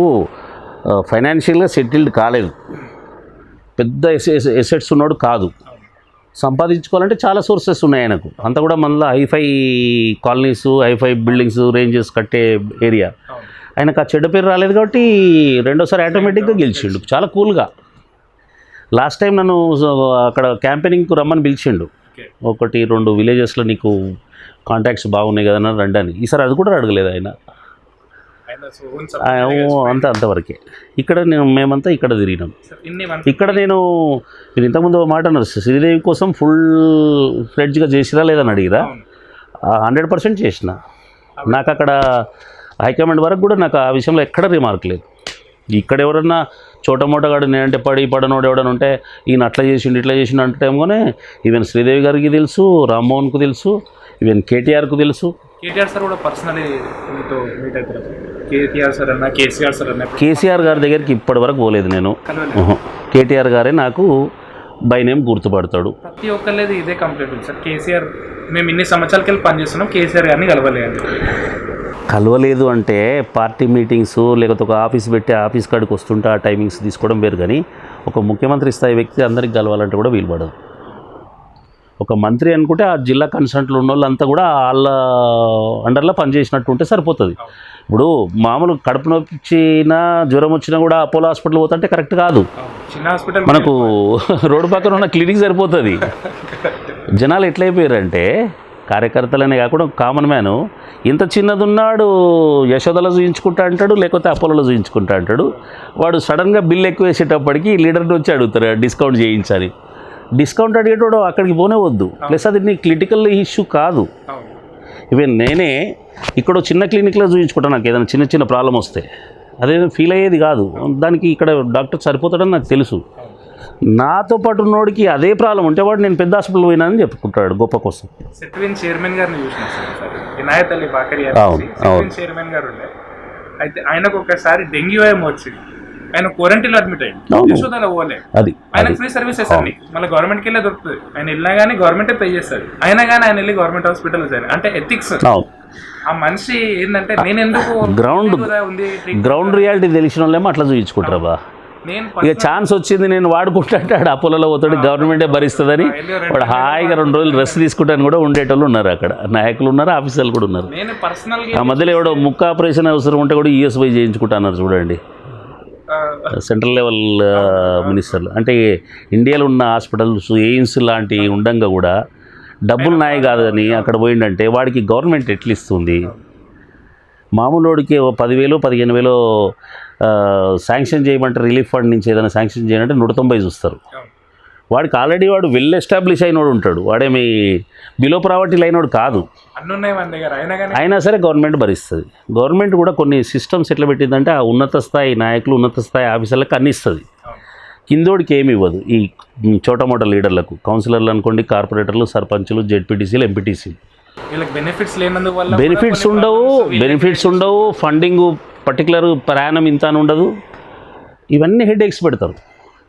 ఫైనాన్షియల్గా సెటిల్డ్ కాలేదు, పెద్ద ఎసెట్స్ ఉన్నాడు కాదు, సంపాదించుకోవాలంటే చాలా సోర్సెస్ ఉన్నాయి ఆయనకు. అంతా కూడా మనలో hi fi colonies, hi fi buildings, ranges కట్టే ఏరియా. ఆయనకు ఆ చెడ్డ పేరు రాలేదు కాబట్టి రెండోసారి ఆటోమేటిక్గా గెలిచిండు చాలా కూల్గా. లాస్ట్ టైం నన్ను అక్కడ క్యాంపెయినింగ్కి రమ్మని పిలిచిండు, 1-2 విలేజెస్లో నీకు కాంటాక్ట్స్ బాగున్నాయి కదా రండి అని. ఈసారి అది కూడా అడగలేదు ఆయన, అంతవరకే. ఇక్కడ మేమంతా ఇక్కడ తిరిగినాం. ఇక్కడ నేను మీరు ఇంతకుముందు మాట అన్నారు, శ్రీదేవి కోసం ఫుల్ ఫ్లెడ్జ్గా చేసిరా లేదని అడిగిరా, 100% చేసిన. నాకు అక్కడ హైకమాండ్ వరకు కూడా నాకు ఆ విషయంలో ఎక్కడ రిమార్క్ లేదు. ఇక్కడ ఎవరన్నా చోటమోటగాడు నేనంటే పడనోడు ఎవడని ఉంటే ఈయన అట్లా చేసిండు ఇట్లా చేసిండు అంటేమోనే ఈవెన్ శ్రీదేవి గారికి తెలుసు, రామ్మోహన్కు తెలుసు, ఈవెన్ కేటీఆర్కు తెలుసు. కేటీఆర్ సార్ కూడా పర్సనలీ మీతో మీట్ అవుతారు. కేటీఆర్ సార్ అన్న, కేసీఆర్ సార్ అన్న. కేసీఆర్ గారి దగ్గరికి ఇప్పటి వరకు పోలేదు నేను. కేటీఆర్ గారే నాకు బై నేమ్ గుర్తుపడతాడు. ప్రతి ఒక్కళ్ళది ఇదే కంప్లైంట్ ఉంది సార్, కేసీఆర్ మేము ఇన్ని సంవత్సరాలకి పనిచేస్తున్నాం, కేసీఆర్ గారిని కలవలేదు అంటే పార్టీ మీటింగ్స్ లేకపోతే ఒక ఆఫీస్ పెట్టి ఆఫీస్ కాడికి వస్తుంటే ఆ టైమింగ్స్ తీసుకోవడం వేరు, కానీ ఒక ముఖ్యమంత్రి స్థాయి వ్యక్తి అందరికి కలవాలంటే కూడా వీలు పడదు. ఒక మంత్రి అనుకుంటే ఆ జిల్లా కన్సల్టెంట్లు ఉన్న వాళ్ళంతా కూడా వాళ్ళ అండర్లో పనిచేసినట్టు ఉంటే సరిపోతుంది. ఇప్పుడు మామూలు కడుపు నొప్పి వచ్చినా జ్వరం వచ్చినా కూడా అపోలో హాస్పిటల్ పోతుంటే కరెక్ట్ కాదు, మనకు రోడ్డు పక్కన ఉన్న క్లినిక్ సరిపోతుంది. జనాలు ఎట్లయిపోయారంటే కార్యకర్తలనే కాకుండా కామన్ మ్యాన్ ఇంత చిన్నది ఉన్నాడు యశోదలో చూయించుకుంటా అంటాడు, లేకపోతే అపోలోలో చూయించుకుంటా అంటాడు. వాడు సడన్గా బిల్ ఎక్కువ వేసేటప్పటికి లీడర్ని వచ్చి అడుగుతారు డిస్కౌంట్ చేయించాలి. డిస్కౌంట్ అడిగేటోడు అక్కడికి పోనే వద్దు, ప్లస్ అది నీ క్రిటికల్ ఇష్యూ కాదు. ఈవెన్ నేనే ఇక్కడ చిన్న క్లినిక్లో చూయించుకుంటాను, నాకు ఏదైనా చిన్న చిన్న ప్రాబ్లం వస్తే అదే ఫీల్ అయ్యేది కాదు, దానికి ఇక్కడ డాక్టర్ సరిపోతాడని నాకు తెలుసు. నాతో పాటు ఉన్నోడికి అదే ప్రాబ్లం ఉంటే వాడు నేను పెద్ద హాస్పిటల్ పోయినానని చెప్పుకుంటాడు గొప్ప కోసం. సెట్విన్ చైర్మన్ గారిని చూసిన వినాయతల్లి బాకరి చైర్మన్ గారు ఉండే, అయితే ఆయనకు ఒకసారి డెంగ్యూ ఏమో వచ్చింది, ఆయన క్వారంటైన్లో అడ్మిట్ అయ్యింది, యశోదాలో పోలే, ఆయనకు ఫ్రీ సర్వీసెస్ అన్ని మళ్ళీ గవర్నమెంట్కి వెళ్ళే దొరుకుతుంది. ఆయన వెళ్ళినా కానీ గవర్నమెంటే పే చేస్తాడు, అయినా కానీ ఆయన వెళ్ళి గవర్నమెంట్ హాస్పిటల్ వచ్చారు అంటే ఎథిక్స్. ఆ మనిషి ఏంటంటే నేను ఎందుకు గ్రౌండ్ రియాలిటీ తెలిసిన వాళ్ళేమో అట్లా చూయించుకుంటారా బా, ఇక ఛాన్స్ వచ్చింది నేను వాడుకుంటాడు, అపోలో పోతాడు, గవర్నమెంటే భరిస్తుందని వాడు హాయిగా 2 రోజులు రెస్ట్ తీసుకుంటాను కూడా ఉండేటోళ్ళు ఉన్నారు, అక్కడ నాయకులు ఉన్నారు, ఆఫీసర్లు కూడా ఉన్నారు. ఆ మధ్యలో ఎవడో ముక్క ఆపరేషన్ అవసరం ఉంటే కూడా ఈఎస్ఐ చేయించుకుంటున్నారు చూడండి, సెంట్రల్ లెవెల్ మినిస్టర్లు. అంటే ఇండియాలో ఉన్న హాస్పిటల్స్ ఎయిమ్స్ లాంటివి ఉండంగా కూడా డబ్బులు నాయి కాదని అక్కడ పోయిందంటే వాడికి గవర్నమెంట్ ఎట్లా ఇస్తుంది? మామూలు వాడికి 10,000-15,000 శాంక్షన్ చేయమంటే రిలీఫ్ ఫండ్ నుంచి ఏదైనా శాంక్షన్ చేయాలంటే 190 చూస్తారు. వాడికి ఆల్రెడీ వాడు వెల్ ఎస్టాబ్లిష్ అయినోడు ఉంటాడు, వాడేమి బిలో ప్రావర్టీ లైనోడు కాదు. అన్నీ ఉన్నాయి మన దగ్గర, అయినా కానీ అయినా సరే గవర్నమెంట్ భరిస్తుంది. గవర్నమెంట్ కూడా కొన్ని సిస్టమ్స్ ఎట్లా పెట్టిందంటే ఆ ఉన్నత స్థాయి నాయకులు ఉన్నత స్థాయి ఆఫీసర్లకు అన్ని ఇస్తుంది, కిందోడికి ఏమి ఇవ్వదు. ఈ చోట మోట లీడర్లకు, కౌన్సిలర్లు అనుకోండి, కార్పొరేటర్లు, సర్పంచులు, జెడ్పీటీసీలు, ఎంపీటీసీలు వీళ్ళకి బెనిఫిట్స్ లేనందుకు వల్ల బెనిఫిట్స్ ఉండవు, ఫండింగ్ పర్టికులర్ ప్రయాణం ఇంత అని ఉండదు. ఇవన్నీ హెడేక్స్ పెడతారు.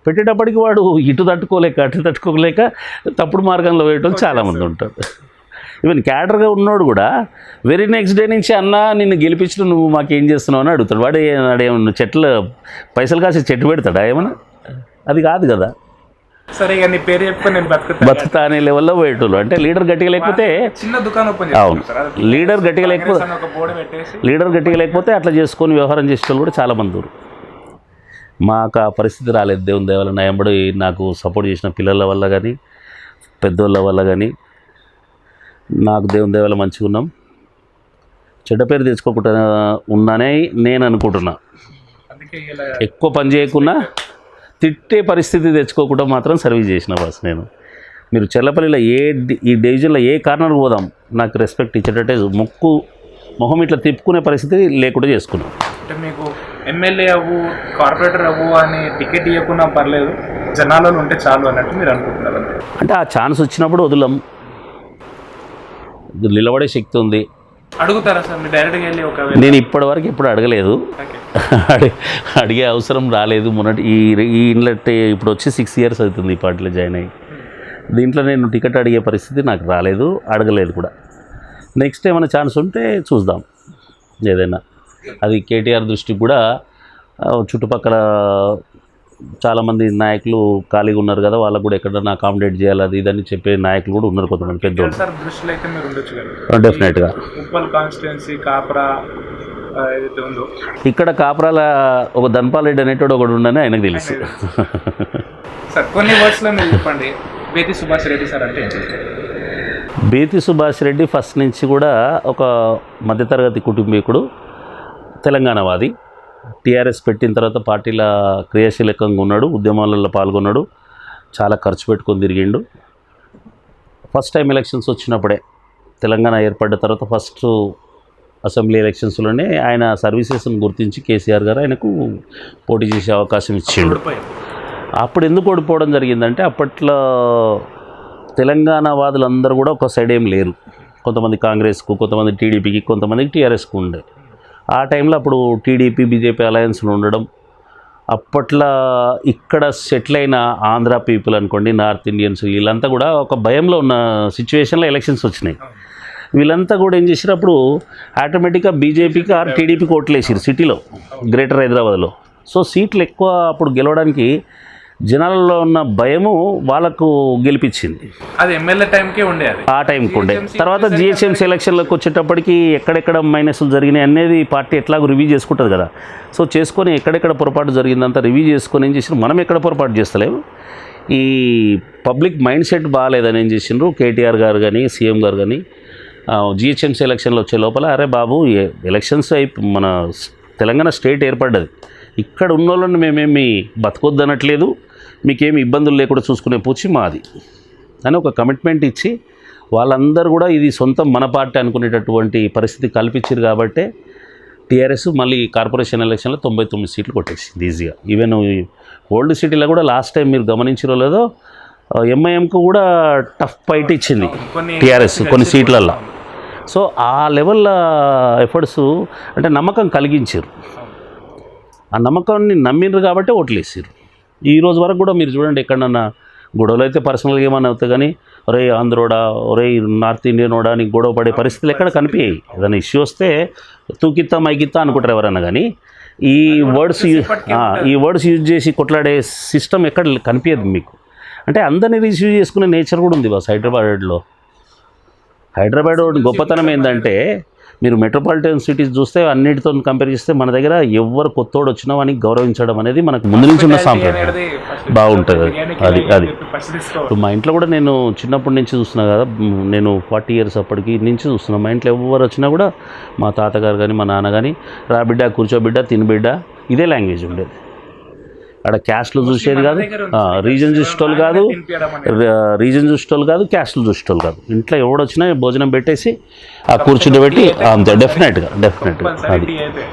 పెట్టేటప్పటికి వాడు ఇటు తట్టుకోలేక అటు తట్టుకోలేక తప్పుడు మార్గంలో వేయటం చాలామంది ఉంటారు. ఈవెన్ క్యాడర్గా ఉన్నోడు కూడా వెరీ నెక్స్ట్ డే నుంచి అన్న నిన్ను గెలిపించడం నువ్వు మాకేం చేస్తున్నావు అని అడుగుతాడు. వాడు ఏమన్నా చెట్లు పైసలు కాసి చెట్టు పెడతాడా ఏమన్నా? అది కాదు కదా. సరే ఇక నీ పేరు చెప్పుకొని నేను బతుకుతా అనే లెవెల్లో పోయేటోళ్ళు. అంటే లీడర్ గట్టిగా లేకపోతే చిన్న దుకాణం ఓపెన్ అవును, లీడర్ గట్టిగా లేకపోతే అట్లా చేసుకొని వ్యవహారం చేసేవాళ్ళు కూడా చాలామంది ఉన్నారు. మాకు ఆ పరిస్థితి రాలేదు దేవుని దయ వల్ల. నా వెంబడి నాకు సపోర్ట్ చేసిన పిల్లల వల్ల కానీ పెద్దోళ్ళ వల్ల కానీ నాకు దేవుని దయ వల్ల మంచిగా ఉన్నాం. చెడ్డ పేరు తెచ్చుకోకుండా ఉన్నానే నేను అనుకుంటున్నా. ఎక్కువ పని చేయకుండా తిట్టే పరిస్థితి తెచ్చుకోకుండా మాత్రం సర్వీస్ చేసిన బాస్ నేను. మీరు చెల్లపల్లిలో ఈ డివిజన్లో ఏ కార్నర్ పోదాం నాకు రెస్పెక్ట్ ఇచ్చేటట్టే మొహం ఇట్లా తిప్పుకునే పరిస్థితి లేకుండా చేసుకున్నాం. అంటే మీకు ఎమ్మెల్యే అవ్వు కార్పొరేటర్ అవ్వు అని టికెట్ ఇవ్వకుండా పర్లేదు, జనాలలో ఉంటే చాలు అన్నట్టు మీరు అనుకుంటున్నారు. అంటే ఆ ఛాన్స్ వచ్చినప్పుడు వదలం, నిలబడే శక్తి ఉంది. అడుగుతారా సార్ మీరు డైరెక్ట్గా వెళ్ళి? ఒకవేళ నేను ఇప్పటివరకు ఎప్పుడు అడగలేదు, అడిగే అవసరం రాలేదు. మొన్నటి ఈ ఇన్లెట్ ఇప్పుడు వచ్చి 6 years అవుతుంది ఈ పార్టీలో జాయిన్ అయ్యి. దీంట్లో నేను టికెట్ అడిగే పరిస్థితి నాకు రాలేదు, అడగలేదు కూడా. నెక్స్ట్ ఏమైనా ఛాన్స్ ఉంటే చూద్దాం ఏదైనా. అది కేటీఆర్ దృష్టికి కూడా చుట్టుపక్కల చాలామంది నాయకులు ఖాళీగా ఉన్నారు కదా, వాళ్ళకు కూడా ఎక్కడన్నా అకామిడేట్ చేయాలి అది ఇదని చెప్పే నాయకులు కూడా ఉన్నారు కొంతమంది పెద్దోళ్ళు. సార్ దృష్టిలో అయితే మీరు ఉండొచ్చు కదా డెఫినెట్గా. ఉప్పల్ కాన్స్టిట్యున్సీ కాపరా ఏదైతే ఉందో ఇక్కడ కాపరాల ఒక ధన్పాల్ రెడ్డి అనేటోడు ఒకడు ఉండని ఆయనకు తెలుసు. సార్ కొన్ని వర్డ్స్లో మీరు చెప్పండి, బేతి సుభాష్ రెడ్డి సార్ అంటే ఏంటి? బేతి సుభాష్ రెడ్డి ఫస్ట్ నుంచి కూడా ఒక మధ్యతరగతి కుటుంబీకుడు, తెలంగాణవాది. టీఆర్ఎస్ పెట్టిన తర్వాత పార్టీల క్రియాశీలకంగా ఉన్నాడు, ఉద్యమాలలో పాల్గొన్నాడు, చాలా ఖర్చు పెట్టుకొని తిరిగిండు. ఫస్ట్ టైం ఎలక్షన్స్ వచ్చినప్పుడే తెలంగాణ ఏర్పడ్డ తర్వాత ఫస్ట్ అసెంబ్లీ ఎలక్షన్స్లోనే ఆయన సర్వీసెస్ను గుర్తించి కేసీఆర్ గారు ఆయనకు పోటీ చేసే అవకాశం ఇచ్చిండు. అప్పుడు ఎందుకు ఓడిపోవడం జరిగిందంటే అప్పట్లో తెలంగాణ వాదులందరూ కూడా ఒక సైడ్ ఏం లేరు. కొంతమంది కాంగ్రెస్కు, కొంతమంది టీడీపీకి, కొంతమందికి టీఆర్ఎస్కు ఉండే. ఆ టైంలో అప్పుడు టీడీపీ బీజేపీ అలయన్స్లో ఉండడం, అప్పట్లో ఇక్కడ సెటిల్ అయిన ఆంధ్ర పీపుల్ అనుకోండి, నార్త్ ఇండియన్స్, వీళ్ళంతా కూడా ఒక భయంలో ఉన్న సిచ్యువేషన్లో ఎలక్షన్స్ వచ్చినాయి. వీళ్ళంతా కూడా ఏం చేశారు, అప్పుడు ఆటోమేటిక్గా బీజేపీకి ఆర్ టీడీపీకి ఓట్లు వేసారు సిటీలో, గ్రేటర్ హైదరాబాద్లో. సో సీట్లు ఎక్కువ అప్పుడు గెలవడానికి జనాలలో ఉన్న భయము వాళ్ళకు గెలిపించింది. అది ఎమ్మెల్యే టైంకే ఉండే, అది ఆ టైంకి ఉండే. తర్వాత జిహెచ్ఎంసీ ఎలక్షన్లకు వచ్చేటప్పటికి ఎక్కడెక్కడ మైనస్లు జరిగినాయి అనేది పార్టీ ఎట్లాగో రివ్యూ చేసుకుంటుంది కదా. సో చేసుకొని ఎక్కడెక్కడ పొరపాటు జరిగిందంతా రివ్యూ చేసుకొని ఏం చేసినారు, మనం ఎక్కడ పొరపాటు చేస్తలేము, ఈ పబ్లిక్ మైండ్ సెట్ బాగాలేదని ఏం చేసిండ్రు కేటీఆర్ గారు కానీ సీఎం గారు కానీ జిహెచ్ఎంసీ ఎలక్షన్లు వచ్చే లోపల, అరే బాబు ఎలక్షన్స్ మన తెలంగాణ స్టేట్ ఏర్పడ్డది, ఇక్కడ ఉన్న వాళ్ళని మేమేమి బతకొద్దనట్లేదు, మీకేమి ఇబ్బందులు లేకుండా చూసుకునే పూచి మాది అని ఒక కమిట్మెంట్ ఇచ్చి వాళ్ళందరూ కూడా ఇది సొంతం మన పార్టీ అనుకునేటటువంటి పరిస్థితి కల్పించారు. కాబట్టి టీఆర్ఎస్ మళ్ళీ కార్పొరేషన్ ఎలక్షన్లో 99 సీట్లు కొట్టేసింది ఈజీగా. ఈవెన్ ఓల్డ్ సిటీలో కూడా లాస్ట్ టైం మీరు గమనించారో లేదో ఎంఐఎంకు కూడా టఫ్ ఫైట్ ఇచ్చింది టీఆర్ఎస్ కొన్ని సీట్లలో. సో ఆ లెవెల్లో ఎఫర్ట్స్ అంటే నమ్మకం కలిగించారు, ఆ నమ్మకాన్ని నమ్మినారు కాబట్టి ఓట్లు వేసారు. ఈ రోజు వరకు కూడా మీరు చూడండి, ఎక్కడన్నా గొడవలు అయితే పర్సనల్గా ఏమన్నా అవుతాయి కానీ ఒరే ఆంధ్రోడా, ఒరే నార్త్ ఇండియన్ ఓడా అని గొడవ పడే పరిస్థితులు ఎక్కడ కనిపించాయి. ఏదైనా ఇష్యూ వస్తే తూకిత్తా మైకిత్తా అనుకుంటారు ఎవరన్నా, కానీ ఈ వర్డ్స్ యూజ్ చేసి కొట్లాడే సిస్టమ్ ఎక్కడ కనిపించదు మీకు. అంటే అందరినీ రిసీవ్ చేసుకునే నేచర్ కూడా ఉంది బాస్ హైదరాబాద్లో. హైదరాబాద్ గొప్పతనం ఏంటంటే మీరు మెట్రోపాలిటన్ సిటీస్ చూస్తే అన్నిటితో కంపేర్ చేస్తే మన దగ్గర ఎవరు కొత్తోడు వచ్చినా అని గౌరవించడం అనేది మనకు ముందు నుంచి ఉన్న సాంప్రదాయం బాగుంటుంది. అది ఇప్పుడు మా ఇంట్లో కూడా నేను చిన్నప్పటి నుంచి చూస్తున్నా కదా, నేను 40 years అప్పటికి నుంచి చూస్తున్నా. మా ఇంట్లో ఎవరు వచ్చినా కూడా మా తాతగారు కానీ మా నాన్న కానీ రా బిడ్డ, కూర్చో బిడ్డ, తిని బిడ్డ, ఇదే లాంగ్వేజ్ ఉండేది. అక్కడ క్యాస్ట్లు చూసేది కాదు, దగ్గర ఉంది సార్. రీజన్ చూసేటోళ్ళు కాదు, తినిపియడం అనేది. రీజన్ చూసేటోళ్ళు కాదు, క్యాస్ట్లు చూసేటోళ్ళు కాదు. ఇంట్లో ఎవడొచ్చినా భోజనం పెట్టేసి ఆ కూర్చుండబెట్టి అంతే. డెఫినెట్గా కంపల్సరీ అది. టీ అయితే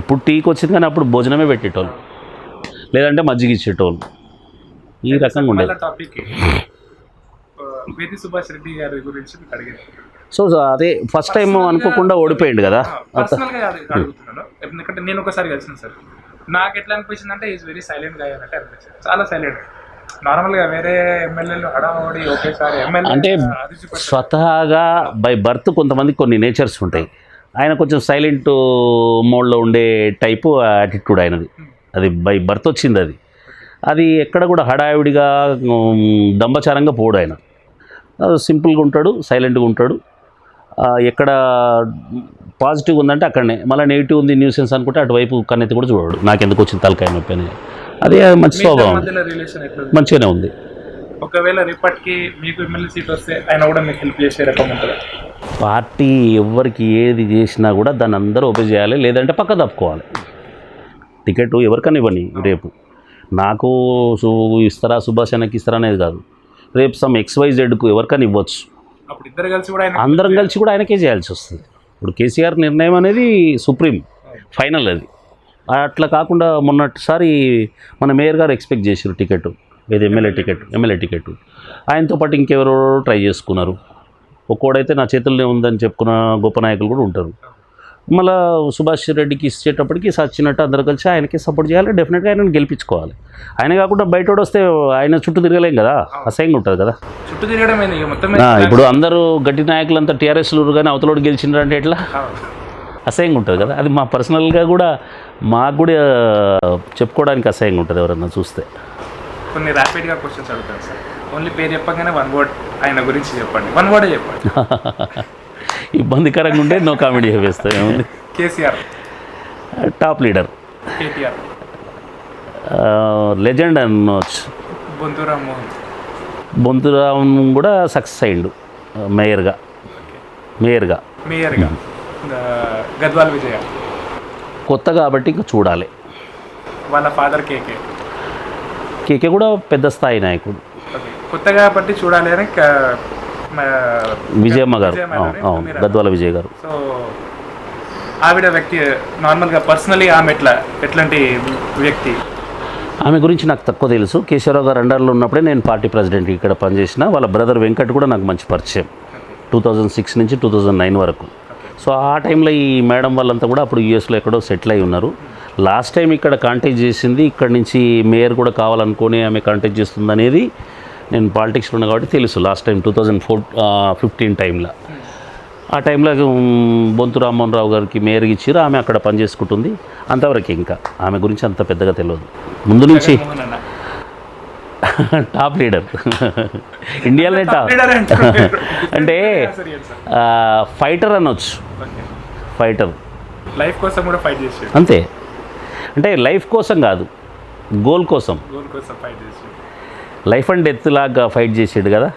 ఇప్పుడు టీకి వచ్చింది కానీ అప్పుడు భోజనమే పెట్టేటోళ్ళు, లేదంటే మజ్జిగ ఇచ్చేటోళ్ళు. ఈ రకంగా ఉండేది. టాపిక్ వేది సుభాష్ రెడ్డి గారి గురించి మీకు అడిగాను. సో అదే ఫస్ట్ టైం అనుకోకుండా ఓడిపోయింది కదా. పర్సనల్గా అడుగుతున్నాను, ఎందుకంటే నేను ఒకసారి కలిసిన సార్. నాకు ఎట్లా అనిపించింది అంటే ఈజ్ వెరీ సైలెంట్ గా అన్నట్టు అనిపించింది. చాలా సైలెంట్. నార్మల్గా వేరే ఎమ్మెల్యేలు హడావుడి ఒకేసారి ఎమ్మెల్యే అంటే స్వతహాగా బై బర్త్ కొంతమంది కొన్ని నేచర్స్ ఉంటాయి. ఆయన కొంచెం సైలెంట్ మోడ్లో ఉండే టైపు యాటిట్యూడ్ ఆయనది. అది బై బర్త్ వచ్చింది. అది ఎక్కడ కూడా హడావిడిగా దంబచారంగా పోడు ఆయన. సింపుల్గా ఉంటాడు, సైలెంట్గా ఉంటాడు. ఎక్కడ పాజిటివ్ ఉందంటే అక్కడనే, మళ్ళీ నెగిటివ్ ఉంది న్యూసెన్స్ అనుకుంటే అటువైపు కన్నెత్తి కూడా చూడడు. నాకెందుకు వచ్చింది తలకాయ నొప్పి అని. అదే మంచి స్వభావం, రిలేషన్ ఎట్లా? మంచిగానే ఉంది. ఒకవేళ రేపటికి మీకు ఎమ్మెల్యే సీట్ వస్తే ఆయన కూడా మీకు హెల్ప్ చేసే రకం ఉంటుంది. పార్టీ ఎవరికి ఏది చేసినా కూడా దాన్ని అందరూ ఒబే చేయాలి, లేదంటే పక్క తప్పుకోవాలి. టికెట్ ఎవరికైనా ఇవ్వని, రేపు నాకు ఇస్తారా, సుభాష్ అన్నకి ఇస్తారా అనేది కాదు. రేపు సమ్ XYZకు ఎవరికైనా ఇవ్వచ్చు. అప్పుడు ఇద్దరు కలిసి కూడా ఆయన అందరం కలిసి కూడా ఆయనకే చేయాల్సి వస్తుంది. ఇప్పుడు కేసీఆర్ నిర్ణయం అనేది సుప్రీం ఫైనల్. అది అట్లా కాకుండా మొన్నటిసారి మన మేయర్ గారు ఎక్స్పెక్ట్ చేశారు టికెట్, ఏది ఎమ్మెల్యే టికెట్. ఆయనతో పాటు ఇంకెవరో ట్రై చేసుకున్నారు. ఒక్కోడైతే నా చేతుల్లోనే ఉందని చెప్పుకున్న గొప్ప నాయకులు కూడా ఉంటారు. మళ్ళీ సుభాష్ రెడ్డికి ఇచ్చేటప్పటికి సచ్చినట్టు అందరూ కలిసి ఆయనకి సపోర్ట్ చేయాలి. డెఫినెట్గా ఆయనను గెలిపించుకోవాలి. ఆయన కాకుండా బయట వస్తే ఆయన చుట్టూ తిరగలేం కదా, అసహ్యంగా ఉంటుంది కదా. చుట్టూ తిరగడం మొత్తం ఇప్పుడు అందరూ గట్టి నాయకులంతా టీఆర్ఎస్లు కానీ అవతలోడు గెలిచిండ్రంటే ఎట్లా, అసహ్యంగా ఉంటుంది కదా. అది మా పర్సనల్గా కూడా మాకు కూడా చెప్పుకోవడానికి అసహ్యంగా ఉంటుంది ఎవరన్నా చూస్తే. కొన్ని ర్యాపిడ్గా క్వశ్చన్స్ అడుగుతాను సార్. ఓన్లీ పేరు చెప్పగానే వన్ వర్డ్ ఆయన గురించి చెప్పండి. వన్ వర్డే చెప్పండి. ఇబ్బందికరంగా ఉంటే నో కామెడీ వేస్తాం. ఏముంది? KCR top leader. KTR legend అనొచ్చు. బొంతు రామ్మోహన్. బొంతురామ్ కూడా సక్సెస్ అయ్యిండు మేయర్గా. మేయర్గా గద్వాల్ విజయ కొత్త కాబట్టి ఇంకా చూడాలి. వాళ్ళ ఫాదర్ కేకే కూడా పెద్ద స్థాయి నాయకుడు. కొత్త కాబట్టి చూడాలి అని విజయమ్మ గారు, అవును, గద్వాల విజయ్ గారు. సో ఆవిడ వ్యక్తి నార్మల్గా పర్సనలీ ఆమె ఎట్లాంటి వ్యక్తి? ఆమె గురించి నాకు తక్కువ తెలుసు. కేశవరావు గారు అండర్లో ఉన్నప్పుడే నేను పార్టీ ప్రెసిడెంట్ ఇక్కడ పనిచేసిన. వాళ్ళ బ్రదర్ వెంకట్ కూడా నాకు మంచి పరిచయం 2006 నుంచి 2009 వరకు. సో ఆ టైంలో ఈ మేడం వాళ్ళంతా కూడా అప్పుడు యూఎస్లో ఎక్కడో సెటిల్ అయి ఉన్నారు. లాస్ట్ టైం ఇక్కడ కాంటాక్ట్ చేసింది, ఇక్కడ నుంచి మేయర్ కూడా కావాలనుకొని ఆమె కాంటాక్ట్ చేస్తుంది అనేది నేను పాలిటిక్స్లో ఉన్నా కాబట్టి తెలుసు. లాస్ట్ టైం 2015 టైంలో, ఆ టైంలో బొంతు రామ్మోహన్ రావు గారికి మేయర్కి ఇచ్చారు. ఆమె అక్కడ పనిచేసుకుంటుంది. అంతవరకు ఇంకా ఆమె గురించి అంత పెద్దగా తెలియదు. ముందు నుంచి టాప్ లీడర్ ఇండియాలోనే టాప్ అంటే ఫైటర్ అనొచ్చు. ఫైటర్ లైఫ్ కోసం కూడా ఫైట్ చేసి, అంతే. అంటే లైఫ్ కోసం కాదు, గోల్ కోసం ఫైట్ చేసి, లైఫ్ అండ్ డెత్ లాగా ఫైట్ చేసాడు కదా.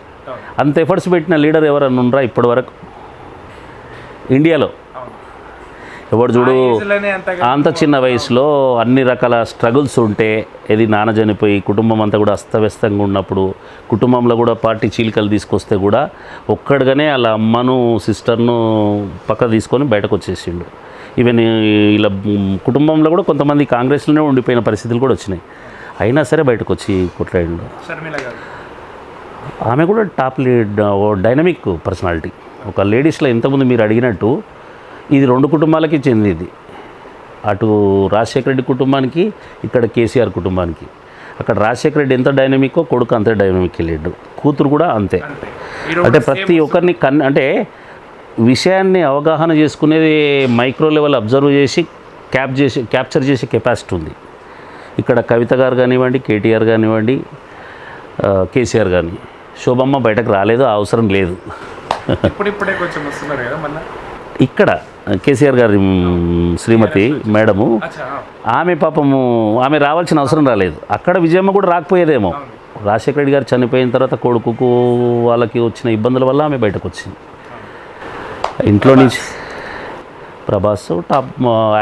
అంత ఎఫర్ట్స్ పెట్టిన లీడర్ ఎవరన్నా ఉండరా ఇప్పటి వరకు ఇండియాలో? ఎవడు చూడు, అంత చిన్న వయసులో అన్ని రకాల స్ట్రగుల్స్ ఉంటే, ఇది నాన్న చనిపోయి కుటుంబం అంతా కూడా అస్తవ్యస్తంగా ఉన్నప్పుడు, కుటుంబంలో కూడా పార్టీ చీలికలు తీసుకొస్తే కూడా ఒక్కడిగానే వాళ్ళ అమ్మను సిస్టర్ను పక్క తీసుకొని బయటకు వచ్చేసిండు. ఈవెన్ ఇలా కుటుంబంలో కూడా కొంతమంది కాంగ్రెస్లోనే ఉండిపోయిన పరిస్థితులు కూడా వచ్చినాయి. అయినా సరే బయటకు వచ్చి కొట్లాడిండు. ఆమె కూడా టాప్ డైనమిక్ పర్సనాలిటీ. ఒక లేడీస్లో ఇంతకుముందు మీరు అడిగినట్టు ఇది 2 కుటుంబాలకి చెందింది. అటు రాజశేఖర రెడ్డి కుటుంబానికి, ఇక్కడ కేసీఆర్ కుటుంబానికి. అక్కడ రాజశేఖర రెడ్డి ఎంత డైనమిక్కో కొడుకు అంతే డైనమిక్ వెళ్ళాడు, కూతురు కూడా అంతే. అంటే ప్రతి ఒక్కరిని అంటే విషయాన్ని అవగాహన చేసుకునేది మైక్రో లెవెల్ అబ్జర్వ్ చేసి క్యాప్చర్ చేసే కెపాసిటీ ఉంది. ఇక్కడ కవిత గారు కానివ్వండి, కేటీఆర్ కానివ్వండి, కేసీఆర్ కానీ. శోభమ్మ బయటకు రాలేదు, అవసరం లేదు. ఇప్పుడిప్పుడే కొంచెం వస్తున్నారు కదా మళ్ళీ. ఇక్కడ కేసీఆర్ గారి శ్రీమతి మేడము, ఆమె పాపము ఆమె రావాల్సిన అవసరం రాలేదు. అక్కడ విజయమ్మ కూడా రాకపోయేదేమో. రాజశేఖర రెడ్డి గారు చనిపోయిన తర్వాత కొడుకుకు వాళ్ళకి వచ్చిన ఇబ్బందుల వల్ల ఆమె బయటకు వచ్చింది. ఇంట్లో నుంచి ప్రభాస్ టాప్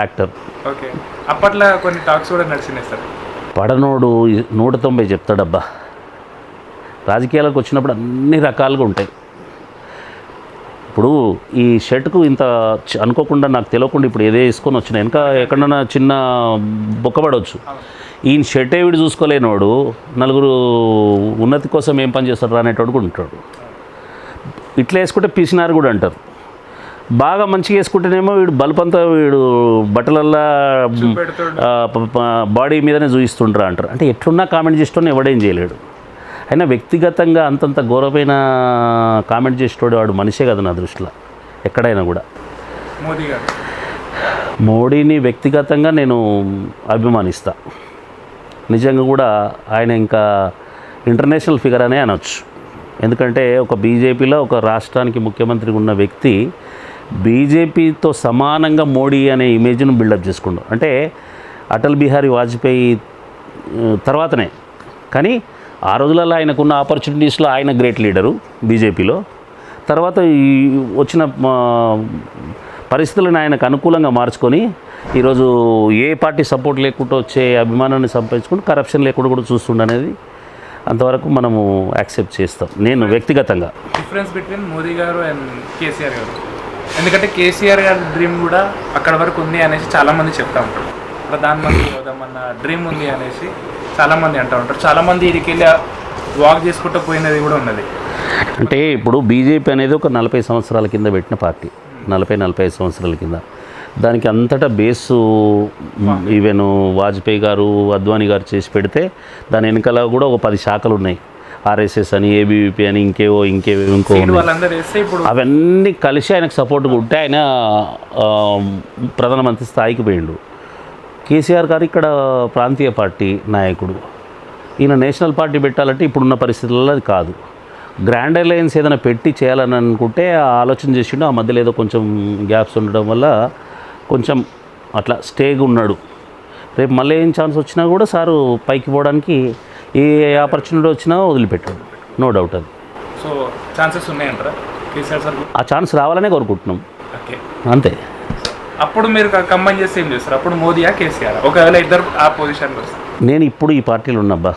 యాక్టర్. ఓకే, అప్పట్లో కొన్ని టాక్స్ కూడా నడిచినాయి సార్. పడనోడు 190 చెప్తాడబ్బా. రాజకీయాలకు వచ్చినప్పుడు అన్ని రకాలుగా ఉంటాయి. ఇప్పుడు ఈ షర్ట్కు ఇంత అనుకోకుండా నాకు తెలియకుండా ఇప్పుడు ఏదో వేసుకొని వచ్చినా వెనక ఎక్కడన్నా చిన్న బొక్కబడవచ్చు. ఈయన షర్టే వీడు చూసుకోలేనివాడు నలుగురు ఉన్నతి కోసం ఏం పని చేస్తాడు అనేటోడు కూడా ఉంటాడు. ఇట్లా వేసుకుంటే పిసినారు కూడా అంటారు. బాగా మంచిగా వేసుకుంటేనేమో వీడు బల్పంతా వీడు బట్టలల్లా బాడీ మీదనే చూపిస్తుండ్రా అంటారు. అంటే ఎట్లున్నా కామెంట్ చేసేటోని ఎవడేం చేయలేడు. అయినా వ్యక్తిగతంగా అంతంత ఘోరమైన కామెంట్ చేసేటోడు వాడు మనిషే కదా నా దృష్టిలో ఎక్కడైనా కూడా. మోడీని వ్యక్తిగతంగా నేను అభిమానిస్తా. నిజంగా కూడా ఆయన ఇంకా ఇంటర్నేషనల్ ఫిగర్ అనే అనొచ్చు. ఎందుకంటే ఒక బీజేపీలో ఒక రాష్ట్రానికి ముఖ్యమంత్రిగా ఉన్న వ్యక్తి బీజేపీతో సమానంగా మోడీ అనే ఇమేజ్ను బిల్డప్ చేసుకుండు. అంటే అటల్ బిహారీ వాజ్పేయి తర్వాతనే, కానీ ఆ రోజులలో ఆయనకున్న ఆపర్చునిటీస్లో ఆయన గ్రేట్ లీడరు బీజేపీలో. తర్వాత ఈ వచ్చిన పరిస్థితులను ఆయనకు అనుకూలంగా మార్చుకొని ఈరోజు ఏ పార్టీ సపోర్ట్ లేకుండా వచ్చే అభిమానాన్ని సంపాదించుకుంటూ కరప్షన్ లేకుండా కూడా చూస్తుండనేది అంతవరకు మనము యాక్సెప్ట్ చేస్తాం నేను వ్యక్తిగతంగా. డిఫరెన్స్ బిట్వీన్ మోదీ గారు అండ్ కేసీఆర్ గారు, ఎందుకంటే కేసీఆర్ గారి డ్రీమ్ కూడా అక్కడ వరకు ఉంది అనేసి చాలామంది చెప్తా ఉంటారు. ప్రధానమంత్రి అవుదామన్న డ్రీమ్ ఉంది అనేసి చాలామంది అంటూ ఉంటారు. చాలామంది ఇదికి వెళ్ళి వాక్ చేసుకుంటూ పోయినది కూడా ఉన్నది. అంటే ఇప్పుడు బీజేపీ అనేది ఒక 40 సంవత్సరాల కింద పెట్టిన పార్టీ, 40-45 సంవత్సరాల కింద. దానికి అంతటా బేసు ఈవెన్ వాజ్పేయి గారు అద్వానీ గారు చేసి పెడితే దాని వెనకాల కూడా ఒక 10 శాఖలు ఉన్నాయి. ఆర్ఎస్ఎస్ అని, ఏబీవీపీ అని, ఇంకో అవన్నీ కలిసి ఆయనకు సపోర్ట్గా ఉంటే ఆయన ప్రధానమంత్రి స్థాయికి పోయిండు. కేసీఆర్ గారు ఇక్కడ ప్రాంతీయ పార్టీ నాయకుడు. ఈయన నేషనల్ పార్టీ పెట్టాలంటే ఇప్పుడున్న పరిస్థితుల్లో అది కాదు. గ్రాండ్ అలయన్స్ ఏదైనా పెట్టి చేయాలని అనుకుంటే ఆలోచన చేసిండు. ఆ మధ్యలో ఏదో కొంచెం గ్యాప్స్ ఉండడం వల్ల కొంచెం అట్లా స్టేగా ఉన్నాడు. రేపు మళ్ళీ ఏం ఛాన్స్ వచ్చినా కూడా సారు పైకి పోవడానికి ఏ ఆపర్చునిటీ వచ్చినా వదిలిపెట్టాడు, నో డౌట్. అది సో ఛాన్సెస్ ఉన్నాయంటారా కేసీఆర్ సార్? ఆ ఛాన్స్ రావాలనే కోరుకుంటున్నాం, ఓకే అంతే. అప్పుడు మీరు కంబైన్ చేస్తే ఏం చేస్తారు? అప్పుడు మోదీయా కేసీఆర్? ఒకవేళ ఇద్దరు ఆ పొజిషన్లో వస్తారు. నేను ఇప్పుడు ఈ పార్టీలో ఉన్నబ్బా.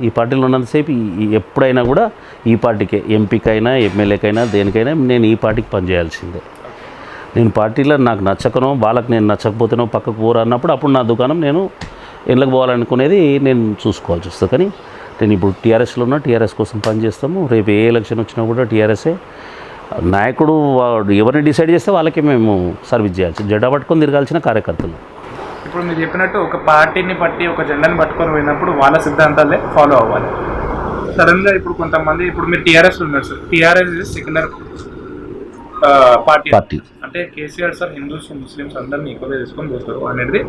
ఈ పార్టీలో ఉన్నంతసేపు ఎప్పుడైనా కూడా ఈ పార్టీకే, ఎంపీకైనా ఎమ్మెల్యేకైనా దేనికైనా నేను ఈ పార్టీకి పనిచేయాల్సిందే. నేను పార్టీలో నాకు నచ్చకనో వాళ్ళకి నేను నచ్చకపోతేనో పక్కకు పోరా అన్నప్పుడు అప్పుడు నా దుకాణం నేను ఎందుకు పోవాలనుకునేది నేను చూసుకోవాల్సి వస్తుంది. కానీ నేను ఇప్పుడు టీఆర్ఎస్లో ఉన్నా, టీఆర్ఎస్ కోసం పనిచేస్తాము. రేపు ఏ ఎలక్షన్ వచ్చినా కూడా టీఆర్ఎస్ఏ నాయకుడు ఎవరిని డిసైడ్ చేస్తే వాళ్ళకే మేము సర్వీస్ చేయాల్సి, జెండా పట్టుకొని తిరగాల్సిన కార్యకర్తలు. ఇప్పుడు మీరు చెప్పినట్టు ఒక పార్టీని బట్టి ఒక జెండాని పట్టుకొని పోయినప్పుడు వాళ్ళ సిద్ధాంతాలే ఫాలో అవ్వాలి. సడన్గా ఇప్పుడు కొంతమంది, ఇప్పుడు మీరు టీఆర్ఎస్ ఉన్నారు sir, TRS is secular party. అంటే కేసీఆర్ సార్ హిందూస్ ముస్లిమ్స్ అందరినీ ఈక్వల్గా తీసుకొని పోతారు అనేది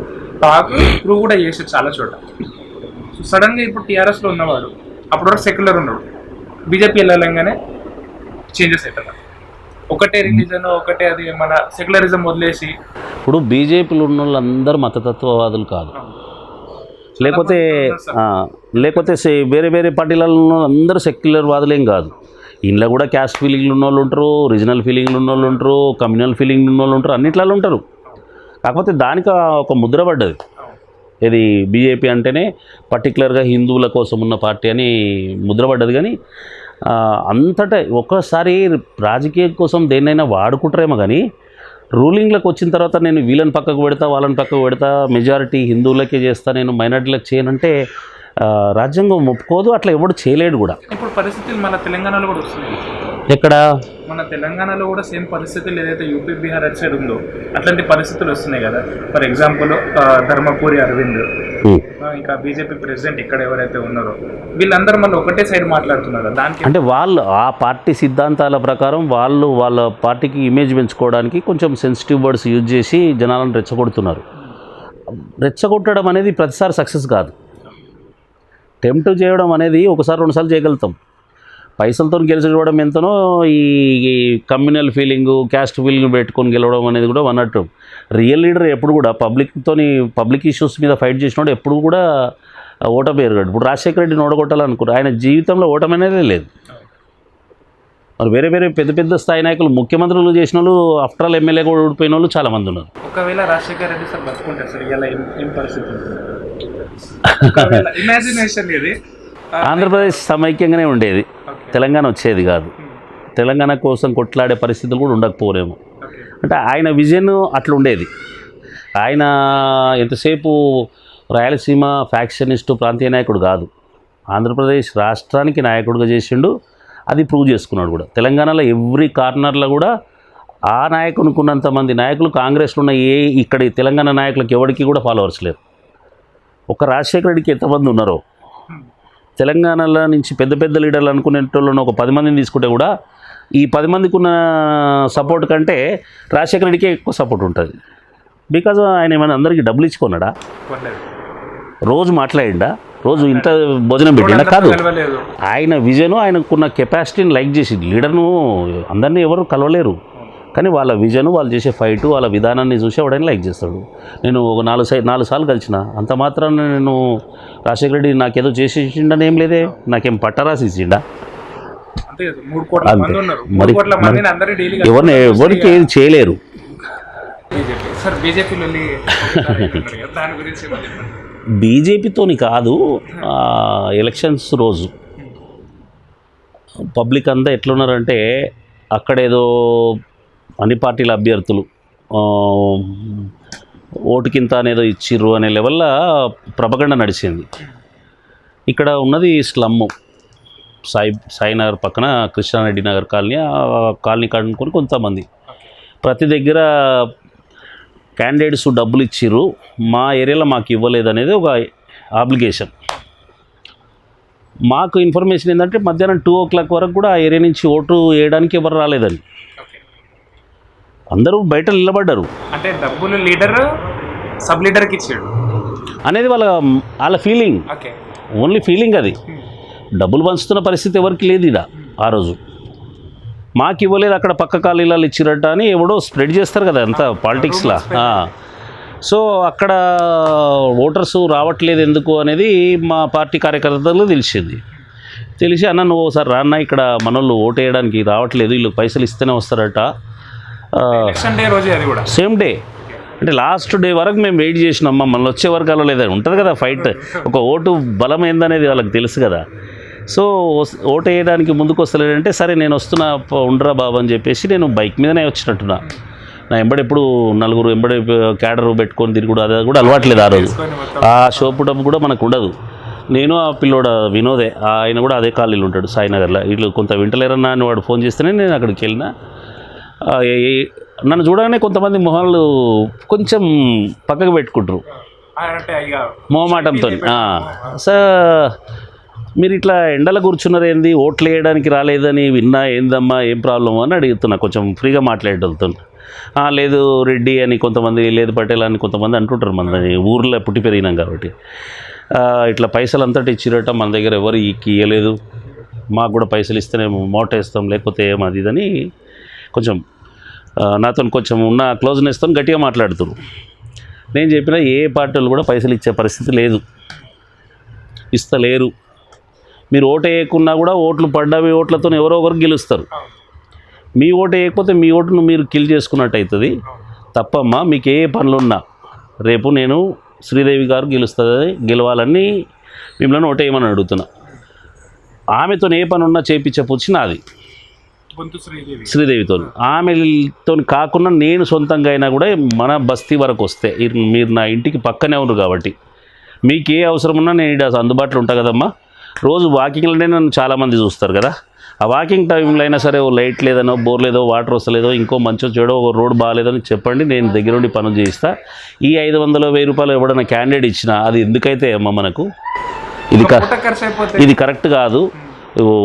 టాక్ ప్రూవ్ కూడా చేసారు చాలా చోట. సో సడన్గా ఇప్పుడు టీఆర్ఎస్లో ఉన్నవాడు అప్పుడు వరకు సెక్యులర్ ఉన్నాడు, బీజేపీ వెళ్ళాలంగానే చేంజెస్ అవుతారు. ఒకటే రిలీజన్, ఒకటే అది మన సెక్యులరిజం వదిలేసి. ఇప్పుడు బీజేపీలో ఉన్న వాళ్ళందరూ మతతత్వవాదులు కాదు, లేకపోతే వేరే వేరే పార్టీలలో ఉన్న అందరూ సెక్యులర్ వాదులేం కాదు. ఇంట్లో కూడా క్యాస్ట్ ఫీలింగ్లు ఉన్న వాళ్ళు ఉంటారు, రీజనల్ ఫీలింగ్లు ఉన్న వాళ్ళు ఉంటారు, కమ్యూనల్ ఫీలింగ్లు ఉన్న వాళ్ళు ఉంటారు, అన్నిట్లలో ఉంటారు. కాకపోతే దానికి ఒక ముద్ర పడ్డది. ఇది బీజేపీ అంటేనే పర్టికులర్గా హిందువుల కోసం ఉన్న పార్టీ అని ముద్ర పడ్డది. కానీ అంతటా ఒక్కసారి రాజకీయం కోసం దేన్నైనా వాడుకుంటారేమో కానీ రూలింగ్లకు వచ్చిన తర్వాత నేను వీళ్ళని పక్కకు పెడతా, వాళ్ళని పక్కకు పెడతా, మెజారిటీ హిందువులకే చేస్తా, నేను మైనార్టీలకు చేయనంటే రాజ్యాంగం ఒప్పుకోదు, అట్లా ఎవడు చేయలేడు కూడా. ఇప్పుడు పరిస్థితులు మన తెలంగాణలో కూడా వస్తున్నాయి. ఎక్కడ? మన తెలంగాణలో కూడా సేమ్ పరిస్థితులు ఏదైతే యూపీ బీహార్ అటు సైడ్ ఉందో అట్లాంటి పరిస్థితులు వస్తున్నాయి కదా. ఫర్ ఎగ్జాంపుల్ ధర్మపురి అరవింద్, ఇంకా బీజేపీ ప్రెసిడెంట్ ఇక్కడ ఎవరైతే ఉన్నారో వీళ్ళందరూ మళ్ళీ ఒకటే సైడ్ మాట్లాడుతున్నారు. దానికి అంటే వాళ్ళు ఆ పార్టీ సిద్ధాంతాల ప్రకారం వాళ్ళు వాళ్ళ పార్టీకి ఇమేజ్ పెంచుకోవడానికి కొంచెం సెన్సిటివ్ వర్డ్స్ యూజ్ చేసి జనాలను రెచ్చగొడుతున్నారు. రెచ్చగొట్టడం అనేది ప్రతిసారి సక్సెస్ కాదు. టెంప్ట్ చేయడం అనేది ఒకసారి 2 సార్లు చేయగలుగుతాం. పైసలతో గెలిచడం ఎంతనో ఈ కమ్యూనల్ ఫీలింగు, క్యాస్ట్ ఫీలింగ్ పెట్టుకొని గెలవడం అనేది కూడా అన్నట్టు. రియల్ లీడర్ ఎప్పుడు కూడా పబ్లిక్ ఇష్యూస్ మీద ఫైట్ చేసినప్పుడు ఎప్పుడు కూడా ఓటమి ఎరగడు. ఇప్పుడు రాజశేఖర రెడ్డిని ఓడగొట్టాలనుకున్నారు, ఆయన జీవితంలో ఓటమి అనేది లేదు. మరి వేరే వేరే పెద్ద పెద్ద స్థాయి నాయకులు, ముఖ్యమంత్రులు చేసిన వాళ్ళు ఆఫ్టర్ ఆల్ ఎమ్మెల్యే కూడా ఓడిపోయిన వాళ్ళు చాలామంది ఉన్నారు. ఒకవేళ రాజశేఖర రెడ్డి సార్ బతుకుంటారు సార్, ఇలా ఏం పరిస్థితి ఉంటుంది? ఇమాజినేషన్ ఇది. ఆంధ్రప్రదేశ్ సమైక్యంగానే ఉండేది, తెలంగాణ వచ్చేది కాదు. తెలంగాణ కోసం కొట్లాడే పరిస్థితులు కూడా ఉండకపోలేము. అంటే ఆయన విజన్ అట్లా ఉండేది. ఆయన ఎంతసేపు రాయలసీమ ఫ్యాక్షనిస్టు ప్రాంతీయ నాయకుడు కాదు, ఆంధ్రప్రదేశ్ రాష్ట్రానికి నాయకుడిగా చేసిండు. అది ప్రూవ్ చేసుకున్నాడు కూడా. తెలంగాణలో ఎవ్రీ కార్నర్లో కూడా ఆ నాయకునికి ఉన్నంతమంది నాయకులు కాంగ్రెస్లో ఉన్న ఇక్కడి తెలంగాణ నాయకులకు ఎవరికి కూడా ఫాలోవర్స్ లేరు. ఒక రాజశేఖర రెడ్డికి ఎంతమంది ఉన్నారో, తెలంగాణలో నుంచి పెద్ద పెద్ద లీడర్లు అనుకునేటోళ్ళను ఒక 10 మందిని తీసుకుంటే కూడా ఈ 10 మందికి ఉన్న సపోర్ట్ కంటే రాజశేఖర రెడ్డికే ఎక్కువ సపోర్ట్ ఉంటుంది. బికాజ్ ఆయన ఏమైనా అందరికీ డబ్బులు ఇచ్చుకున్నాడా, రోజు మాట్లాడిండా, రోజు ఇంత భోజనం పెట్టిండా? కాదు. ఆయన విజను, ఆయనకున్న కెపాసిటీని లైక్ చేసి, లీడర్ను అందరినీ ఎవరు కలవలేరు, కానీ వాళ్ళ విజను, వాళ్ళు చేసే ఫైటు, వాళ్ళ విధానాన్ని చూసి ఎవడైనా లైక్ చేస్తాడు. నేను ఒక 4 సార్లు కలిసిన, అంత మాత్రాన నేను రాజశేఖర రెడ్డి నాకేదో చేసేసిండని ఏం లేదే, నాకేం పట్టరాసి ఇచ్చిండా? అంతే. మరి ఎవరికి ఏది చేయలేరు. బీజేపీతోని కాదు, ఎలక్షన్స్ రోజు పబ్లిక్ అంతా ఎట్లున్నారంటే అక్కడేదో అన్ని పార్టీల అభ్యర్థులు ఓటుకింత అనేదో ఇచ్చిర్రు అనే లెవెల్లో ప్రపగండ నడిచింది. ఇక్కడ ఉన్నది స్లమ్ము, సాయినగర్ పక్కన కృష్ణారెడ్డి నగర్ కాలనీ, కాలనీ కనుక్కొని కొంతమంది ప్రతి దగ్గర క్యాండిడేట్స్ డబ్బులు ఇచ్చిర్రు, మా ఏరియాలో మాకు ఇవ్వలేదు అనేది ఒక ఆబ్లిగేషన్. మాకు ఇన్ఫర్మేషన్ ఏంటంటే మధ్యాహ్నం 2 o'clock వరకు కూడా ఆ ఏరియా నుంచి ఓటు వేయడానికి ఎవరు రాలేదని, అందరూ బయట నిలబడ్డారు. అంటే డబ్బులు లీడర్ సబ్ లీడర్కి ఇచ్చాడు అనేది వాళ్ళ ఫీలింగ్, ఓన్లీ ఫీలింగ్. అది డబ్బులు పంచుతున్న పరిస్థితి ఎవరికి లేదు ఇక. ఆ రోజు మాకు ఇవ్వలేదు, అక్కడ పక్క కాలనీలలో ఇచ్చిరట అని ఎవడో స్ప్రెడ్ చేస్తారు కదా అంతా పాలిటిక్స్లా. సో అక్కడ ఓటర్స్ రావట్లేదు ఎందుకు అనేది మా పార్టీ కార్యకర్తలు తెలిసి అన్న నువ్వు ఒకసారి రాన్న, ఇక్కడ మనోళ్ళు ఓటు వేయడానికి రావట్లేదు, వీళ్ళు పైసలు ఇస్తేనే వస్తారట. సేమ్ డే అంటే లాస్ట్ డే వరకు మేము వెయిట్ చేసినాం, మమ్మల్ని వచ్చే వరకు అలా లేదా ఉంటుంది కదా ఫైట్. ఒక ఓటు బలం ఏందనేది వాళ్ళకి తెలుసు కదా. సో ఓటు వేయడానికి ముందుకు వస్తలేదంటే సరే నేను వస్తున్నా ఉండరా బాబు అని చెప్పేసి నేను బైక్ మీదనే వచ్చినట్టున్నా. నా ఎప్పుడు 4 క్యాడర్ పెట్టుకొని తిరుగుడు అది కూడా అలవాట్లేదు. ఆ రోజు ఆ షోపుటప్ కూడా మనకు ఉండదు. నేను ఆ పిల్లోడ వినోదే, ఆయన కూడా అదే కాలనీలో ఉంటాడు సాయినగర్లో. వీళ్ళు కొంత వింటలేరన్నా అని వాడు ఫోన్ చేస్తేనే నేను అక్కడికి వెళ్ళినా. నన్ను చూడగానే కొంతమంది మొహాలు కొంచెం పక్కకు పెట్టుకుంటారు మొహమాటంతో. సార్ మీరు ఇట్లా ఎండలో కూర్చున్నారు ఏంది, ఓట్లు వేయడానికి రాలేదని విన్నా, ఏందమ్మా ఏం ప్రాబ్లం అని అడుగుతున్నా కొంచెం ఫ్రీగా మాట్లాడేటోళ్ళతో. లేదు రెడ్డి అని కొంతమంది, లేదు పటేల్ అని కొంతమంది అంటుంటారు, మన ఊర్లో పుట్టి పెరిగినాం కాబట్టి. ఇట్లా పైసలు అంతటి ఇచ్చిరట, మన దగ్గర ఎవరు ఇయ్యలేదు, మాకు కూడా పైసలు ఇస్తేనే మోటేస్తాం లేకపోతే ఏమది ఇదని కొంచెం నాతో కొంచెం ఉన్న క్లోజ్నెస్తో గట్టిగా మాట్లాడుతున్నారు. నేను చెప్పిన ఏ పార్టీలు కూడా పైసలు ఇచ్చే పరిస్థితి లేదు, ఇస్తలేరు. మీరు ఓటు వేయకున్నా కూడా ఓట్లు పడ్డవి ఓట్లతో ఎవరో ఒకరు గెలుస్తారు. మీ ఓటు వేయకపోతే మీ ఓటును మీరు కిల్ చేసుకున్నట్టు అవుతుంది తప్పమ్మా. మీకు ఏ పనులున్నా రేపు నేను శ్రీదేవి గారు గెలవాలని మిమ్మల్ని ఓటు వేయమని అడుగుతున్నా. ఆమెతో ఏ పని ఉన్నా చేయించే పుచ్చి నాది, శ్రీదేవితో. ఆమెతో కాకుండా నేను సొంతంగా అయినా కూడా మన బస్తీ వరకు వస్తే మీరు నా ఇంటికి పక్కనే ఉన్నారు కాబట్టి మీకు ఏ అవసరం ఉన్నా నేను ఇక్కడ అందుబాటులో ఉంటా కదమ్మా. రోజు వాకింగ్లోనే నన్ను చాలామంది చూస్తారు కదా. ఆ వాకింగ్ టైంలో అయినా సరే ఓ లైట్ లేదనో, బోర్ లేదో, వాటర్ వస్తలేదో, ఇంకో మంచో చెడో, ఓ రోడ్ బాగాలేదని చెప్పండి, నేను దగ్గరుండి పనులు చేయిస్తా. ఈ 500-1000 రూపాయలు ఎవడన్నా క్యాండిడేట్ ఇచ్చినా అది ఎందుకైతే అమ్మ మనకు ఇది కరెక్ట్ కాదు.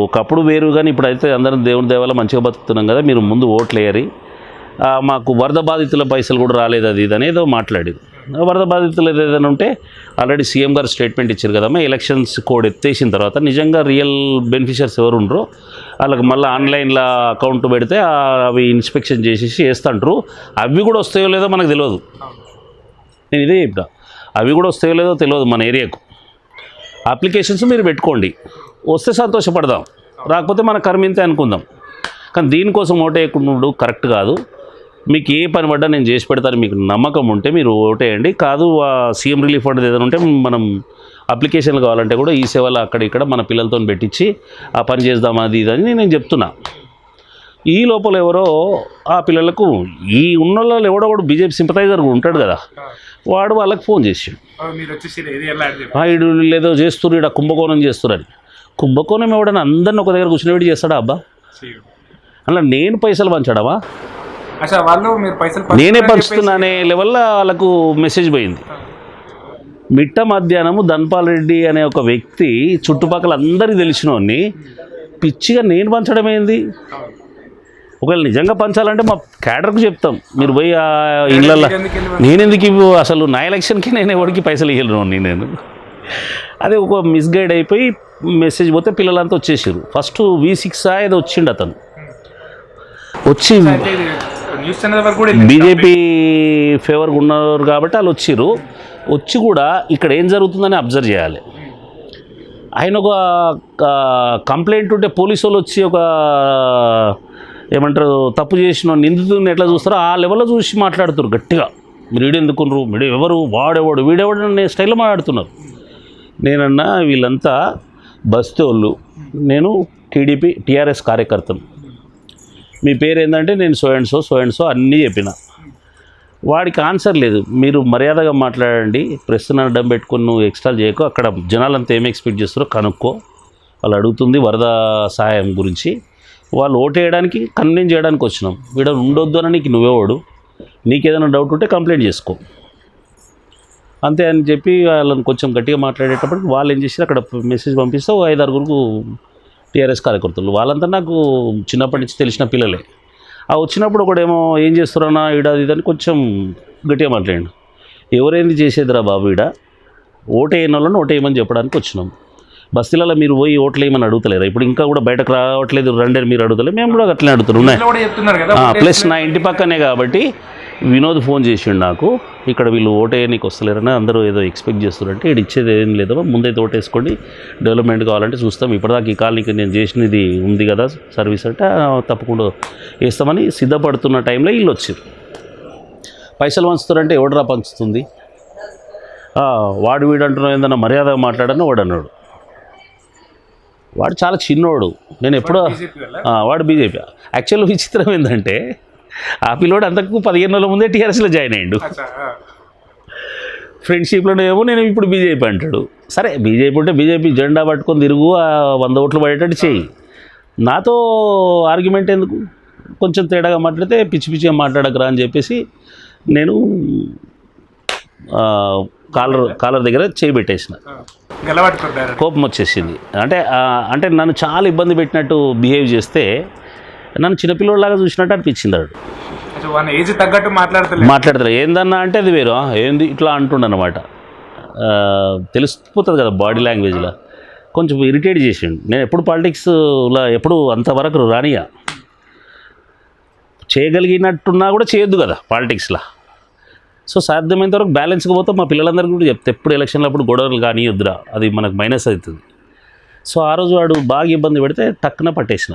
ఒకప్పుడు వేరు కానీ ఇప్పుడైతే అందరం దేవుని దేవాల మంచిగా బతుకుతున్నాం కదా, మీరు ముందు ఓట్లు వేయరి. మాకు వరద బాధితుల పైసలు కూడా రాలేదు అది ఇది అనేదో మాట్లాడేది. వరద బాధితులు ఏదైనా ఉంటే ఆల్రెడీ సీఎం గారు స్టేట్మెంట్ ఇచ్చారు కదమ్మా, ఎలక్షన్స్ కోడ్ ఎత్తేసిన తర్వాత నిజంగా రియల్ బెనిఫిషియర్స్ ఎవరు ఉండరో వాళ్ళకి మళ్ళీ ఆన్లైన్లో అకౌంట్ పెడితే అవి ఇన్స్పెక్షన్ చేసేసి వేస్తుంటారు. అవి కూడా వస్తాయో లేదో మనకు తెలియదు. నేను ఇదే చెప్తా, అవి కూడా వస్తాయో లేదో తెలియదు మన ఏరియాకు. అప్లికేషన్స్ మీరు పెట్టుకోండి, వస్తే సంతోషపడదాం, రాకపోతే మన కర్మింతే అనుకుందాం. కానీ దీనికోసం ఓటు వేయకుండా కరెక్ట్ కాదు. మీకు ఏ పని పడ్డా నేను చేసి పెడతాను, మీకు నమ్మకం ఉంటే మీరు ఓటేయండి. కాదు సీఎం రిలీఫ్ ఫండ్ ఏదైనా ఉంటే మనం అప్లికేషన్లు కావాలంటే కూడా ఈ సేవలు అక్కడ ఇక్కడ మన పిల్లలతో పెట్టించి ఆ పని చేద్దాం అది ఇది అని నేను చెప్తున్నా. ఈ లోపల ఎవరో ఆ పిల్లలకు ఈ ఉన్న వాళ్ళు ఎవడో కూడా బీజేపీ సింపతైజర్ ఉంటాడు కదా, వాడు వాళ్ళకి ఫోన్ చేసాడు, మీరు వచ్చేసి ఏరియాలో యాడ్ చేయండి. వీడు ఏదో చేస్తున్నారు, ఇక్కడ కుంభకోణం చేస్తున్నారని. కుంభకోణం ఎవడన్నా అందరిని ఒక దగ్గర కూర్చునేవాడు చేస్తాడా అబ్బా? అలా నేను పైసలు పంచడమా? అచ్చా, వాళ్ళు మీరు పైసలు నేనే పంచుతున్నానే లెవెల్లో వాళ్ళకు మెసేజ్ పోయింది. మిట్ట మధ్యాహ్నము ధన్పాల్ రెడ్డి అనే ఒక వ్యక్తి చుట్టుపక్కల అందరికీ తెలిసినోన్ని పిచ్చిగా నేను పంచడం ఏంది? ఒకవేళ నిజంగా పంచాలంటే మా క్యాడర్కు చెప్తాం, మీరు పోయి ఆ ఇళ్ళల్లో నేనెందుకు ఇవ్వు, అసలు నా ఎలక్షన్కి నేను ఎవరికి పైసలు ఇవ్వను నేను. అదే ఒక మిస్గైడ్ అయిపోయి మెసేజ్ పోతే పిల్లలంతా వచ్చేసారు. ఫస్ట్ V6 ఏదో వచ్చిండు అతను, వచ్చి న్యూస్ ఛానల్ వరకు కూడా బీజేపీ ఫేవర్గా ఉన్నారు కాబట్టి వాళ్ళు వచ్చిర్రు. వచ్చి కూడా ఇక్కడ ఏం జరుగుతుందని అబ్జర్వ్ చేయాలి. ఆయన ఒక కంప్లైంట్ ఉంటే పోలీసు వాళ్ళు వచ్చి ఒక ఏమంటారు తప్పు చేసిన నిందితుడిని ఎట్లా చూస్తారో ఆ లెవెల్లో చూసి మాట్లాడుతున్నారు గట్టిగా. మీరు వీడెందుకున్నారు, మీరు ఎవరు, వాడెవడు, వీడెవడు అనే స్టైల్లో మాట్లాడుతున్నారు. నేనన్నా వీళ్ళంతా బస్తోళ్ళు, నేను TRS కార్యకర్తను, మీ పేరు ఏంటంటే నేను సో అండ్ సో అన్నీ చెప్పిన. వాడికి ఆన్సర్ లేదు. మీరు మర్యాదగా మాట్లాడండి, ప్రెస్ని అడ్డం పెట్టుకుని నువ్వు ఎక్స్ట్రా చేయకు, అక్కడ జనాలంతా ఏమి ఎక్స్పెక్ట్ చేస్తారో కనుక్కో. వాళ్ళు అడుగుతుంది వరద సహాయం గురించి, వాళ్ళు ఓటేయడానికి కన్విన్స్ చేయడానికి వచ్చినాం. వీడ ఉండొద్దు అని నీకు నువ్వేవాడు, నీకేదైనా డౌట్ ఉంటే కంప్లైంట్ చేసుకో అంతే అని చెప్పి వాళ్ళని కొంచెం గట్టిగా మాట్లాడేటప్పటికి వాళ్ళు ఏం చేసి అక్కడ మెసేజ్ పంపిస్తే 5-6 TRS కార్యకర్తలు, వాళ్ళంతా నాకు చిన్నప్పటి నుంచి తెలిసిన పిల్లలే. ఆ వచ్చినప్పుడు ఒకడేమో ఏం చేస్తున్నానా ఇదని కొంచెం గట్టిగా మాట్లాడండి. ఎవరైంది చేసేదిరా బాబు, ఓటేయని వాళ్ళని ఓటేయమని చెప్పడానికి వచ్చినాం. బస్తీలలో మీరు పోయి ఓట్లు వేయమని అడుగుతలేరు, ఇప్పుడు ఇంకా కూడా బయటకు రావట్లేదు, రండి మీరు అడుగుతలేదు, మేము కూడా అట్లనే అడుగుతున్నాం. ప్లస్ నా ఇంటి పక్కనే కాబట్టి వినోద్ ఫోన్ చేసిండు నాకు, ఇక్కడ వీళ్ళు ఓటేయడానికి వస్తలేరని అందరూ ఏదో ఎక్స్పెక్ట్ చేస్తున్నారంటే ఇది ఇచ్చేది ఏం లేదో, ముందైతే ఓటేసుకోండి, డెవలప్మెంట్ కావాలంటే చూస్తాం, ఇప్పటిదాకా ఈ కాలనీకి నేను చేసినది ఉంది కదా సర్వీస్ అంటే తప్పకుండా వేస్తామని సిద్ధపడుతున్న టైంలో వీళ్ళు వచ్చారు. పైసలు పంచుతారంటే ఎవడరా పంచుతుంది, వాడు వీడు అంటున్నావు ఏందన్నా మర్యాదగా మాట్లాడని వాడు అన్నాడు. వాడు చాలా చిన్నోడు, నేను ఎప్పుడో వాడు బీజేపీ. యాక్చువల్ విచిత్రం ఏంటంటే ఆ పిల్లోడు అంతకు 15 రోజుల ముందే TRSలో జాయిన్ అయ్యాడు. ఫ్రెండ్షిప్లో ఏమో నేను ఇప్పుడు బీజేపీ అంటాడు. సరే బీజేపీ ఉంటే బీజేపీ జెండా పట్టుకొని తిరుగు, 100 ఓట్లు పడేటట్టు చేయి, నాతో ఆర్గ్యుమెంట్ ఎందుకు, కొంచెం తేడాగా మాట్లాడితే పిచ్చిగా మాట్లాడకరా అని చెప్పేసి నేను కాలర్ దగ్గర చేయి పెట్టేసిన. కోపం వచ్చేసింది. అంటే నన్ను చాలా ఇబ్బంది పెట్టినట్టు బిహేవ్ చేస్తే నన్ను చిన్నపిల్లలాగా చూసినట్టు అనిపించింది. ఏజ్ తగ్గట్టు మాట్లాడతారు ఏందన్నా అంటే అది వేరు, ఏంది ఇట్లా అంటుండనమాట. తెలిసిపోతుంది కదా బాడీ లాంగ్వేజ్లో. కొంచెం ఇరిటేట్ చేసిండు. నేను ఎప్పుడు పాలిటిక్స్లో ఎప్పుడు అంతవరకు రానియా, చేయగలిగినట్టున్నా కూడా చేయొద్దు కదా పాలిటిక్స్లో. సో సాధ్యమైనంత వరకు బ్యాలెన్స్గా పోతే మా పిల్లలందరికీ కూడా చెప్తే ఎప్పుడు ఎలక్షన్లో అప్పుడు గొడవలు కానీ వద్దురా, అది మనకు మైనస్ అవుతుంది. సో ఆ రోజు వాడు బాగా ఇబ్బంది పెడితే టక్కున పట్టేసిన.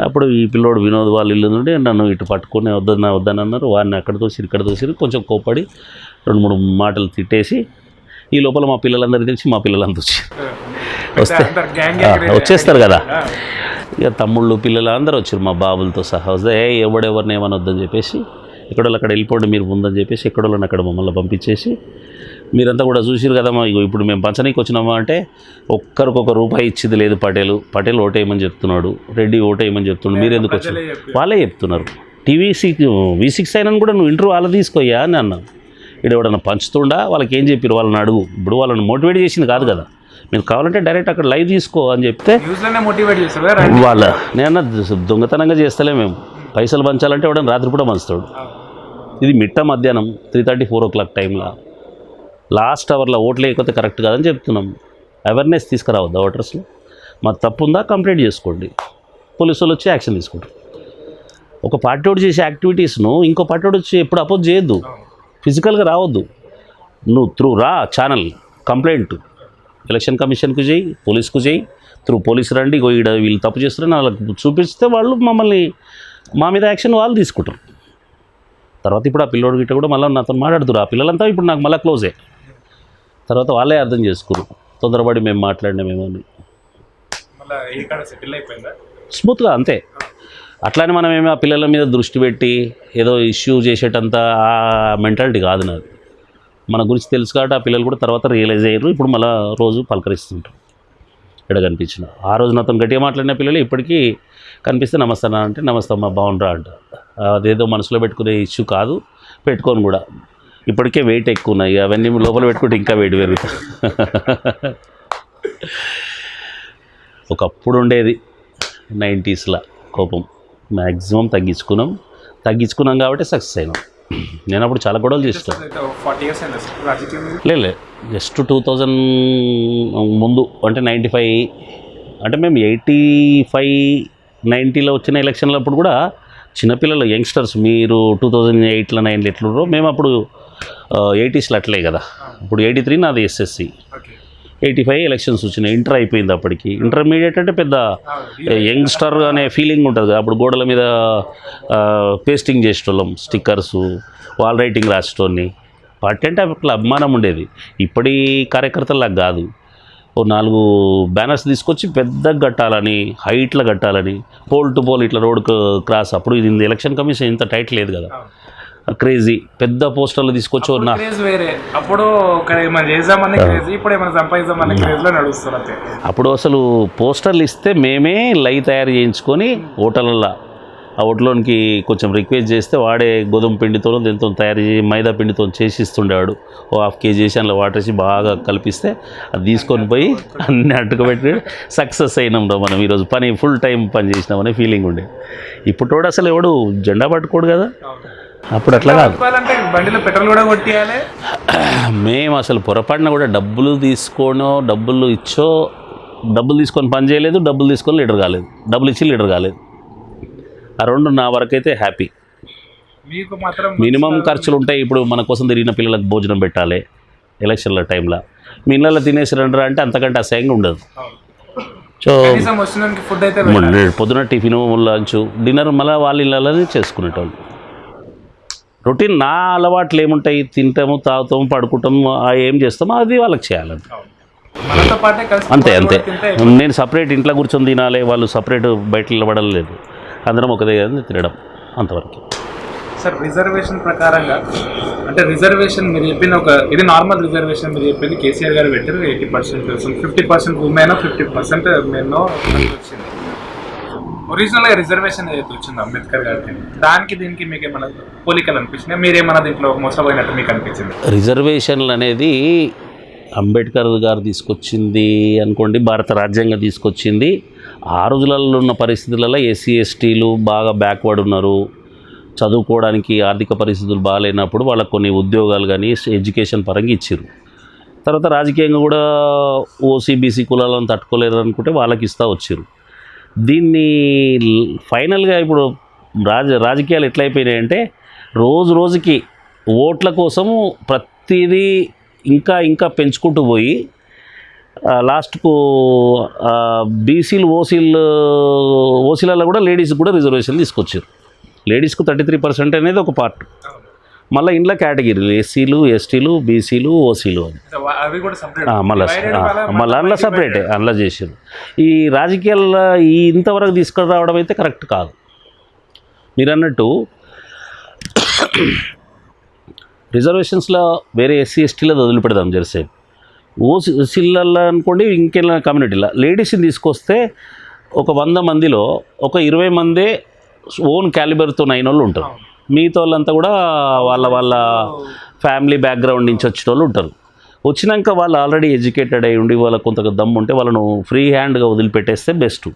అప్పుడు ఈ పిల్లోడు వినోద్ వాళ్ళు ఇల్లు ఉంటే నన్ను ఇటు పట్టుకుని వద్దని అన్నారు. వాడిని అక్కడ తోసిరు ఇక్కడ తోసిరు, కొంచెం కోప్పడి 2-3 మాటలు తిట్టేసి ఈ లోపల మా పిల్లలందరూ తెలిసి మా పిల్లలంతా వచ్చేస్తారు కదా, ఇక తమ్ముళ్ళు పిల్లలు అందరూ వచ్చారు మా బాబులతో సహా. వస్తే ఎవడెవరిని ఏమనొద్దని చెప్పేసి ఎక్కడోళ్ళు అక్కడ వెళ్ళిపోండి మీరు ముందని చెప్పేసి ఎక్కడోళ్ళని అక్కడ మమ్మల్ని పంపించేసి, మీరంతా కూడా చూసిరు కదా ఇప్పుడు మేము పంచనీకి వచ్చినామా అంటే ఒక్కరికొక రూపాయి ఇచ్చింది లేదు. పటేల్ ఓటేయమని చెప్తున్నాడు, రెడ్డి ఓటేయమని చెప్తున్నాడు, మీరు ఎందుకు వచ్చారు వాళ్ళే చెప్తున్నారు. V6 అయినా కూడా నువ్వు ఇంటర్వ్యూ వాళ్ళ తీసుకోయా అని అన్నాను. ఇక్కడ ఎవడన్నా పంచుతుండా, వాళ్ళకి ఏం చెప్పారు వాళ్ళని అడుగు. ఇప్పుడు వాళ్ళని మోటివేట్ చేసింది కాదు కదా, మీరు కావాలంటే డైరెక్ట్ అక్కడ లైవ్ తీసుకో అని చెప్తే వాళ్ళ నేను దొంగతనంగా చేస్తలే, మేము పైసలు పంచాలంటే ఎవడన్నా రాత్రి కూడా పంచుతాడు. ఇది మిట్ట మధ్యాహ్నం 3:30-4 o'clock టైంలో లాస్ట్ అవర్లో ఓట్లు వేయకపోతే కరెక్ట్ కాదని చెప్తున్నాం. అవేర్నెస్ తీసుకురావద్దా ఓటర్స్లో? మా తప్పు ఉందా కంప్లైంట్ చేసుకోండి, పోలీసు వాళ్ళు వచ్చి యాక్షన్ తీసుకుంటారు. ఒక పార్టీ వాడు చేసే యాక్టివిటీస్ను ఇంకో పార్టీ వాడు వచ్చి ఎప్పుడు అపోజ్ చేయొద్దు, ఫిజికల్గా రావద్దు. నువ్వు త్రూ రా ఛానల్ కంప్లైంట్ ఎలక్షన్ కమిషన్కు చేయి, పోలీస్కు చేయి, త్రూ పోలీసు రండి, వీళ్ళు తప్పు చేస్తున్నారని వాళ్ళకి చూపిస్తే వాళ్ళు మమ్మల్ని మా మీద యాక్షన్ వాళ్ళు తీసుకుంటారు. తర్వాత ఇప్పుడు ఆ పిల్లోడు గిట్ట కూడా మళ్ళీ నాతో మాట్లాడుతున్నారు. ఆ పిల్లలంతా ఇప్పుడు నాకు మళ్ళీ క్లోజే. తర్వాత వాళ్ళే అర్థం చేసుకున్నారు, తొందరపడి మేము మాట్లాడినామేమో అని. మళ్ళీ ఈ కాడ సెటిల్ అయిపోయిందా? స్మూత్గా అంతే. అట్లానే మనం ఏమి ఆ పిల్లల మీద దృష్టి పెట్టి ఏదో ఇష్యూ చేసేటంత ఆ మెంటాలిటీ కాదు నాది. మన గురించి తెలుసు కాబట్టి ఆ పిల్లలు కూడా తర్వాత రియలైజ్ అయ్యారు. ఇప్పుడు మళ్ళీ రోజు పలకరిస్తుంటారు ఎక్కడ కనిపించిన. ఆ రోజు నాతో గట్టిగా మాట్లాడిన పిల్లలు ఇప్పటికీ కనిపిస్తే నమస్తే అన్న అంటే నమస్తే అమ్మ బాగుండ్రా అంట. అదేదో మనసులో పెట్టుకునే ఇష్యూ కాదు, పెట్టుకోను కూడా. ఇప్పటికే వెయిట్ ఎక్కువ ఉన్నాయి, అవన్నీ లోపల పెట్టుకుంటే ఇంకా వెయిట్ పెరుగుతుంది. ఒకప్పుడు ఉండేది 90స్లో కోపం, మ్యాక్సిమం తగ్గించుకున్నాం కాబట్టి సక్సెస్ అయినాం. నేను అప్పుడు చాలా గొడవలు చేస్తాను. 40 years అయిందా సార్ రాజకీయం? లేదు, జస్ట్ 2000 ముందు అంటే 95, అంటే మేము 85, 90లో వచ్చిన ఎలక్షన్లప్పుడు కూడా చిన్నపిల్లలు యంగ్స్టర్స్, మీరు 2008లో 9లో ఎట్లున్నారో మేము అప్పుడు 80స్లో అట్లే కదా. ఇప్పుడు 83 నాది SSC, 85 ఎలక్షన్స్ వచ్చినాయి. ఇంటర్ అయిపోయింది అప్పటికి. ఇంటర్మీడియట్ అంటే పెద్ద యంగ్స్టర్ అనే ఫీలింగ్ ఉంటుంది. అప్పుడు గోడల మీద పేస్టింగ్ చేసేటోళ్ళం, స్టిక్కర్స్, వాల్ రైటింగ్ రాసేటోని. పార్టీ అంటే అట్లా అభిమానం ఉండేది. ఇప్పటి కార్యకర్తలకు కాదు. ఓ 4 బ్యానర్స్ తీసుకొచ్చి పెద్దగా కట్టాలని, హైట్లో కట్టాలని, పోల్ టు పోల్ ఇట్లా రోడ్ క్రాస్. అప్పుడు ఇది ఎలక్షన్ కమిషన్ ఇంత టైట్ లేదు కదా, క్రేజీ పెద్ద పోస్టర్లు తీసుకొచ్చి వేరే. అప్పుడు ఏమైనా చేద్దామని క్రేజ్, ఇప్పుడు ఏమైనా సంపాదిద్దామని క్రేజ్లో నడుస్తున్నారు. అప్పుడు అసలు పోస్టర్లు ఇస్తే మేమే లైవ్ తయారు చేయించుకొని హోటళ్ళల్లో, ఆ హోటల్లోనికి కొంచెం రిక్వెస్ట్ చేస్తే వాడే గోధుమ పిండితో దీంతో తయారు చేసి మైదా పిండితో చేసి ఇస్తుండేవాడు. ఓ 1/2 kg వేసి అందులో వాటర్ వేసి బాగా కలిపిస్తే అది తీసుకొని పోయి అన్నీ అట్టుకుపెట్టి సక్సెస్ అయినాం రా మనం, ఈరోజు పని ఫుల్ టైం పని చేసినామనే ఫీలింగ్ ఉండే. ఇప్పుడు కూడా అసలు ఎవడు జెండా పట్టుకోడు కదా, అప్పుడు అట్లా కాదు. బండిలో పెట్రోల్ కూడా కొట్టియాలి. మేము అసలు పొరపాటున కూడా డబ్బులు తీసుకోనో డబ్బులు ఇచ్చో, డబ్బులు తీసుకొని పని చేయలేదు, డబ్బులు తీసుకొని లీడర్ కాలేదు, డబ్బులు ఇచ్చి లీడర్ కాలేదు. ఆ రెండు నా వరకైతే హ్యాపీ. మీకు మాత్రం మినిమం ఖర్చులు ఉంటాయి. ఇప్పుడు మన కోసం తిరిగిన పిల్లలకు భోజనం పెట్టాలి ఎలక్షన్ల టైంలో. మీ ఇళ్ళలో తినేసి రండి అంటే అంతకంటే అసహ్యంగా ఉండదు. సో ఫుడ్ అయితే పొద్దున టిఫిన్, లంచ్, డిన్నర్ మళ్ళీ వాళ్ళ ఇళ్ళలోనే చేసుకునేటోళ్ళు. రొటీన్. నా అలవాట్లు ఏముంటాయి, తింటాము, తాగుతాము, పడుకుంటాము, ఏం చేస్తామో అది వాళ్ళకి చేయాలని అంతే. నేను సపరేట్ ఇంట్లో కూర్చొని తినాలి, వాళ్ళు సపరేట్ బయట నిలబడలేదు, అందరం ఒక దగ్గర తినడం, అంతవరకు. సార్ రిజర్వేషన్ ప్రకారంగా అంటే రిజర్వేషన్ మీరు చెప్పిన ఇది నార్మల్ రిజర్వేషన్ మీరు చెప్పింది కేసీఆర్ గారు పెట్టారు 80%, 50% ఉమెన్, 50% మెన్ వచ్చింది. ఒరిజినల్గా రిజర్వేషన్ ఏదైతే వచ్చిందో అంబేద్కర్ గారికి, దానికి దీనికి మీకు ఏమైనా పోలికలు అనిపించినాయి? మీరేమన్నా దీంట్లో మోసపోయినట్టు మీకు అనిపించింది? రిజర్వేషన్లు అనేది అంబేద్కర్ గారు తీసుకొచ్చింది అనుకోండి, భారత రాజ్యాంగం తీసుకొచ్చింది. ఆ రోజులలో ఉన్న పరిస్థితులలో ఎస్సీ ఎస్టీలు బాగా బ్యాక్వర్డ్ ఉన్నారు, చదువుకోవడానికి ఆర్థిక పరిస్థితులు బాగాలేనప్పుడు వాళ్ళకు కొన్ని ఉద్యోగాలు కానీ ఎడ్యుకేషన్ పరంగా ఇచ్చారు. తర్వాత రాజకీయంగా కూడా ఓసీబీసీ కులాలను తట్టుకోలేరు అనుకుంటే వాళ్ళకి ఇస్తూ వచ్చారు. దీన్ని ఫైనల్గా ఇప్పుడు రాజకీయాలు ఎట్లయిపోయినాయంటే రోజు రోజుకి ఓట్ల కోసము ప్రతిదీ ఇంకా పెంచుకుంటూ పోయి లాస్ట్కు బీసీలు ఓసీలలో కూడా లేడీస్కి కూడా రిజర్వేషన్ తీసుకొచ్చారు. లేడీస్కు 33% అనేది ఒక పార్ట్. మళ్ళీ ఇంట్లో కేటగిరీలు ఎస్సీలు, ఎస్టీలు, బీసీలు, ఓసీలు అని మళ్ళీ అందులో సపరేటే అందులో చేసారు. ఈ రాజకీయాల్లో ఇంతవరకు తీసుకురావడం అయితే కరెక్ట్ కాదు. మీరు అన్నట్టు రిజర్వేషన్స్లో వేరే ఎస్సీ ఎస్టీలో వదిలిపెడదాం జరసేపు. ఓసీలలో అనుకోండి, ఇంకెళ్ళిన కమ్యూనిటీలో లేడీస్ని తీసుకొస్తే ఒక 100 మందిలో ఒక 20 మందే ఓన్ క్యాలిబర్తో అయిన వాళ్ళు ఉంటారు. మిగతా వాళ్ళంతా కూడా వాళ్ళ ఫ్యామిలీ బ్యాక్గ్రౌండ్ నుంచి వచ్చిన వాళ్ళు ఉంటారు. వచ్చినాక వాళ్ళు ఆల్రెడీ ఎడ్యుకేటెడ్ అయి ఉండి వాళ్ళకు కొంత దమ్ము ఉంటే వాళ్ళను ఫ్రీ హ్యాండ్గా వదిలిపెట్టేస్తే బెస్ట్.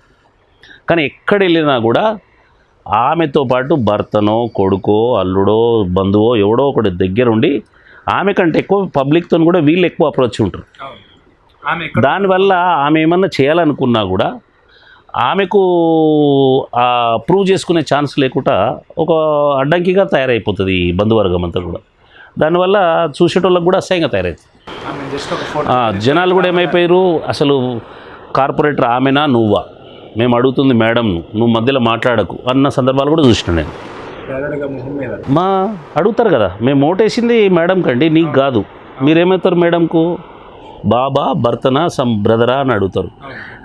కానీ ఎక్కడ వెళ్ళినా కూడా ఆమెతో పాటు భర్తనో, కొడుకో, అల్లుడో, బంధువో ఎవడో ఒకటి దగ్గరుండి ఆమె కంటే ఎక్కువ పబ్లిక్తో కూడా వీళ్ళు ఎక్కువ అప్రోచ్ ఉంటారు. దానివల్ల ఆమె ఏమన్నా చేయాలనుకున్నా కూడా ఆమెకు ప్రూవ్ చేసుకునే ఛాన్స్ లేకుండా ఒక అడ్డంకిగా తయారైపోతుంది ఈ బంధువర్గం అంతా కూడా. దానివల్ల చూసేటోళ్ళకి కూడా అసహ్యంగా తయారవుతుంది. జనాలు కూడా ఏమైపోయారు, అసలు కార్పొరేటర్ ఆమెనా నువ్వా, మేము అడుగుతుంది మేడం, నువ్వు మధ్యలో మాట్లాడకు అన్న సందర్భాలు కూడా చూసిన నేను. పేదరిక ముఖం మీద మా అడుగుతారు కదా, మేము ఓటేసింది మేడం కండి, నీకు కాదు. మీరేమవుతారు మేడంకు? బాబా, భర్తనా, సమ్ బ్రదరా అని అడుగుతారు.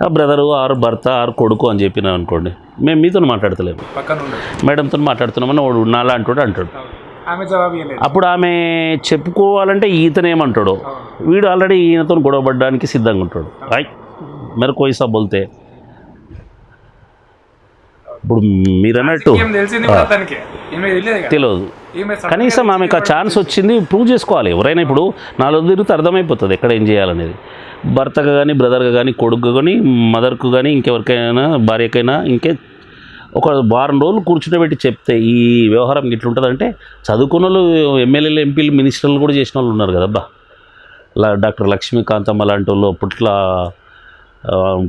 ఆ బ్రదరు ఆరు భర్త ఆరు కొడుకు అని చెప్పినా అనుకోండి, మేము మీతో మాట్లాడతలేము, పక్కన ఉండదు. మేడంతో మాట్లాడుతున్నామని వాడు నాలా అంటాడు అంటాడు. ఆమె జవాబు ఇవ్వలేదు. అప్పుడు ఆమె చెప్పుకోవాలంటే ఈతనేమంటాడు, వీడు ఆల్రెడీ ఈయనతో గొడవపడడానికి సిద్ధంగా ఉంటాడు. అయ్ మరి కోయిసా బోల్తే. ఇప్పుడు మీరు అన్నట్టు ఏం తెలిసింది కూడా అతనికి, ఈమె తెలియదు కదా. తెలియదు. ఈమె కనీసం ఆమెకు ఆ ఛాన్స్ వచ్చింది, ప్రూవ్ చేసుకోవాలి. ఎవరైనా ఇప్పుడు నాలుగు తిరిగితే అర్థమైపోతుంది ఎక్కడ ఏం చేయాలనేది. భర్తగా కానీ, బ్రదర్గా కానీ, కొడుకు కానీ, మదర్కు కానీ, ఇంకెవరికైనా, భార్యకైనా, ఇంకే ఒక వారం రోజులు కూర్చుంటబెట్టి చెప్తే ఈ వ్యవహారం ఇట్లుంటుందంటే, చదువుకున్న వాళ్ళు ఎమ్మెల్యేలు, ఎంపీలు, మినిస్టర్లు కూడా చేసిన వాళ్ళు ఉన్నారు కదబ్బా. డాక్టర్ లక్ష్మీకాంతమ్మ లాంటి వాళ్ళు, అప్పట్లో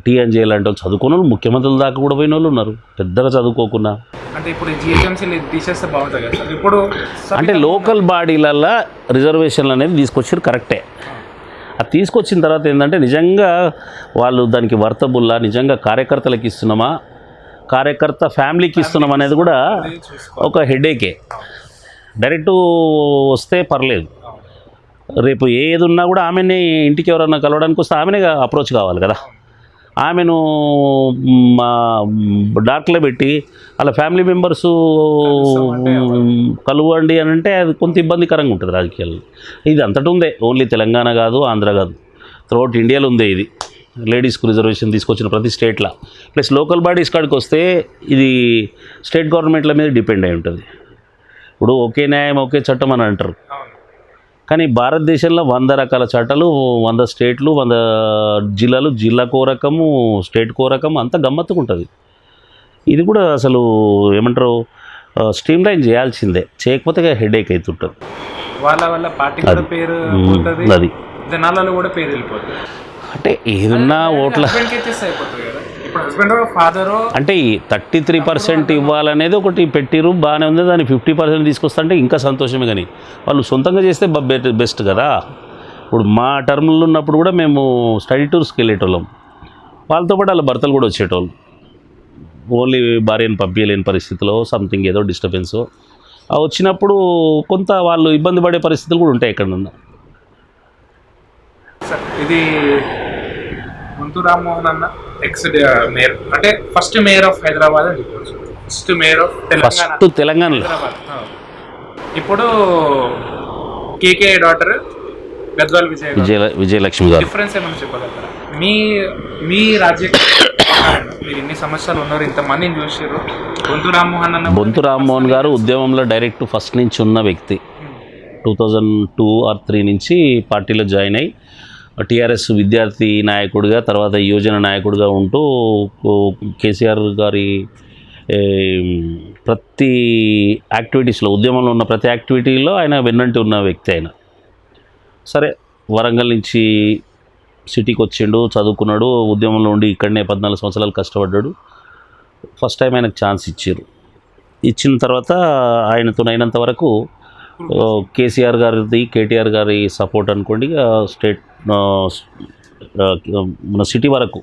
టీఎన్జే లాంటి వాళ్ళు చదువుకున్న వాళ్ళు ముఖ్యమంత్రుల దాకా కూడా పోయిన వాళ్ళు ఉన్నారు, పెద్దగా చదువుకోకుండా. అంటే ఇప్పుడు జిహెచ్ఎంసీలు తీసేస్తే బాగుంటుంది కదా సార్. ఇప్పుడు అంటే లోకల్ బాడీలల్లో రిజర్వేషన్లు అనేది తీసుకొచ్చారు, కరెక్టే. అది తీసుకొచ్చిన తర్వాత ఏంటంటే నిజంగా వాళ్ళు దానికి వర్తబుల్లా, నిజంగా కార్యకర్తలకు ఇస్తున్నామా, కార్యకర్త ఫ్యామిలీకి ఇస్తున్నాం అనేది కూడా ఒక హెడేకే. డైరెక్ట్ వస్తే పర్లేదు, రేపు ఏది ఉన్నా కూడా ఆమెని ఇంటికి ఎవరన్నా కలవడానికి వస్తే ఆమెనే అప్రోచ్ కావాలి కదా. ఆమెను మా డార్క్లో పెట్టి వాళ్ళ ఫ్యామిలీ మెంబర్స్ కలవండి అని అంటే అది కొంత ఇబ్బందికరంగా ఉంటుంది రాజకీయాల్లో. ఇది అంతటా ఉందే, ఓన్లీ తెలంగాణ కాదు, ఆంధ్ర కాదు, త్రూఅవుట్ ఇండియాలో ఉందే ఇది. లేడీస్కు రిజర్వేషన్ తీసుకొచ్చిన ప్రతి స్టేట్లో. ప్లస్ లోకల్ బాడీస్ కాడికి వస్తే ఇది స్టేట్ గవర్నమెంట్ల మీద డిపెండ్ అయి ఉంటుంది. ఇప్పుడు ఒకే న్యాయం ఒకే చట్టం అని అంటారు, కానీ భారతదేశంలో 100 రకాల చట్టాలు, 100 స్టేట్లు, 100 జిల్లాలు, జిల్లాకో రకము, స్టేట్కో రకము, అంత గమ్మత్తుగా ఉంటుంది. ఇది కూడా అసలు ఏమంటారు, స్ట్రీమ్ లైన్ చేయాల్సిందే, చేయకపోతే హెడేక్ అవుతుంటుంది. వాళ్ళ పార్టీ కూడా పేరు పోతుంది, అది జనాలలో కూడా పేరు వెళ్ళిపోతుంది. అంటే ఏదున్నా ఓట్ల అయిపోతుంది కదా. ఇప్పుడు హస్బెండ్ ఫాదర్ అంటే 33% ఇవ్వాలనేది ఒకటి పెట్టిరు, బాగానే ఉంది. దాన్ని 50% తీసుకొస్తా అంటే ఇంకా సంతోషమే. కానీ వాళ్ళు సొంతంగా చేస్తే బెస్ట్ కదా. ఇప్పుడు మా టర్మ్లో ఉన్నప్పుడు కూడా మేము స్టడీ టూర్స్కి వెళ్ళేటోళ్ళం, వాళ్ళతో పాటు వాళ్ళ భర్తలు కూడా వచ్చేటోళ్ళు. ఓన్లీ భార్యను పంపించలేని పరిస్థితిలో సంథింగ్ ఏదో డిస్టర్బెన్స్ వచ్చినప్పుడు కొంత వాళ్ళు ఇబ్బంది పడే పరిస్థితులు కూడా ఉంటాయి ఎక్కడన్నా. ఇది గుంటూరు రామ్మోహన్ అన్న ఎక్స్ మేయర్, అంటే ఫస్ట్ మేయర్ ఆఫ్ హైదరాబాద్ అని చెప్పవచ్చు. ఫస్ట్ మేయర్ ఆఫ్ తెలంగాణలో. ఇప్పుడు కేకే డాటర్ గద్వాల్ విజయలక్ష్మి గారు. డిఫరెన్స్ ఏమైనా చెప్పగలుగుతారా? మీ రాజకీయ మీరు ఇన్ని సంవత్సరాలు ఉన్నారు, ఇంతమందిని చూసారు. బొంతు రామ్మోహన్ గారు ఉద్యమంలో డైరెక్ట్ ఫస్ట్ నుంచి ఉన్న వ్యక్తి. 2002 or 2003 నుంచి పార్టీలో జాయిన్ అయ్యి టీఆర్ఎస్ విద్యార్థి నాయకుడిగా, తర్వాత యువజన నాయకుడిగా ఉంటూ కేసీఆర్ గారి ప్రతి యాక్టివిటీస్లో, ఉద్యమంలో ఉన్న ప్రతి యాక్టివిటీలో ఆయన వెన్నంటి ఉన్న వ్యక్తి. ఆయన సరే వరంగల్ నుంచి సిటీకి వచ్చిండు, చదువుకున్నాడు, ఉద్యమంలో ఉండి ఇక్కడనే 14 సంవత్సరాలు కష్టపడ్డాడు. ఫస్ట్ టైం ఆయనకు ఛాన్స్ ఇచ్చారు. ఇచ్చిన తర్వాత ఆయనతో అయినంత వరకు కేసీఆర్ గారిది, కేటీఆర్ గారి సపోర్ట్ అనుకోండి, స్టేట్ మన సిటీ వరకు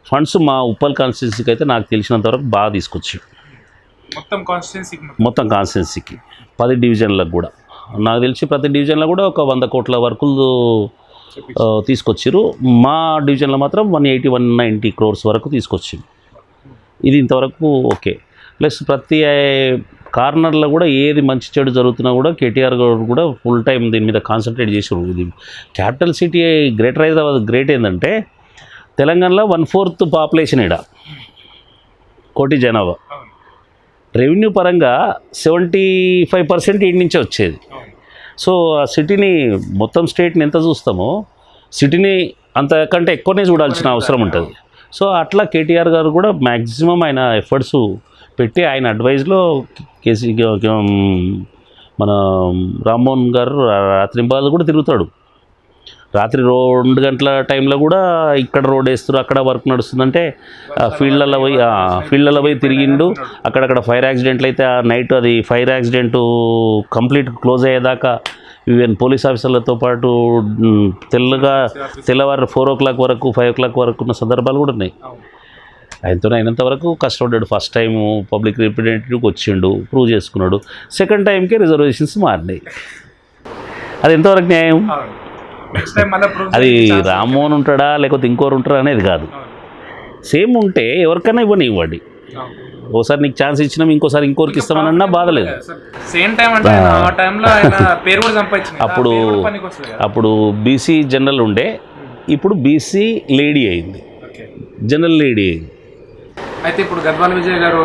ఫండ్స్ మా ఉప్పల్ కాన్స్టిట్యున్సీకి అయితే నాకు తెలిసినంత వరకు బాగా తీసుకొచ్చాడు. మొత్తం కాన్స్టిట్యున్సీకి 10 డివిజన్లకు కూడా నాకు తెలిసి ప్రతి డివిజన్లో కూడా ఒక 100 కోట్ల వరకు తీసుకొచ్చారు. మా డివిజన్లో మాత్రం 180-190 crores వరకు తీసుకొచ్చింది. ఇది ఇంతవరకు ఓకే. ప్లస్ ప్రతి కార్నర్లో కూడా ఏది మంచి చెడు జరుగుతున్నా కూడా కేటీఆర్ గారు కూడా ఫుల్ టైం దీని మీద కాన్సన్ట్రేట్ చేసారు. ఇది capital city greater Hyderabad great ఏంటంటే తెలంగాణలో 1/4 పాపులేషన్, ఈడ 1 కోటి జనాభా. రెవెన్యూ పరంగా 75% ఈడి నుంచే వచ్చేది. సో ఆ సిటీని, మొత్తం స్టేట్ని ఎంత చూస్తామో సిటీని అంతకంటే ఎక్కువనే చూడాల్సిన అవసరం ఉంటుంది. సో అట్లా కేటీఆర్ గారు కూడా మ్యాక్సిమం ఆయన ఎఫర్ట్స్ పెట్టి ఆయన అడ్వైజ్లో మన రామ్మోహన్ గారు రాత్రింబాలు కూడా తిరుగుతాడు. రాత్రి 2 గంటల టైంలో కూడా ఇక్కడ రోడ్ వేస్తారు, అక్కడ వర్క్ నడుస్తుందంటే ఫీల్డ్లలో పోయి తిరిగిండు. అక్కడక్కడ ఫైర్ యాక్సిడెంట్లు అయితే ఆ నైట్ అది ఫైర్ యాక్సిడెంట్ కంప్లీట్ క్లోజ్ అయ్యేదాకా ఈవెన్ పోలీస్ ఆఫీసర్లతో పాటు తెల్లవారు 4 o'clock వరకు 5 o'clock వరకు ఉన్న సందర్భాలు కూడా ఉన్నాయి. ఆయనతో అయినంత వరకు కష్టపడ్డాడు. ఫస్ట్ టైం పబ్లిక్ రిప్రజెంటేటివ్కి వచ్చిండు, ప్రూవ్ చేసుకున్నాడు. సెకండ్ టైంకే రిజర్వేషన్స్ మారినాయి. అది ఎంతవరకు న్యాయం? నెక్స్ట్ టైం మళ్ళీ ప్రూవ్ అది రామ్మోహన్ ఉంటాడా లేకపోతే ఇంకోరు ఉంటారా అనేది కాదు. సేమ్ ఉంటే ఎవరికైనా ఇవ్వండి. ఓసారి నీకు ఛాన్స్ ఇచ్చినాం, ఇంకోసారి ఇంకోరికి ఇస్తామన్నా బాధలేదు. సేమ్ టైం అంటే ఆ టైంలో ఆయన పేరు కూడా సంపాదించింది. అప్పుడు బీసీ జనరల్ ఉండే, ఇప్పుడు బీసీ లేడీ అయింది, జనరల్ లేడీ అయింది. అయితే ఇప్పుడు గద్వాల విజయ్ గారు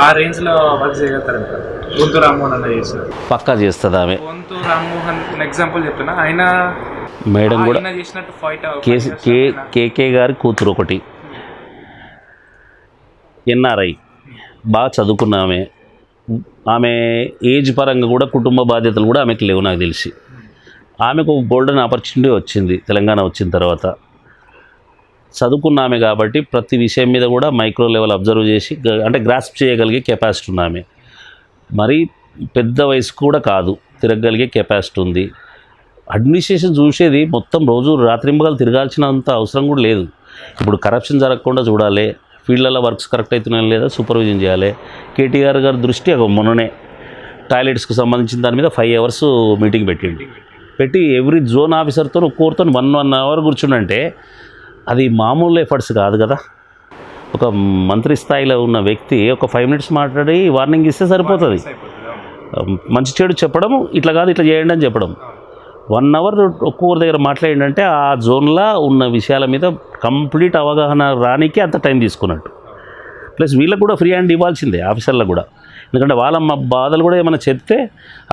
ఆ రేంజ్లో వర్క్ చేయగలుగుతారంట. గొంతు రామ్మోహన్ అన్న చేస్తారు, పక్కా చేస్తుంది ఆమె. గొంతు రామ్మోహన్ ఎగ్జాంపుల్ చెప్తున్నా, ఆయన మేడం కూడా చేసినట్టు ఫైట్ కేకే గారి కూతురు ఒకటి ఎన్ఆర్ఐ, బాగా చదువుకున్న ఆమె ఏజ్ పరంగా కూడా కుటుంబ బాధ్యతలు కూడా ఆమెకు లేవు నాకు తెలిసి. ఆమెకు గోల్డెన్ ఆపర్చునిటీ వచ్చింది తెలంగాణ వచ్చిన తర్వాత. చదువుకున్న ఆమె కాబట్టి ప్రతి విషయం మీద కూడా మైక్రో లెవెల్ అబ్జర్వ్ చేసి అంటే గ్రాస్ప్ చేయగలిగే కెపాసిటీ ఉన్న ఆమె. మరీ పెద్ద వయసు కూడా కాదు, తిరగగలిగే కెపాసిటీ ఉంది. అడ్మినిస్ట్రేషన్ చూసేది మొత్తం రోజు రాత్రింబగలు తిరగాల్సినంత అవసరం కూడా లేదు. ఇప్పుడు కరప్షన్ జరగకుండా చూడాలి, ఫీల్డ్లలో వర్క్స్ కరెక్ట్ అవుతున్నాయో లేదా సూపర్విజన్ చేయాలి. కేటీఆర్ గారి దృష్టి మొన్ననే టాయిలెట్స్కి సంబంధించిన దాని మీద 5 hours మీటింగ్ పెట్టి ఎవ్రీ జోన్ ఆఫీసర్తో ఒక్కొక్కరితో 1 hour కూర్చుండంటే అది మామూలు ఎఫర్ట్స్ కాదు కదా. ఒక మంత్రి స్థాయిలో ఉన్న వ్యక్తి ఒక 5 minutes మాట్లాడి వార్నింగ్ ఇస్తే సరిపోతుంది. మంచి చెడు చెప్పడం, ఇట్లా కాదు ఇట్లా చేయండి అని చెప్పడం. 1 hour ఒక్కొక్కరి దగ్గర మాట్లాడిందంటే ఆ జోన్లో ఉన్న విషయాల మీద కంప్లీట్ అవగాహన రానికి అంత టైం తీసుకున్నట్టు. ప్లస్ వీళ్ళకు కూడా ఫ్రీ హ్యాండ్ ఇవ్వాల్సిందే ఆఫీసర్లకు కూడా, ఎందుకంటే వాళ్ళ మా బాధలు కూడా ఏమైనా చెప్తే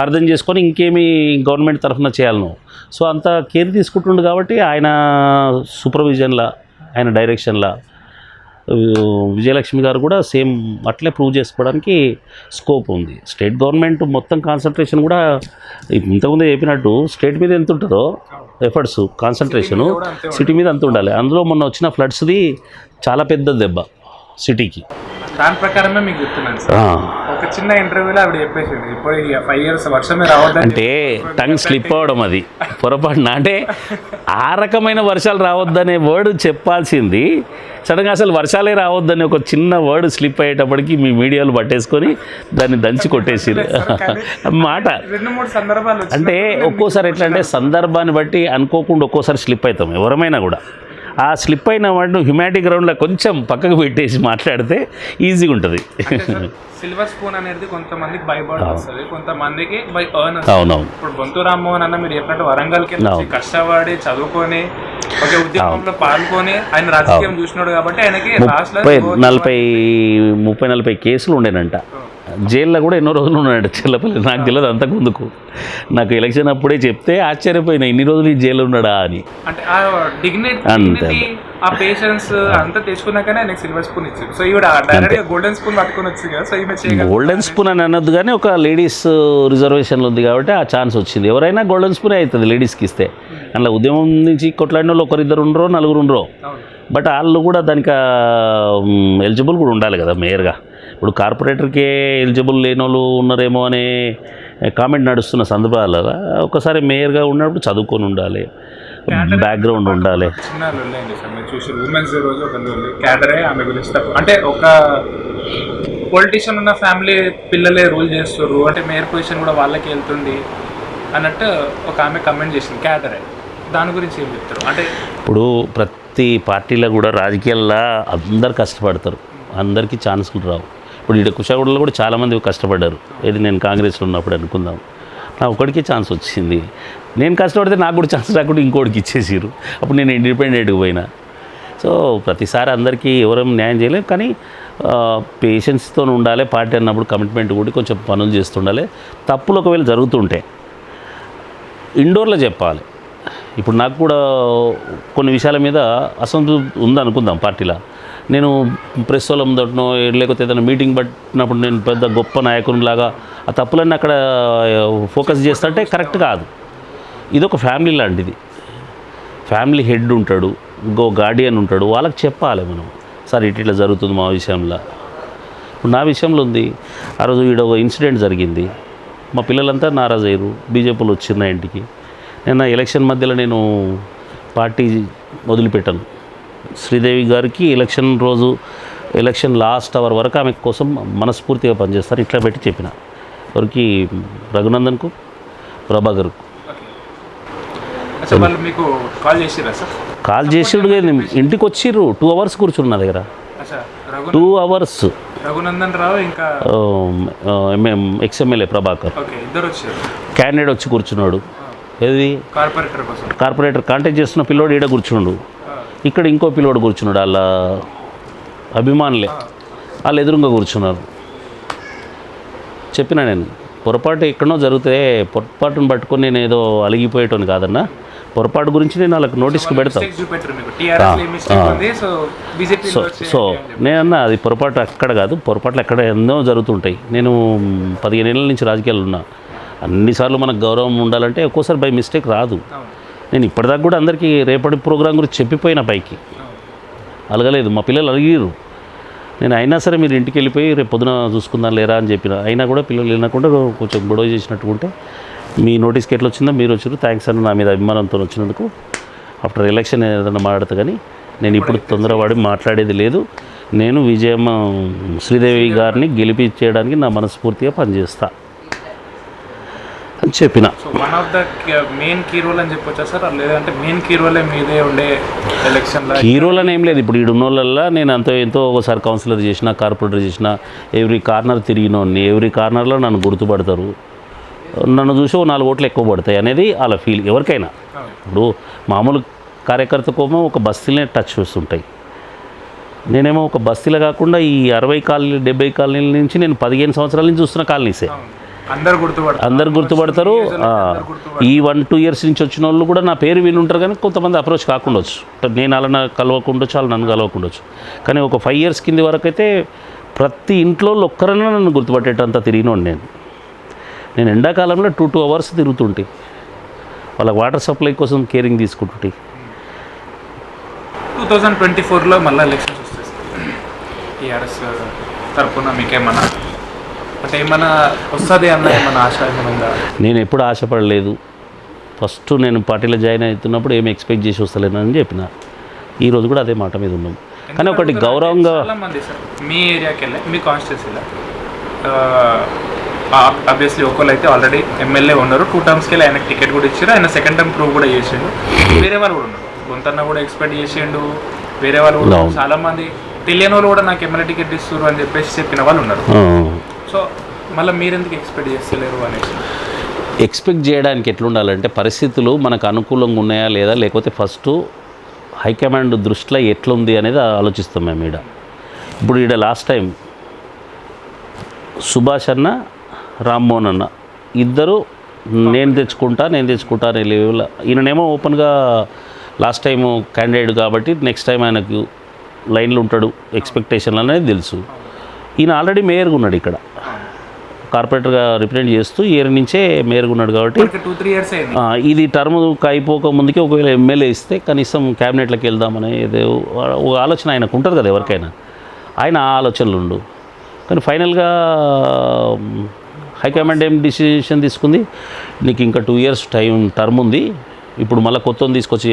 అర్థం చేసుకొని ఇంకేమీ గవర్నమెంట్ తరఫున చేయాలను. సో అంత కేర్ తీసుకుంటుండు కాబట్టి ఆయన సూపర్విజన్లా, ఆయన డైరెక్షన్లా విజయలక్ష్మి గారు కూడా సేమ్ అట్లే ప్రూవ్ చేసుకోవడానికి స్కోప్ ఉంది. స్టేట్ గవర్నమెంట్ మొత్తం కాన్సన్ట్రేషన్ కూడా ఇంతకుముందే చెప్పినట్టు స్టేట్ మీద ఎంత ఉంటుందో ఎఫర్ట్స్ కాన్సన్ట్రేషను సిటీ మీద అంత ఉండాలి. అందులో మొన్న వచ్చిన ఫ్లడ్స్ది చాలా పెద్ద దెబ్బ సిటీకి. దాని ప్రకారమే మీకు చెప్తున్నాను సార్. ఒక చిన్న ఇంటర్వ్యూలో ఆవిడ చెప్పేసింది ఇప్పుడు 5 years వర్షమే రావద్దని. అంటే టంగ్ స్లిప్ అవ్వడం అది పొరపాటున. అంటే ఆ రకమైన వర్షాలు రావద్దనే వర్డ్ చెప్పాల్సింది సడన్గా అసలు వర్షాలే రావద్దని ఒక చిన్న వర్డ్ స్లిప్ అయ్యేటప్పటికి మీ మీడియాలు పట్టేసుకొని దాన్ని దంచి కొట్టేసిరు మాట. 2-3 సందర్భాలు అంటే ఒక్కోసారి ఎట్లా అంటే సందర్భాన్ని బట్టి అనుకోకుండా ఒక్కోసారి స్లిప్ అవుతాం ఎవరమైనా కూడా. ఆ స్లిప్ అయిన వాటిని హ్యుమానిటీ గ్రౌండ్లో కొంచెం పక్కకు పెట్టేసి మాట్లాడితే ఈజీగా ఉంటుంది. సిల్వర్ స్పూన్ అనేది కొంతమందికి బై బర్త్ వస్తుంది, కొంతమందికి బై ఎర్న్. అవునవును. ఇప్పుడు బొంతు రామ్మోహన్ అన్న మీరు చెప్పినట్టు వరంగల్కి కష్టపడి చదువుకొని ఒక ఉద్యమంలో పాల్గొని ఆయన రాజకీయం చూసినాడు కాబట్టి ఆయనకి 30-40 కేసులు ఉండేనంట. జైల్లో కూడా ఎన్నో రోజులు ఉన్నాడు చెల్లపల్లి. నాకు తెలియదు అంతకుముందుకు, నాకు ఎలక్షన్ అప్పుడే చెప్తే ఆశ్చర్యపోయినా ఇన్ని రోజులు ఈ జైల్లో ఉన్నాడా అని. అంటే ఆ డిగ్నిటీ ఆ పేషెన్స్ అంతా తెచ్చుకున్నాకనే ఆయనకి సిల్వర్ స్పూన్ ఇచ్చింది. సో ఈవిడ డైరెక్ట్గా గోల్డెన్ స్పూన్ పట్టుకొని వచ్చింది కదా. సో ఈమె చేయగలదు. గోల్డెన్ స్పూన్ అని అనొద్దు కానీ ఒక లేడీస్ రిజర్వేషన్లు ఉంది కాబట్టి ఆ ఛాన్స్ వచ్చింది. ఎవరైనా గోల్డెన్ స్పూనే అవుతుంది లేడీస్కి ఇస్తే. అందులో ఉద్యమం నుంచి కొట్లాడిన వాళ్ళు 1-2 ఉండరో 4 ఉండరో, బట్ వాళ్ళు కూడా దానికి ఎలిజిబుల్ కూడా ఉండాలి కదా మేయర్గా. ఇప్పుడు కార్పొరేటర్కే ఎలిజిబుల్ లేని వాళ్ళు ఉన్నారేమో అనే కామెంట్ నడుస్తున్న సందర్భాలలో ఒకసారి మేయర్గా ఉన్నప్పుడు చదువుకొని ఉండాలి, బ్యాక్గ్రౌండ్ ఉండాలి. చిన్న లొల్లేండి సార్ మీరు చూసి ఉమెన్స్ డే రోజు ఒక క్యాడరే ఆమె గురించి అంటే ఒక పొలిటీషియన్ ఉన్న ఫ్యామిలీ పిల్లలే రూల్ చేస్తారు అంటే మేయర్ పొజిషన్ కూడా వాళ్ళకి వెళ్తుంది అన్నట్టు ఒక ఆమె కమెంట్ చేసింది క్యాడరే. దాని గురించి ఏం చెప్తారు? అంటే ఇప్పుడు ప్రతి పార్టీలో కూడా రాజకీయాల్లో అందరు కష్టపడతారు, అందరికీ ఛాన్సులు రావు. ఇప్పుడు ఇక్కడ కుషాగూడలో కూడా చాలామంది కష్టపడ్డారు. ఇది నేను కాంగ్రెస్లో ఉన్నప్పుడు అనుకుందాం, నా ఒకడికి ఛాన్స్ వచ్చింది. నేను కష్టపడితే నాకు కూడా ఛాన్స్ రాకుండా ఇంకోటికి ఇచ్చేసారు. అప్పుడు నేను ఇండిపెండెంట్గా పోయినా. సో ప్రతిసారి అందరికీ ఎవరేం న్యాయం చేయలేము, కానీ పేషెన్స్తో ఉండాలి. పార్టీ అన్నప్పుడు కమిట్మెంట్ కూడా కొంచెం పనులు చేస్తుండాలి. తప్పులు ఒకవేళ జరుగుతుంటే ఇండోర్లో చెప్పాలి. ఇప్పుడు నాకు కూడా కొన్ని విషయాల మీద అసంతృప్తి ఉందనుకుందాం పార్టీలో. నేను ప్రెస్ వాళ్ళ ముందటనో లేకపోతే ఏదైనా మీటింగ్ పట్టినప్పుడు నేను పెద్ద గొప్ప నాయకునిలాగా ఆ తప్పులన్నీ అక్కడ ఫోకస్ చేస్తుంటే కరెక్ట్ కాదు. ఇదొక ఫ్యామిలీ లాంటిది. ఫ్యామిలీ హెడ్ ఉంటాడు, ఇంకో గార్డియన్ ఉంటాడు, వాళ్ళకి చెప్పాలి మనం, సార్ ఇట్లా జరుగుతుంది మా విషయంలో. ఇప్పుడు నా విషయంలో ఉంది. ఆ రోజు ఈడ ఒక ఇన్సిడెంట్ జరిగింది, మా పిల్లలంతా నారాజ్ అయ్యారు, బీజేపీలో వచ్చిన ఇంటికి. నేను ఎలక్షన్ మధ్యలో నేను పార్టీ వదిలిపెట్టాను. శ్రీదేవి గారికి ఎలక్షన్ రోజు ఎలక్షన్ లాస్ట్ అవర్ వరకు ఆమె కోసం మనస్ఫూర్తిగా పనిచేస్తారు ఇట్లా పెట్టి చెప్పిన ఎవరికి రఘునందన్కు ప్రభాకర్కు అచ్చా వాళ్ళు మీకు కాల్ చేసిరా సార్? కాల్ చేసిడు ఇంటికి వచ్చిర్రు 2 hours కూర్చున్న నా దగ్గర అచ్చా 2 hours రఘునందన్ రావు ఇంకా ఎక్స్ఎమ్మెల్యే ప్రభాకర్ ఓకే ఇద్దరు వచ్చారు. క్యాండిడేట్ వచ్చి కూర్చున్నాడు ఏది కార్పొరేటర్ కోసం కార్పొరేటర్ కాంటాక్ట్ చేస్తున్న పిల్లోడు ఈడ కూర్చున్నాడు ఇక్కడ ఇంకో పిల్లోడు కూర్చున్నాడు వాళ్ళ అభిమానులే వాళ్ళు ఎదురుగా కూర్చున్నారు చెప్పిన నేను పొరపాటు ఎక్కడో జరిగితే పొరపాటును పట్టుకొని నేను ఏదో అలిగిపోయేటోని కాదన్నా పొరపాటు గురించి నేను వాళ్ళకి నోటీస్కి పెడతాను సో నేనన్నా అది పొరపాటు అక్కడ కాదు పొరపాట్లు ఎక్కడ ఎన్నో జరుగుతుంటాయి నేను 15 ఏళ్ళ నుంచి రాజకీయాలు ఉన్నా అన్నిసార్లు మనకు గౌరవం ఉండాలంటే ఒక్కోసారి బై మిస్టేక్ రాదు నేను ఇప్పటిదాకా కూడా అందరికీ రేపటి ప్రోగ్రాం గురించి చెప్పిపోయిన పైకి అలగలేదు మా పిల్లలు అలిగిరు నేను అయినా సరే మీరు ఇంటికి వెళ్ళిపోయి రేపు పొద్దున చూసుకుందాం లేరా అని చెప్పిన అయినా కూడా పిల్లలు వినకుండా కొంచెం గొడవ చేసినట్టుకుంటే మీ నోటీస్కి ఎట్లా వచ్చిందో మీరు వచ్చారు థ్యాంక్స్ అని నా మీద అభిమానంతో వచ్చినందుకు ఆఫ్టర్ ఎలక్షన్ ఏదైనా మాట్లాడతా కానీ నేను ఇప్పుడు తొందరపడి మాట్లాడేది లేదు నేను విజయమ్మ శ్రీదేవి గారిని గెలిపించేయడానికి నా మనస్ఫూర్తిగా పనిచేస్తా అని చెప్పిన. So one of the main key role అని చెప్పొచ్చా సార్ లేదంటే మెయిన్ కీ రోలే మీదే ఉండే ఎలక్షన్లో? కీ రోల్ అని ఏం లేదు ఇప్పుడు ఈడున్న వాళ్ళల్లో నేను ఎంతో ఒకసారి కౌన్సిలర్ చేసిన కార్పొరేటర్ చేసిన ఎవ్రీ కార్నర్ తిరిగినోడిని ఎవ్రీ కార్నర్లో నన్ను గుర్తుపడతారు నన్ను చూసి 4 ఓట్లు ఎక్కువ పడతాయి అనేది వాళ్ళ ఫీల్ ఎవరికైనా ఇప్పుడు మామూలు కార్యకర్తకోమో ఒక బస్తీలనే టచ్ చేస్తుంటాయి నేనేమో ఒక బస్తీలో కాకుండా ఈ 60 కాలనీ 70 కాలనీల నుంచి నేను 15 సంవత్సరాల నుంచి చూస్తున్న కాలనీసే అందరు గుర్తుపడతారు ఈ 1-2 years నుంచి వచ్చిన వాళ్ళు కూడా నా పేరు వినుంటారు కానీ కొంతమంది అప్రోచ్ కాకుండొచ్చు నేను అలా కలవకుండొచ్చు వాళ్ళు నన్ను కలవకుండొచ్చు కానీ ఒక 5 years కింది వరకు అయితే ప్రతి ఇంట్లో ఒక్కరైనా నన్ను గుర్తుపట్టేటంత తిరిగినోండి నేను ఎండాకాలంలో 2 hours తిరుగుతుంటే వాళ్ళకి వాటర్ సప్లై కోసం కేరింగ్ తీసుకుంటుంటే 2024లో మళ్ళీ ఎలక్షన్స్ వస్తాయి టీఆర్ఎస్ తరఫున మీకేమన్నా అంటే ఏమన్నా వస్తుంది అన్న ఏమన్నా ఆశ ఏమైనా? నేను ఎప్పుడు ఆశపడలేదు ఫస్ట్ నేను పార్టీలో జాయిన్ అవుతున్నప్పుడు ఏమి ఎక్స్పెక్ట్ చేసి వస్తలేనని చెప్పిన ఈరోజు కూడా అదే మాట మీద ఉన్నాం కానీ ఒకటి గౌరవంగా చాలామంది సార్ మీ ఏరియాకి వెళ్ళి మీ కాన్స్టిట్యూన్సీలో ఆబ్వియస్లీ ఒకళ్ళు అయితే ఆల్రెడీ ఎమ్మెల్యే ఉన్నారు 2 terms వెళ్ళి ఆయనకు టికెట్ కూడా ఇచ్చారు ఆయన సెకండ్ టైం ప్రూవ్ కూడా చేసిండు వేరే వాళ్ళు కూడా ఉన్నారు కొంతన్నా కూడా ఎక్స్పెక్ట్ చేసిండు వేరే వాళ్ళు కూడా చాలామంది తెలియని వాళ్ళు కూడా నాకు ఎమ్మెల్యే టికెట్ ఇస్తారు అని చెప్పేసి చెప్పిన వాళ్ళు ఉన్నారు సో మళ్ళీ మీరెందుకు ఎక్స్పెక్ట్ చేస్తలేరు అనేసి ఎక్స్పెక్ట్ చేయడానికి ఎట్లుండాలంటే పరిస్థితులు మనకు అనుకూలంగా ఉన్నాయా లేదా లేకపోతే ఫస్ట్ హైకమాండ్ దృష్టిలో ఎట్లుంది అనేది ఆలోచిస్తాం మేము ఇప్పుడు ఈడ లాస్ట్ టైం సుభాష్ అన్న రామ్మోహన్ అన్న ఇద్దరు నేను తెచ్చుకుంటా అనే లెవెల్ ఈయననేమో ఓపెన్గా లాస్ట్ టైము క్యాండిడేట్ కాబట్టి నెక్స్ట్ టైం ఆయనకు లైన్లో ఉంటాడు ఎక్స్పెక్టేషన్లు అనేది తెలుసు ఈయన ఆల్రెడీ మేయర్గా ఉన్నాడు ఇక్కడ కార్పొరేటర్గా రిప్రజెంట్ చేస్తూ ఇయర్ నుంచే మేయర్గా ఉన్నాడు కాబట్టి 2-3 years ఇది టర్మ్ అయిపోక ముందుకే ఒకవేళ ఎమ్మెల్యే ఇస్తే కనీసం క్యాబినెట్లోకి వెళ్దామనే ఏదో ఒక ఆలోచన ఆయనకు ఉంటుంది కదా ఎవరికైనా ఆయన ఆ ఆలోచనలు ఉండు కానీ ఫైనల్గా హైకమాండ్ ఏం డిసిషన్ తీసుకుంది నీకు ఇంకా 2 years టర్మ్ ఉంది ఇప్పుడు మళ్ళీ కొత్తని తీసుకొచ్చి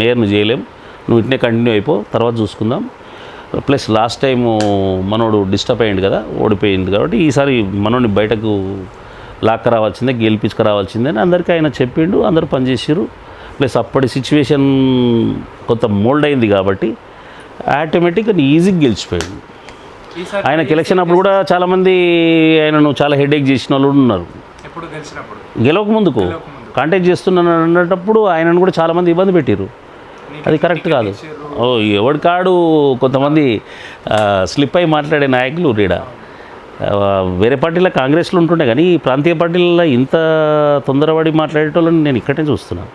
మేయర్ని చేయలేం నువ్వు ఇట్నే కంటిన్యూ అయిపో తర్వాత చూసుకుందాం ప్లస్ లాస్ట్ టైము మనోడు డిస్టర్బ్ అయ్యింది కదా ఓడిపోయింది కాబట్టి ఈసారి మనోడిని బయటకు లాక్క రావాల్సిందే గెలిపించుకురావాల్సిందే అని అందరికీ ఆయన చెప్పిండు అందరూ పనిచేసారు ప్లస్ అప్పటి సిచ్యువేషన్ కొంత మోల్డ్ అయింది కాబట్టి ఆటోమేటిక్గా ఈజీగా గెలిచిపోయాడు ఆయనకి ఎలక్షన్ అప్పుడు కూడా చాలామంది ఆయనను చాలా హెడేక్ చేసిన వాళ్ళు ఉన్నారు గెలవక ముందుకు కాంటాక్ట్ చేస్తున్నాను అన్నప్పుడు ఆయనను కూడా చాలామంది ఇబ్బంది పెట్టారు అది కరెక్ట్ కాదు ఎవడి కాడు కొంతమంది స్లిప్ అయి మాట్లాడే నాయకులు రీడ వేరే పార్టీలో కాంగ్రెస్లో ఉంటుండే కానీ ఈ ప్రాంతీయ పార్టీలలో ఇంత తొందరపడి మాట్లాడేటోళ్ళని నేను ఇక్కడే చూస్తున్నాను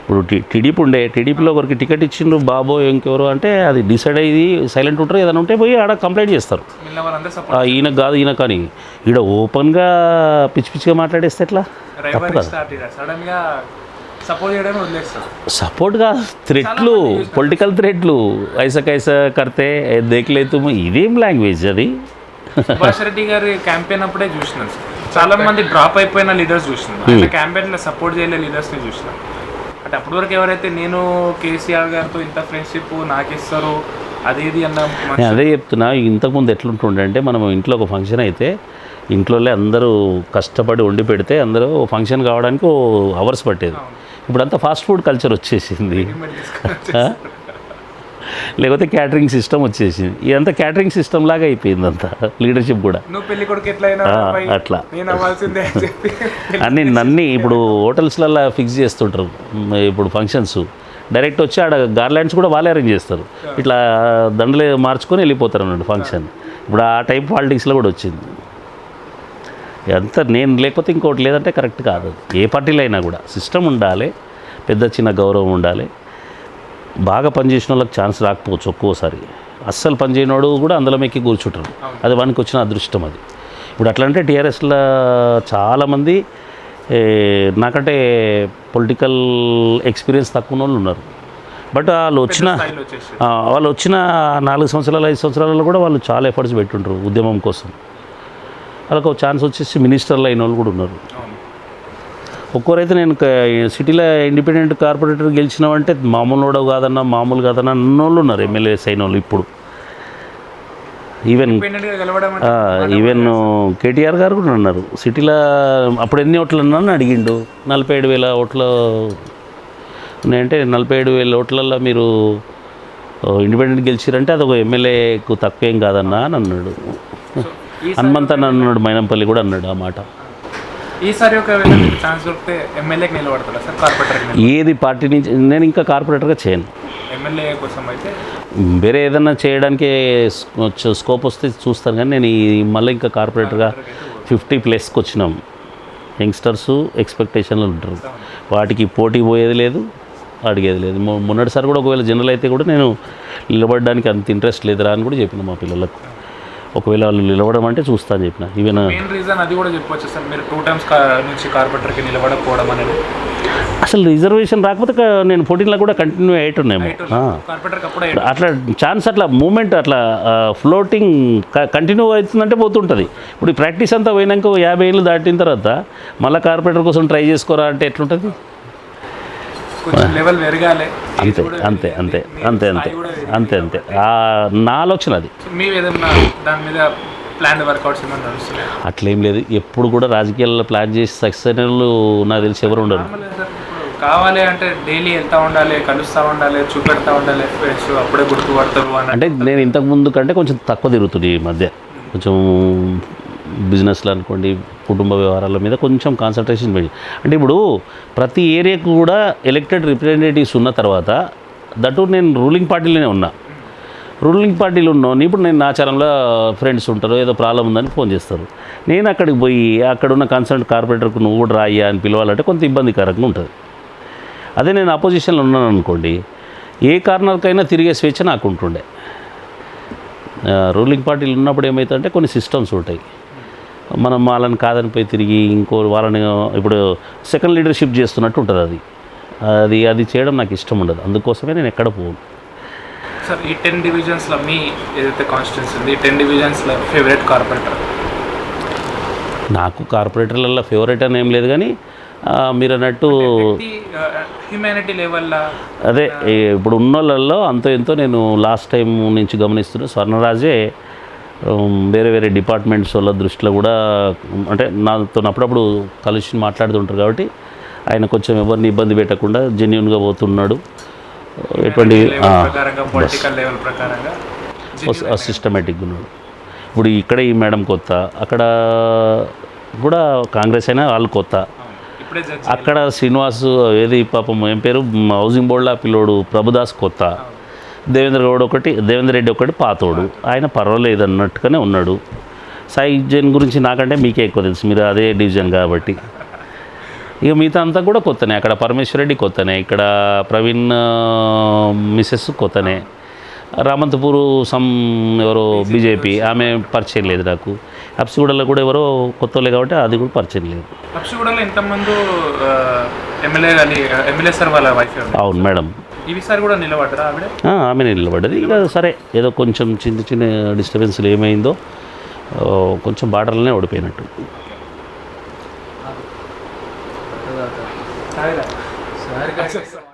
ఇప్పుడు టీడీపీ ఉండే టీడీపీలో ఒకరికి టికెట్ ఇచ్చిండ్రు బాబో ఇంకెవరో అంటే అది డిసైడ్ అయ్యి సైలెంట్ ఉంటారు ఏదైనా ఉంటే పోయి ఆడ కంప్లైంట్ చేస్తారు ఈయన కాదు ఈయన కానీ ఈడ ఓపెన్గా పిచ్చి పిచ్చిగా మాట్లాడేస్తే ఎట్లా తప్పు కదా సపోర్ట్గా థ్రెట్లు పొలిటికల్ థ్రెట్లు ఐసా కైసా కడితే దేఖలేదు ఇదేం లాంగ్వేజ్ అది సుభాష్ రెడ్డి గారి క్యాంపెయిన్ అప్పుడే చూసినాను చాలా మంది డ్రాప్ అయిపోయిన లీడర్స్ చూసినాను క్యాంపెయిన్లో సపోర్ట్ చేయలే లీడర్స్ని చూసినాను అంటే అప్పటి వరకు ఎవరైతే నేను కేసీఆర్ గారితో ఇంత ఫ్రెండ్షిప్ నాకు ఇస్తారు అది ఇది అన్న నేను అదే చెప్తున్నా. ఇంతకుముందు ఎట్లుంటుండే అంటే మనం ఇంట్లో ఒక ఫంక్షన్ అయితే ఇంట్లోనే అందరూ కష్టపడి వండి పెడితే అందరూ ఫంక్షన్ కావడానికి అవర్స్ పట్టేది. ఇప్పుడు అంతా ఫాస్ట్ ఫుడ్ కల్చర్ వచ్చేసింది, లేకపోతే క్యాటరింగ్ సిస్టమ్ వచ్చేసింది. ఇదంతా క్యాటరింగ్ సిస్టమ్ లాగా అయిపోయింది అంతా. లీడర్షిప్ కూడా నువ్వు పెళ్లి కొడుకు ఎట్లయినా అట్లా నేను అవ్వాల్సిందే అని చెప్పి అన్నీ ఇప్పుడు హోటల్స్లలో ఫిక్స్ చేస్తుంటారు. ఇప్పుడు ఫంక్షన్స్ డైరెక్ట్ వచ్చి ఆడ గార్లాండ్స్ కూడా వాళ్ళే అరేంజ్ చేస్తారు. ఇట్లా దండలు మార్చుకొని వెళ్ళిపోతారు అన్నట్టు ఫంక్షన్. ఇప్పుడు ఆ టైప్ పాలిటిక్స్లో కూడా వచ్చింది. అంతా నేను లేకపోతే ఇంకోటి లేదంటే కరెక్ట్ కాదు. ఏ పార్టీలో అయినా కూడా సిస్టమ్ ఉండాలి, పెద్ద చిన్న గౌరవం ఉండాలి. బాగా పనిచేసిన వాళ్ళకి ఛాన్స్ రాకపోవచ్చు ఒక్కోసారి. అస్సలు పనిచేయనోడు కూడా అందులో మెక్కి కూర్చుంటారు. అది వానికి వచ్చిన అదృష్టం అది. ఇప్పుడు అట్లా అంటే టీఆర్ఎస్లో చాలామంది నాకంటే పొలిటికల్ ఎక్స్పీరియన్స్ తక్కువ వాళ్ళు ఉన్నారు. బట్ వాళ్ళు వచ్చిన 4 సంవత్సరాలు 5 సంవత్సరాలలో కూడా వాళ్ళు చాలా ఎఫర్ట్స్ పెట్టుంటారు ఉద్యమం కోసం. వాళ్ళకి ఒక ఛాన్స్ వచ్చేసి మినిస్టర్లు అయిన వాళ్ళు కూడా ఉన్నారు. ఒక్కోరైతే నేను సిటీలో ఇండిపెండెంట్ కార్పొరేటర్ గెలిచినామంటే మామూలు కాదన్నా అన్నోళ్ళు ఉన్నారు. ఎమ్మెల్యేస్ అయిన వాళ్ళు ఇప్పుడు ఈవెన్ కేటీఆర్ గారు కూడా ఉన్నారు. సిటీలో అప్పుడు ఎన్ని ఓట్లు అన్నా అడిగిండు. 47,000 ఓట్లు ఉన్నాయంటే 47,000 ఓట్లలో మీరు ఇండిపెండెంట్ గెలిచిరంటే అదొక ఎమ్మెల్యేకు తక్కువేం కాదన్నా అని అన్నాడు. హనుమంత్ అని అన్నాడు, మైనంపల్లి కూడా అన్నాడు ఆ మాట. ఈసారి ఒక ఛాన్స్ దొరికితే ఎమ్మెల్యేకి నిలబడతారా సార్? కార్పొరేటర్ ఏది పార్టీ నుంచి నేను ఇంకా కార్పొరేటర్గా చేయను. ఎమ్మెల్యే కోసం అయితే వేరే ఏదన్నా చేయడానికి స్కోప్ వస్తే చూస్తాను. కానీ నేను మళ్ళీ ఇంకా కార్పొరేటర్గా 50+ వచ్చినాం. యంగ్స్టర్స్ ఎక్స్పెక్టేషన్లు ఉంటారు. వాటికి పోటీ పోయేది లేదు, అడిగేది లేదు. మొన్నటిసారి కూడా ఒకవేళ జనరల్ అయితే కూడా నేను నిలబడడానికి అంత ఇంట్రెస్ట్ లేదురా అని కూడా చెప్పిన మా పిల్లలకు. ఒకవేళ వాళ్ళు నిలబడడం అంటే చూస్తాను చెప్పిన. ఈవెన్ మెయిన్ రీజన్ అది కూడా చెప్పొచ్చు సార్, మీరు 2 times నుంచి కార్పొరేటర్కి నిలబడకపోవడం అనేది. అసలు రిజర్వేషన్ రాకపోతే నేను 14లో కూడా కంటిన్యూ అయ్యేట్టున్నాము. అట్లా ఛాన్స్ అట్లా మూమెంట్ అట్లా ఫ్లోటింగ్ కంటిన్యూ అవుతుందంటే పోతుంటుంది. ఇప్పుడు ఈ ప్రాక్టీస్ అంతా పోయినాక 50 ఏళ్ళు దాటిన తర్వాత మళ్ళీ కార్పొరేటర్ కోసం ట్రై చేసుకోరా అంటే ఎట్లుంటుంది? అంతే అంతే అంతే అంతే అంతే అంతే అంతే నా ఆలోచన అది. అట్లేం లేదు. ఎప్పుడు కూడా రాజకీయాల్లో ప్లాన్ చేసి సక్సెస్ అయిన వాళ్ళు నాకు తెలిసి ఎవరు ఉండరు. కావాలి అంటే డైలీ వెళ్తూ ఉండాలి, కలుస్తూ ఉండాలి, చూపెడతా ఉండాలి, అప్పుడే గుర్తుపడతారు అంటే నేను ఇంతకు ముందు కంటే కొంచెం తక్కువ తిరుగుతుంది ఈ మధ్య. కొంచెం బిజినెస్లు అనుకోండి, కుటుంబ వ్యవహారాల మీద కొంచెం కాన్సన్ట్రేషన్ పెట్టి. అంటే ఇప్పుడు ప్రతి ఏరియాకు కూడా ఎలక్టెడ్ రిప్రజెంటేటివ్స్ ఉన్న తర్వాత దట్టు నేను రూలింగ్ పార్టీలోనే ఉన్నా. రూలింగ్ పార్టీలు ఉన్నాను. ఇప్పుడు నేను ఆచారంలో ఫ్రెండ్స్ ఉంటారు, ఏదో ప్రాబ్లం ఉందని ఫోన్ చేస్తారు. నేను అక్కడికి పోయి అక్కడున్న కన్సర్న్ కార్పొరేటర్కు నువ్వు కూడా రాయ్యా అని పిలవాలంటే కొంత ఇబ్బందికరంగా ఉంటుంది. అదే నేను అపోజిషన్లో ఉన్నాను అనుకోండి, ఏ కార్నర్కైనా తిరిగే స్వేచ్ఛ నాకు ఉంటుండే. రూలింగ్ పార్టీలు ఉన్నప్పుడు ఏమవుతుందంటే కొన్ని సిస్టమ్స్ ఉంటాయి. మనం వాళ్ళని కాదని పోయి తిరిగి ఇంకో వాళ్ళని ఇప్పుడు సెకండ్ లీడర్షిప్ చేస్తున్నట్టు ఉంటుంది. అది చేయడం నాకు ఇష్టం ఉండదు. అందుకోసమే నేను ఎక్కడ పోను. సార్ ఈ 10 డివిజన్స్లో మీ ఏదైతే కాన్స్టిట్యూన్సీ ఉంది, 10 డివిజన్స్లో ఫేవరెట్ కార్పొరేటర్? నాకు కార్పొరేటర్లలో ఫేవరెట్ అని ఏం లేదు, కానీ మీరు అన్నట్టు హ్యూమానిటీ లెవెల్లో అదే ఇప్పుడు ఉన్న వాళ్ళల్లో అంతో ఎంతో నేను లాస్ట్ టైం నుంచి గమనిస్తున్న స్వర్ణరాజే వేరే వేరే డిపార్ట్మెంట్స్ వాళ్ళ దృష్టిలో కూడా అంటే నాతో అప్పుడప్పుడు కలిసి మాట్లాడుతుంటారు. కాబట్టి ఆయన కొంచెం ఎవరిని ఇబ్బంది పెట్టకుండా జెన్యూన్గా పోతున్నాడు. ఎటువంటి సిస్టమేటిక్గా ఉన్నాడు. ఇప్పుడు ఇక్కడ ఈ మేడం కొత్త, అక్కడ కూడా కాంగ్రెస్ అయినా వాళ్ళు కొత్త. అక్కడ శ్రీనివాస్ ఏది పాపం ఏం పేరు హౌసింగ్ బోర్డులో పిల్లోడు ప్రభుదాస్ కొత్త, దేవేంద్ర రెడ్డి ఒకటి పాతోడు. ఆయన పర్వాలేదు అన్నట్టుగానే ఉన్నాడు. సాయి జైన్ గురించి నాకంటే మీకే ఎక్కువ తెలుసు, మీరు అదే డివిజన్ కాబట్టి. ఇక మిగతా అంతా కూడా కొత్తనే. అక్కడ పరమేశ్వర్ రెడ్డి కొత్తనే, ఇక్కడ ప్రవీణ్ మిసెస్ కొత్తనే, రామంతపూరు ఎవరో బీజేపీ ఆమె పరిచయం లేదు నాకు. అప్సిగూడలో కూడా ఎవరో కొత్తలే కాబట్టి అది కూడా పరిచయం లేదు. అప్సిగూడలో ఇంతకుముందు ఎమ్మెల్యే సార్ వాళ్ళ వైఫ్. అవును మేడం. ఈసారి కూడా నిలబడ్డారా ఆవిడ? ఆమె నిలబడ్డది. ఇక సరే ఏదో కొంచెం చిన్న చిన్న డిస్టర్బెన్స్లు ఏమైందో కొంచెం బార్డర్లోనే ఓడిపోయినట్టు. సార్